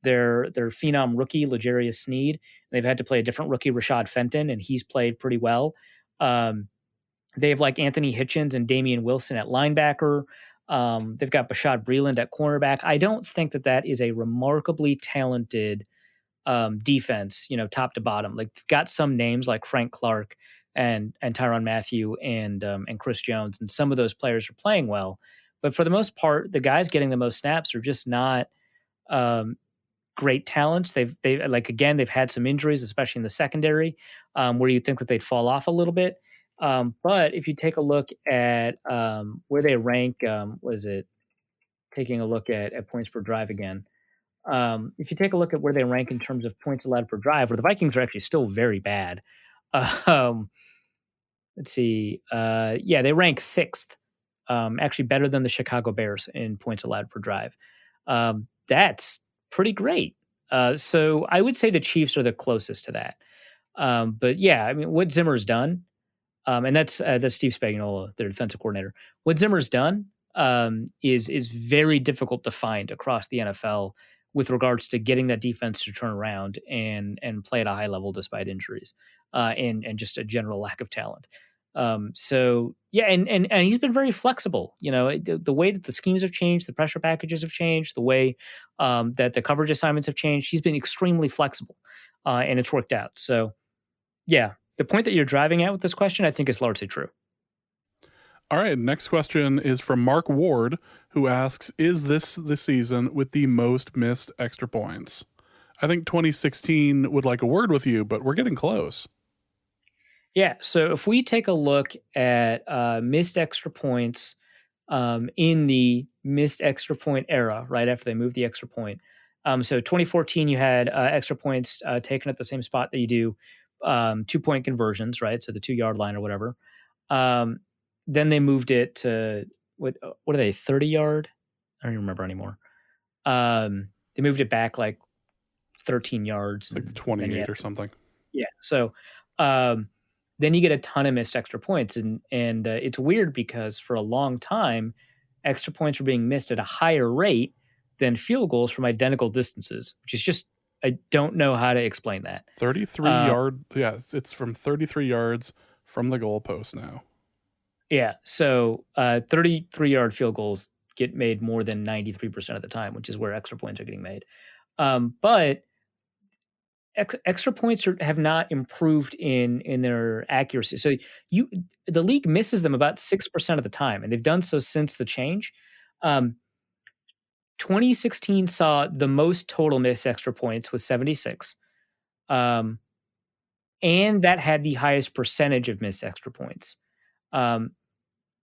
phenom rookie L'Jarius Sneed. They've had to play a different rookie, Rashad Fenton, and he's played pretty well. They have like Anthony Hitchens and Damian Wilson at linebacker. They've got Bashad Breeland at cornerback. I don't think that is a remarkably talented defense, top to bottom. Like got some names like Frank Clark and Tyrann Mathieu and Chris Jones, and some of those players are playing well. But for the most part, the guys getting the most snaps are just not great talents. They've had some injuries, especially in the secondary, where you think that they'd fall off a little bit. But if you take a look at where they rank, taking a look at points per drive again. If you take a look at where they rank in terms of points allowed per drive, where the Vikings are actually still very bad. Let's see. They rank 6th, actually better than the Chicago Bears in points allowed per drive. That's pretty great. So I would say the Chiefs are the closest to that. But yeah, I mean, what Zimmer's done, and that's Steve Spagnuolo, their defensive coordinator. What Zimmer's done is very difficult to find across the NFL with regards to getting that defense to turn around and play at a high level despite injuries and just a general lack of talent. So yeah, and he's been very flexible. The way that the schemes have changed, the pressure packages have changed, the way that the coverage assignments have changed. He's been extremely flexible, and it's worked out. So yeah, the point that you're driving at with this question, I think, is largely true. All right, next question is from Mark Ward, who asks, is this the season with the most missed extra points? I think 2016 would like a word with you, but we're getting close. Yeah, so if we take a look at missed extra points in the missed extra point era, right after they moved the extra point. So 2014, you had extra points taken at the same spot that you do 2-point conversions, right? So the 2-yard line or whatever. Then they moved it to what are they, 30 yard? I don't even remember anymore. They moved it back like 13 yards, like 28 or something. Yeah. So then you get a ton of missed extra points, and it's weird because for a long time, extra points were being missed at a higher rate than field goals from identical distances, which is just, I don't know how to explain that. 33 yard. Yeah, it's from 33 yards from the goalpost now. Yeah, so 33-yard field goals get made more than 93% of the time, which is where extra points are getting made. But extra points have not improved in their accuracy. So the league misses them about 6% of the time, and they've done so since the change. 2016 saw the most total missed extra points with 76. And that had the highest percentage of missed extra points.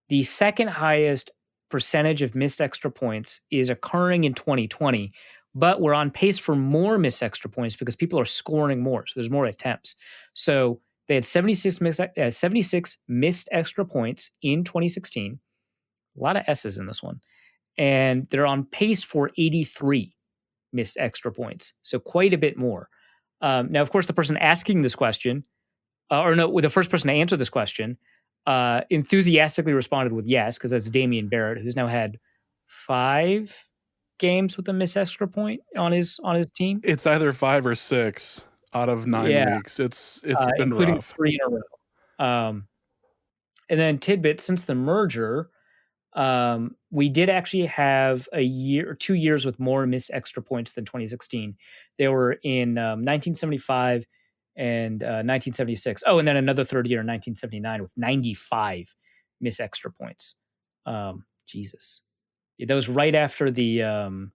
The second highest percentage of missed extra points is occurring in 2020, but we're on pace for more missed extra points because people are scoring more. So there's more attempts. So they had 76 missed extra points in 2016. A lot of S's in this one. And they're on pace for 83 missed extra points. So quite a bit more. Now, of course, the person asking this question, the first person to answer this question, enthusiastically responded with yes, because that's Damian Barrett, who's now had 5 games with a missed extra point on his team. It's either 5 or 6 out of 9 weeks. It's been including rough. 3 in a row. And then tidbit, since the merger, we did actually have a year or 2 years with more missed extra points than 2016. They were in 1975 and 1976. Oh, and then another third year in 1979 with 95 missed extra points. Jesus. That was right after the end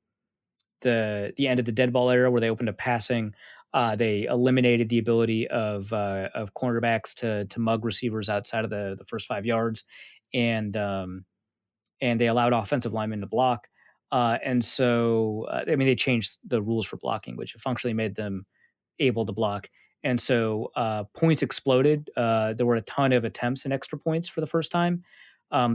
of the dead ball era, where they opened up passing. They eliminated the ability of cornerbacks to mug receivers outside of the first 5 yards, and they allowed offensive linemen to block. And so, they changed the rules for blocking, which functionally made them able to block. And so points exploded. There were a ton of attempts and extra points for the first time.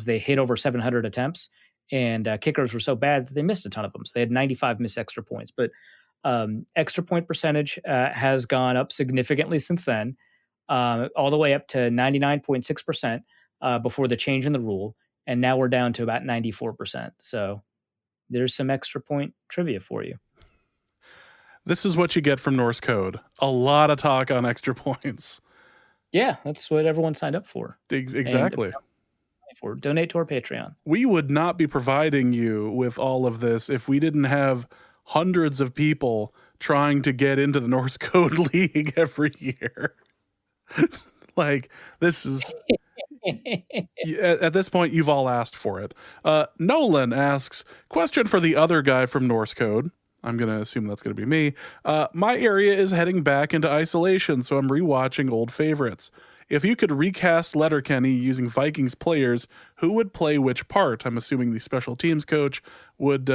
They hit over 700 attempts, and kickers were so bad that they missed a ton of them. So they had 95 missed extra points. But extra point percentage has gone up significantly since then, all the way up to 99.6% before the change in the rule. And now we're down to about 94%. So there's some extra point trivia for you. This is what you get from Norse Code. A lot of talk on extra points. Yeah, that's what everyone signed up for. Exactly. Donate to our Patreon. We would not be providing you with all of this if we didn't have hundreds of people trying to get into the Norse Code League every year. Like, this is... At this point, you've all asked for it. Nolan asks, question for the other guy from Norse Code. I'm going to assume that's going to be me. My area is heading back into isolation, so I'm rewatching old favorites. If you could recast Letterkenny using Vikings players, who would play which part? I'm assuming the special teams coach would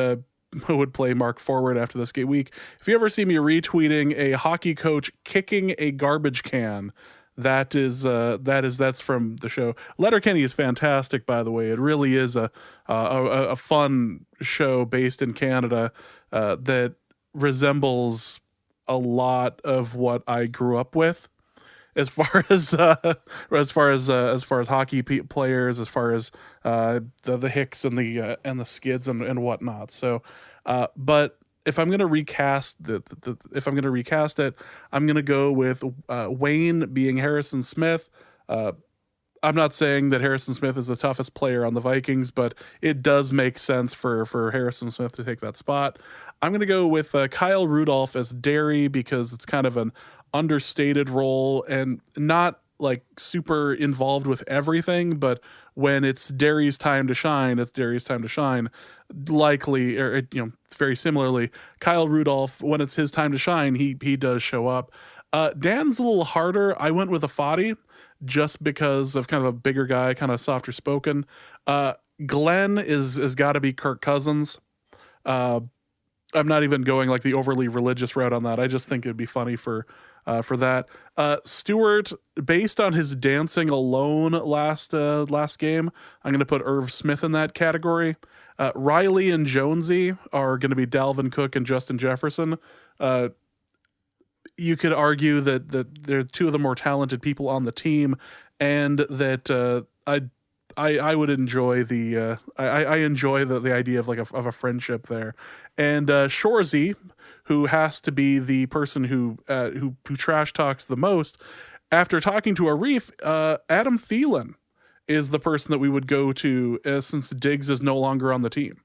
play Mark Forward after this game week. If you ever see me retweeting a hockey coach kicking a garbage can, that's from the show. Letterkenny is fantastic, by the way. It really is a fun show based in Canada that resembles a lot of what I grew up with, as far as hockey players, as far as the Hicks and the Skids and whatnot. So, but if I'm gonna recast if I'm gonna recast it, I'm gonna go with Wayne being Harrison Smith. I'm not saying that Harrison Smith is the toughest player on the Vikings, but it does make sense for Harrison Smith to take that spot. I'm gonna go with Kyle Rudolph as Derry because it's kind of an understated role and not like super involved with everything, but when it's Derry's time to shine, it's Derry's time to shine. Likely, or very similarly, Kyle Rudolph, when it's his time to shine, he does show up. Dan's a little harder. I went with a Foddy just because of kind of a bigger guy, kind of softer spoken. Glenn is got to be Kirk Cousins. I'm not even going like the overly religious route on that. I just think it'd be funny for that. Stewart, based on his dancing alone last game, I'm going to put Irv Smith in that category. Riley and Jonesy are going to be Dalvin Cook and Justin Jefferson. You could argue that they're two of the more talented people on the team, and that I would enjoy I enjoy the idea of a friendship there. And Shorzy, who has to be the person who trash talks the most, after talking to Arif, Adam Thielen is the person that we would go to since Diggs is no longer on the team.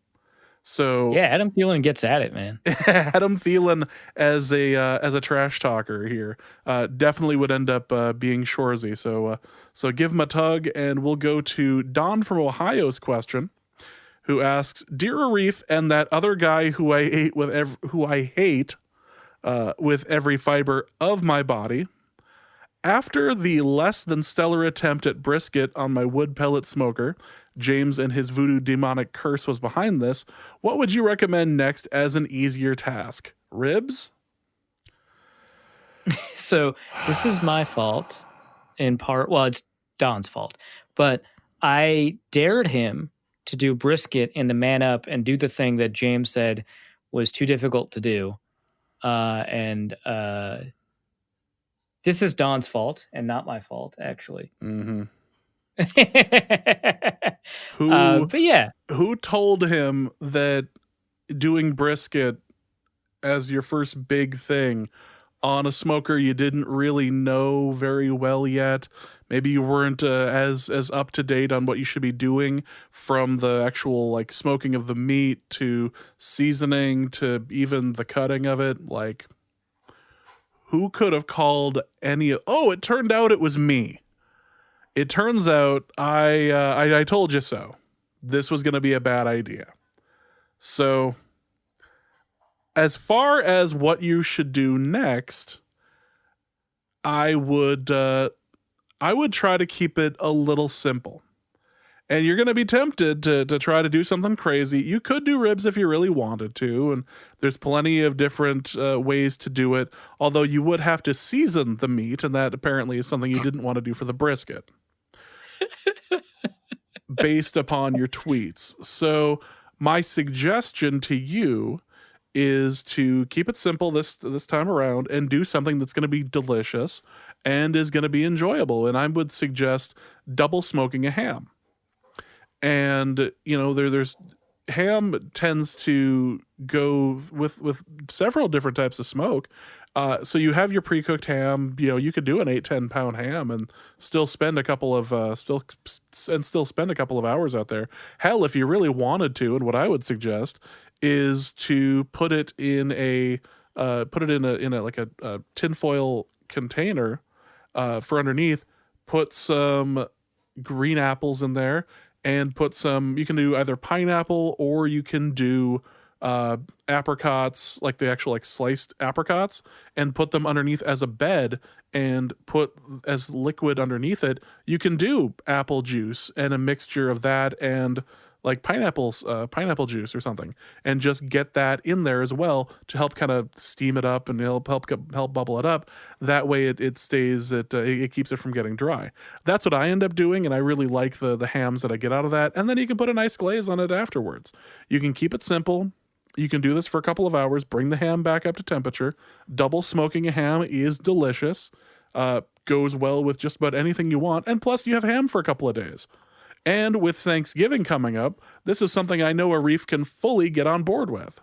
So yeah, Adam Thielen gets at it, man. Adam Thielen as a trash talker here definitely would end up being Shorzy. So give him a tug, and we'll go to Don from Ohio's question, who asks, "Dear Arif and that other guy who I hate with every fiber of my body, after the less than stellar attempt at brisket on my wood pellet smoker, James and his voodoo demonic curse was behind this. What would you recommend next as an easier task? Ribs?" So this is my fault in part. Well, it's Don's fault, but I dared him to do brisket and to man up and do the thing that James said was too difficult to do. And this is Don's fault and not my fault, actually. Mm-hmm. But yeah, who told him that doing brisket as your first big thing on a smoker you didn't really know very well yet? Maybe you weren't as up to date on what you should be doing, from the actual like smoking of the meat to seasoning to even the cutting of it. Like, who could have called any? Oh, it turned out it was me. It turns out I told you so. This was going to be a bad idea. So, as far as what you should do next, I would try to keep it a little simple. And you're going to be tempted to try to do something crazy. You could do ribs if you really wanted to, and there's plenty of different ways to do it, although you would have to season the meat, and that apparently is something you didn't want to do for the brisket, based upon your tweets. So my suggestion to you is to keep it simple this time around and do something that's going to be delicious and is going to be enjoyable. And I would suggest double smoking a ham. And, there's ham tends to go with several different types of smoke. So you have your pre-cooked ham. You could do an 8-10 pound ham and still spend a couple of spend a couple of hours out there. Hell, if you really wanted to, and what I would suggest is to put it in a put it in a like a tinfoil container for underneath. Put some green apples in there, and put some. You can do either pineapple or you can do apricots, like the actual like sliced apricots, and put them underneath as a bed and put as liquid underneath it. You can do apple juice and a mixture of that and like pineapple juice or something, and just get that in there as well to help kind of steam it up and help bubble it up. That way it stays it keeps it from getting dry. That's what I end up doing, and I really like the hams that I get out of that. And then you can put a nice glaze on it afterwards. You can keep it simple. You can do this for a couple of hours, bring the ham back up to temperature. Double smoking a ham is delicious. Goes well with just about anything you want, and plus you have ham for a couple of days. And with Thanksgiving coming up, this is something I know Arif can fully get on board with.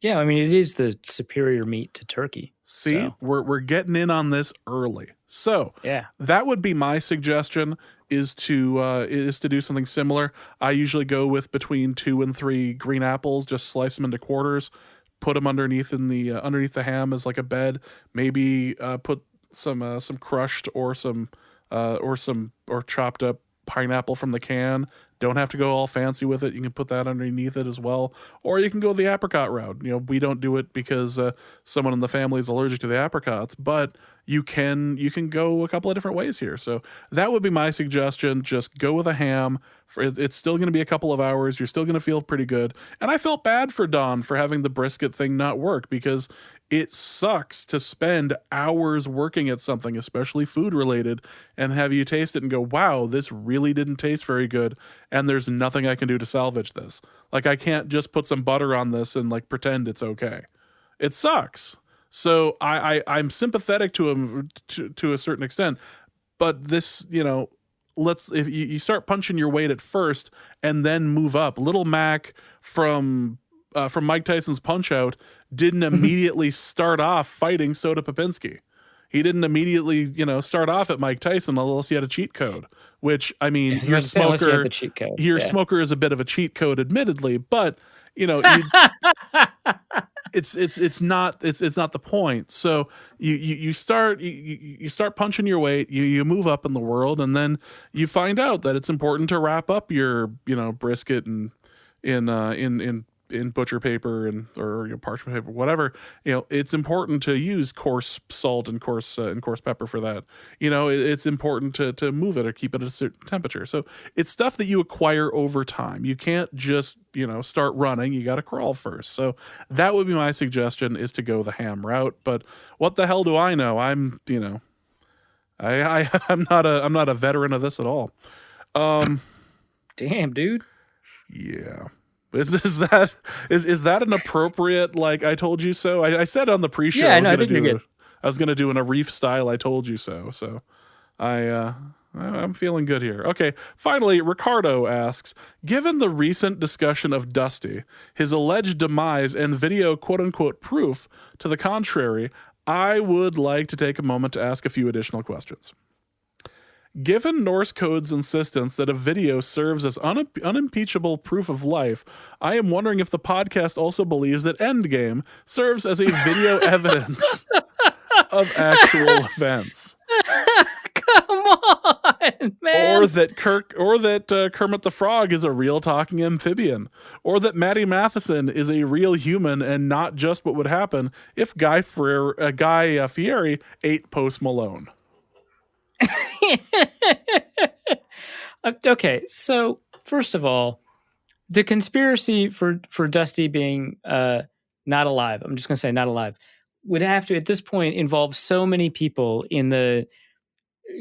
Yeah, I mean, it is the superior meat to turkey. See, so. We're getting in on this early. So yeah, that would be my suggestion, is to do something similar. I usually go with between 2 and 3 green apples, just slice them into quarters, put them underneath the ham as like a bed. Maybe put some crushed or chopped up pineapple from the can. Don't have to go all fancy with it. You can put that underneath it as well, or you can go the apricot route. We don't do it because someone in the family is allergic to the apricots, but you can go a couple of different ways here. So that would be my suggestion. Just go with a ham. It's still going to be a couple of hours. You're still going to feel pretty good. And I felt bad for Don for having the brisket thing not work, because it sucks to spend hours working at something, especially food related, and have you taste it and go, wow, this really didn't taste very good, and there's nothing I can do to salvage this. Like, I can't just put some butter on this and like pretend it's okay. It sucks. So I'm sympathetic to him to a certain extent, but this, if you start punching your weight at first and then move up. Little Mac from Mike Tyson's Punch-Out didn't immediately start off fighting Soda Popinski. He didn't immediately, start off at Mike Tyson unless he had a cheat code. Which, I mean, your smoker is a bit of a cheat code, admittedly, but it's not the point. So you start punching your weight, you move up in the world, and then you find out that it's important to wrap up your brisket and in butcher paper or parchment paper, whatever. It's important to use coarse salt and coarse pepper for that. It's important to move it or keep it at a certain temperature. So it's stuff that you acquire over time. You can't just start running. You got to crawl first. So that would be my suggestion, is to go the ham route. But what the hell do I know? I'm I'm not a veteran of this at all. Damn, dude. Yeah. Is that an appropriate, like, I told you so? I said on the pre-show I was going to do an Arif style I told you so. So I'm feeling good here. Okay, finally, Ricardo asks, given the recent discussion of Dusty, his alleged demise, and video quote-unquote proof to the contrary, I would like to take a moment to ask a few additional questions. Given Norse Code's insistence that a video serves as unimpeachable proof of life, I am wondering if the podcast also believes that Endgame serves as a video evidence of actual events. Come on, man. Or that Kermit the Frog is a real talking amphibian. Or that Matty Matheson is a real human and not just what would happen if Guy Fieri ate Post Malone. Okay, so first of all, the conspiracy for Dusty being not alive, I'm just going to say not alive, would have to, at this point, involve so many people in the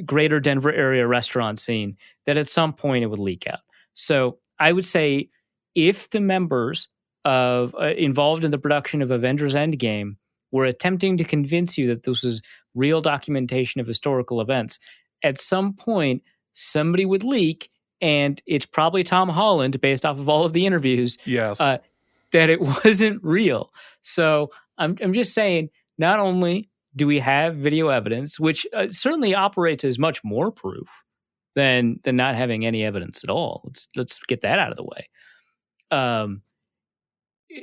greater Denver area restaurant scene that at some point it would leak out. So I would say if the members of involved in the production of Avengers Endgame were attempting to convince you that this was real documentation of historical events, at some point somebody would leak, and it's probably Tom Holland, based off of all of the interviews, yes, that it wasn't real. So I'm just saying, not only do we have video evidence, which certainly operates as much more proof than not having any evidence at all. Let's get that out of the way.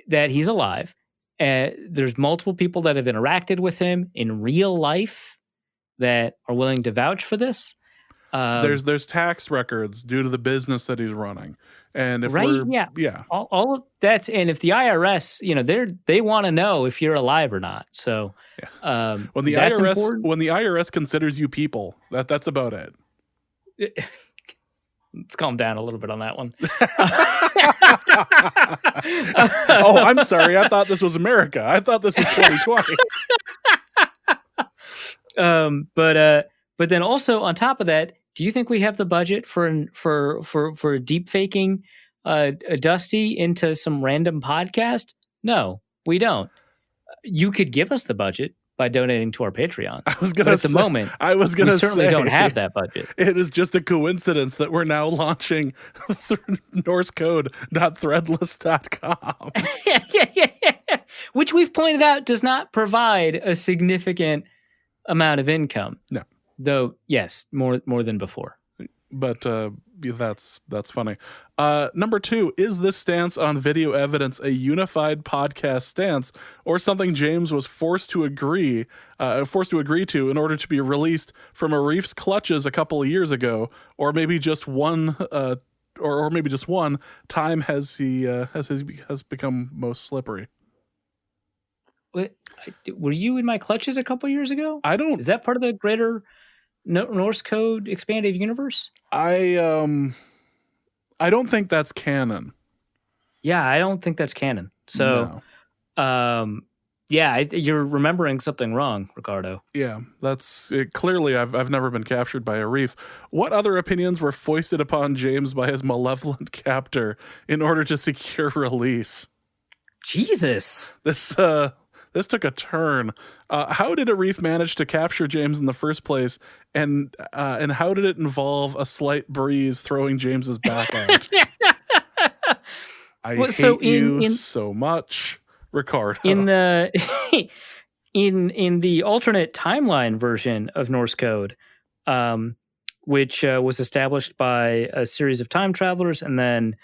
That he's alive, There's multiple people that have interacted with him in real life that are willing to vouch for this. There's tax records due to the business that he's running, and if all of that's, and if the IRS, they want to know if you're alive or not. So when the IRS considers you people, that's about it. Let's calm down a little bit on that one. Oh, I'm sorry. I thought this was America. I thought this was 2020. But then also on top of that, do you think we have the budget for deep faking Dusty into some random podcast? No, we don't. You could give us the budget by donating to our Patreon. We certainly don't have that budget. It is just a coincidence that we're now launching Norse Code, .threadless.com. Which we've pointed out does not provide a significant amount of income. No. Though, yes, more than before. But that's funny. Number 2, is this stance on video evidence a unified podcast stance, or something James was forced to agree to in order to be released from Arif's clutches a couple of years ago, or maybe just one, or maybe just one time has become most slippery? What, were you in my clutches a couple years ago? Is that part of the greater Norse Code expanded universe? I don't think that's canon. Yeah, I don't think that's canon. So, no. You're remembering something wrong, Ricardo. Yeah, that's it. Clearly, I've never been captured by Arif. What other opinions were foisted upon James by his malevolent captor in order to secure release? Jesus, this took a turn. How did Arif manage to capture James in the first place, and how did it involve a slight breeze throwing James's back out? I hate you so much, Ricardo. In the in the alternate timeline version of Norse Code, which was established by a series of time travelers, and then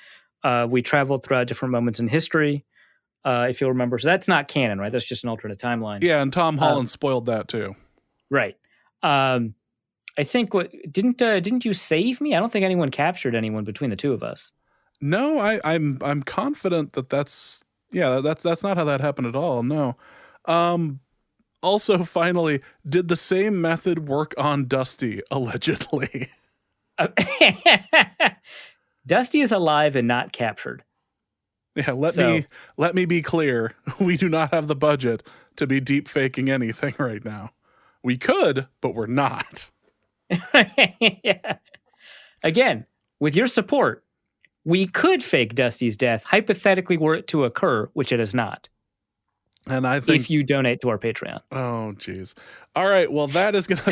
we traveled throughout different moments in history. If you'll remember. So that's not canon, right? That's just an alternate timeline. Yeah, and Tom Holland spoiled that too. Right. I think didn't you save me? I don't think anyone captured anyone between the two of us. No, I'm confident that's not how that happened at all. No. Also, finally, did the same method work on Dusty, allegedly? Dusty is alive and not captured. Yeah, let me be clear. We do not have the budget to be deep faking anything right now. We could, but we're not. Yeah. Again, with your support, we could fake Dusty's death, hypothetically were it to occur, which it has not. And I think if you donate to our Patreon. Oh, geez. All right. Well, that is going to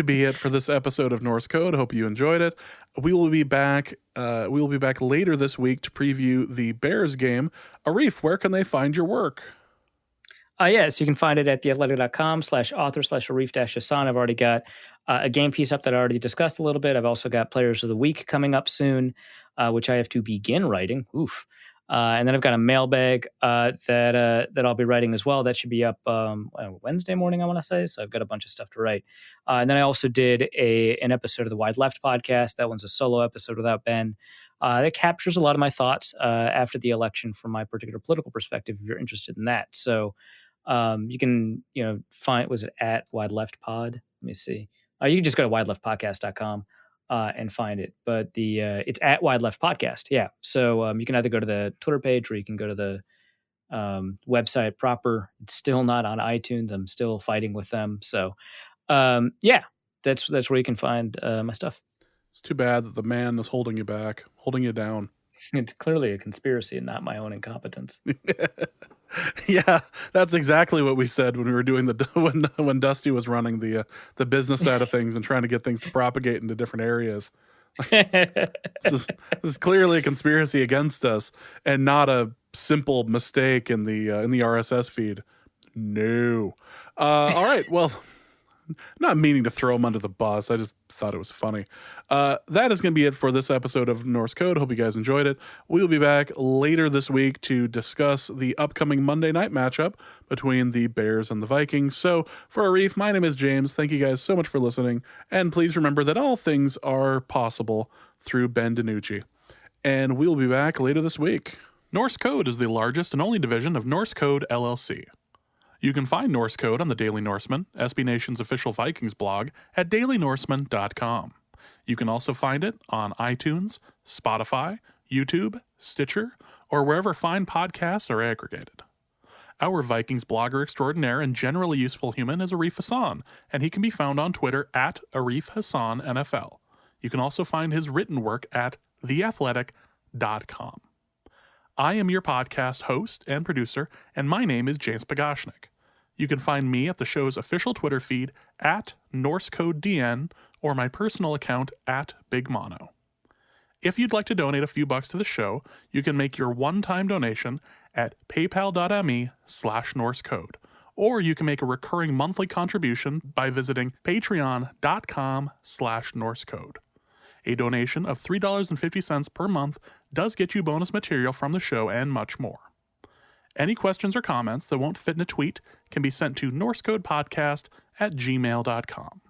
be it for this episode of Norse Code. Hope you enjoyed it. We will be back. Later this week to preview the Bears game. Arif, where can they find your work? Yes, you can find it at theathletic.com/author/Arif-Hassan. I've already got a game piece up that I already discussed a little bit. I've also got Players of the Week coming up soon, which I have to begin writing. Oof. And then I've got a mailbag that I'll be writing as well. That should be up Wednesday morning, I want to say. So I've got a bunch of stuff to write. And then I also did an episode of the Wide Left podcast. That one's a solo episode without Ben. That captures a lot of my thoughts after the election from my particular political perspective, if you're interested in that. So you can find, was it at Wide Left Pod? Let me see. You can just go to wideleftpodcast.com. And find it, but it's at Wide Left Podcast. Yeah, so you can either go to the Twitter page or you can go to the website proper. It's still not on iTunes. I'm still fighting with them. So that's where you can find my stuff. It's too bad that the man is holding you back, holding you down. It's clearly a conspiracy and not my own incompetence. Yeah, that's exactly what we said when we were doing when Dusty was running the business side of things and trying to get things to propagate into different areas. This is clearly a conspiracy against us and not a simple mistake in the RSS feed. No. All right. Well, Not meaning to throw him under the bus. I just thought it was funny. That is going to be it for this episode of Norse Code. Hope you guys enjoyed it. We'll be back later this week to discuss the upcoming Monday night matchup between the Bears and the Vikings. So for Arif, my name is James. Thank you guys so much for listening. And please remember that all things are possible through Ben DiNucci. And we'll be back later this week. Norse Code is the largest and only division of Norse Code LLC. You can find Norse Code on the Daily Norseman, SB Nation's official Vikings blog, at dailynorseman.com. You can also find it on iTunes, Spotify, YouTube, Stitcher, or wherever fine podcasts are aggregated. Our Vikings blogger extraordinaire and generally useful human is Arif Hassan, and he can be found on Twitter at Arif Hassan NFL. You can also find his written work at theathletic.com. I am your podcast host and producer, and my name is James Pagashnik. You can find me at the show's official Twitter feed at NorseCodeDN or my personal account at BigMono. If you'd like to donate a few bucks to the show, you can make your one-time donation at paypal.me/NorseCode, or you can make a recurring monthly contribution by visiting patreon.com/NorseCode. A donation of $3.50 per month does get you bonus material from the show and much more. Any questions or comments that won't fit in a tweet can be sent to norsecodepodcast@gmail.com.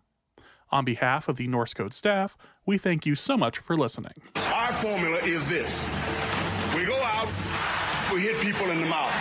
On behalf of the Norse Code staff, we thank you so much for listening. Our formula is this. We go out, we hit people in the mouth.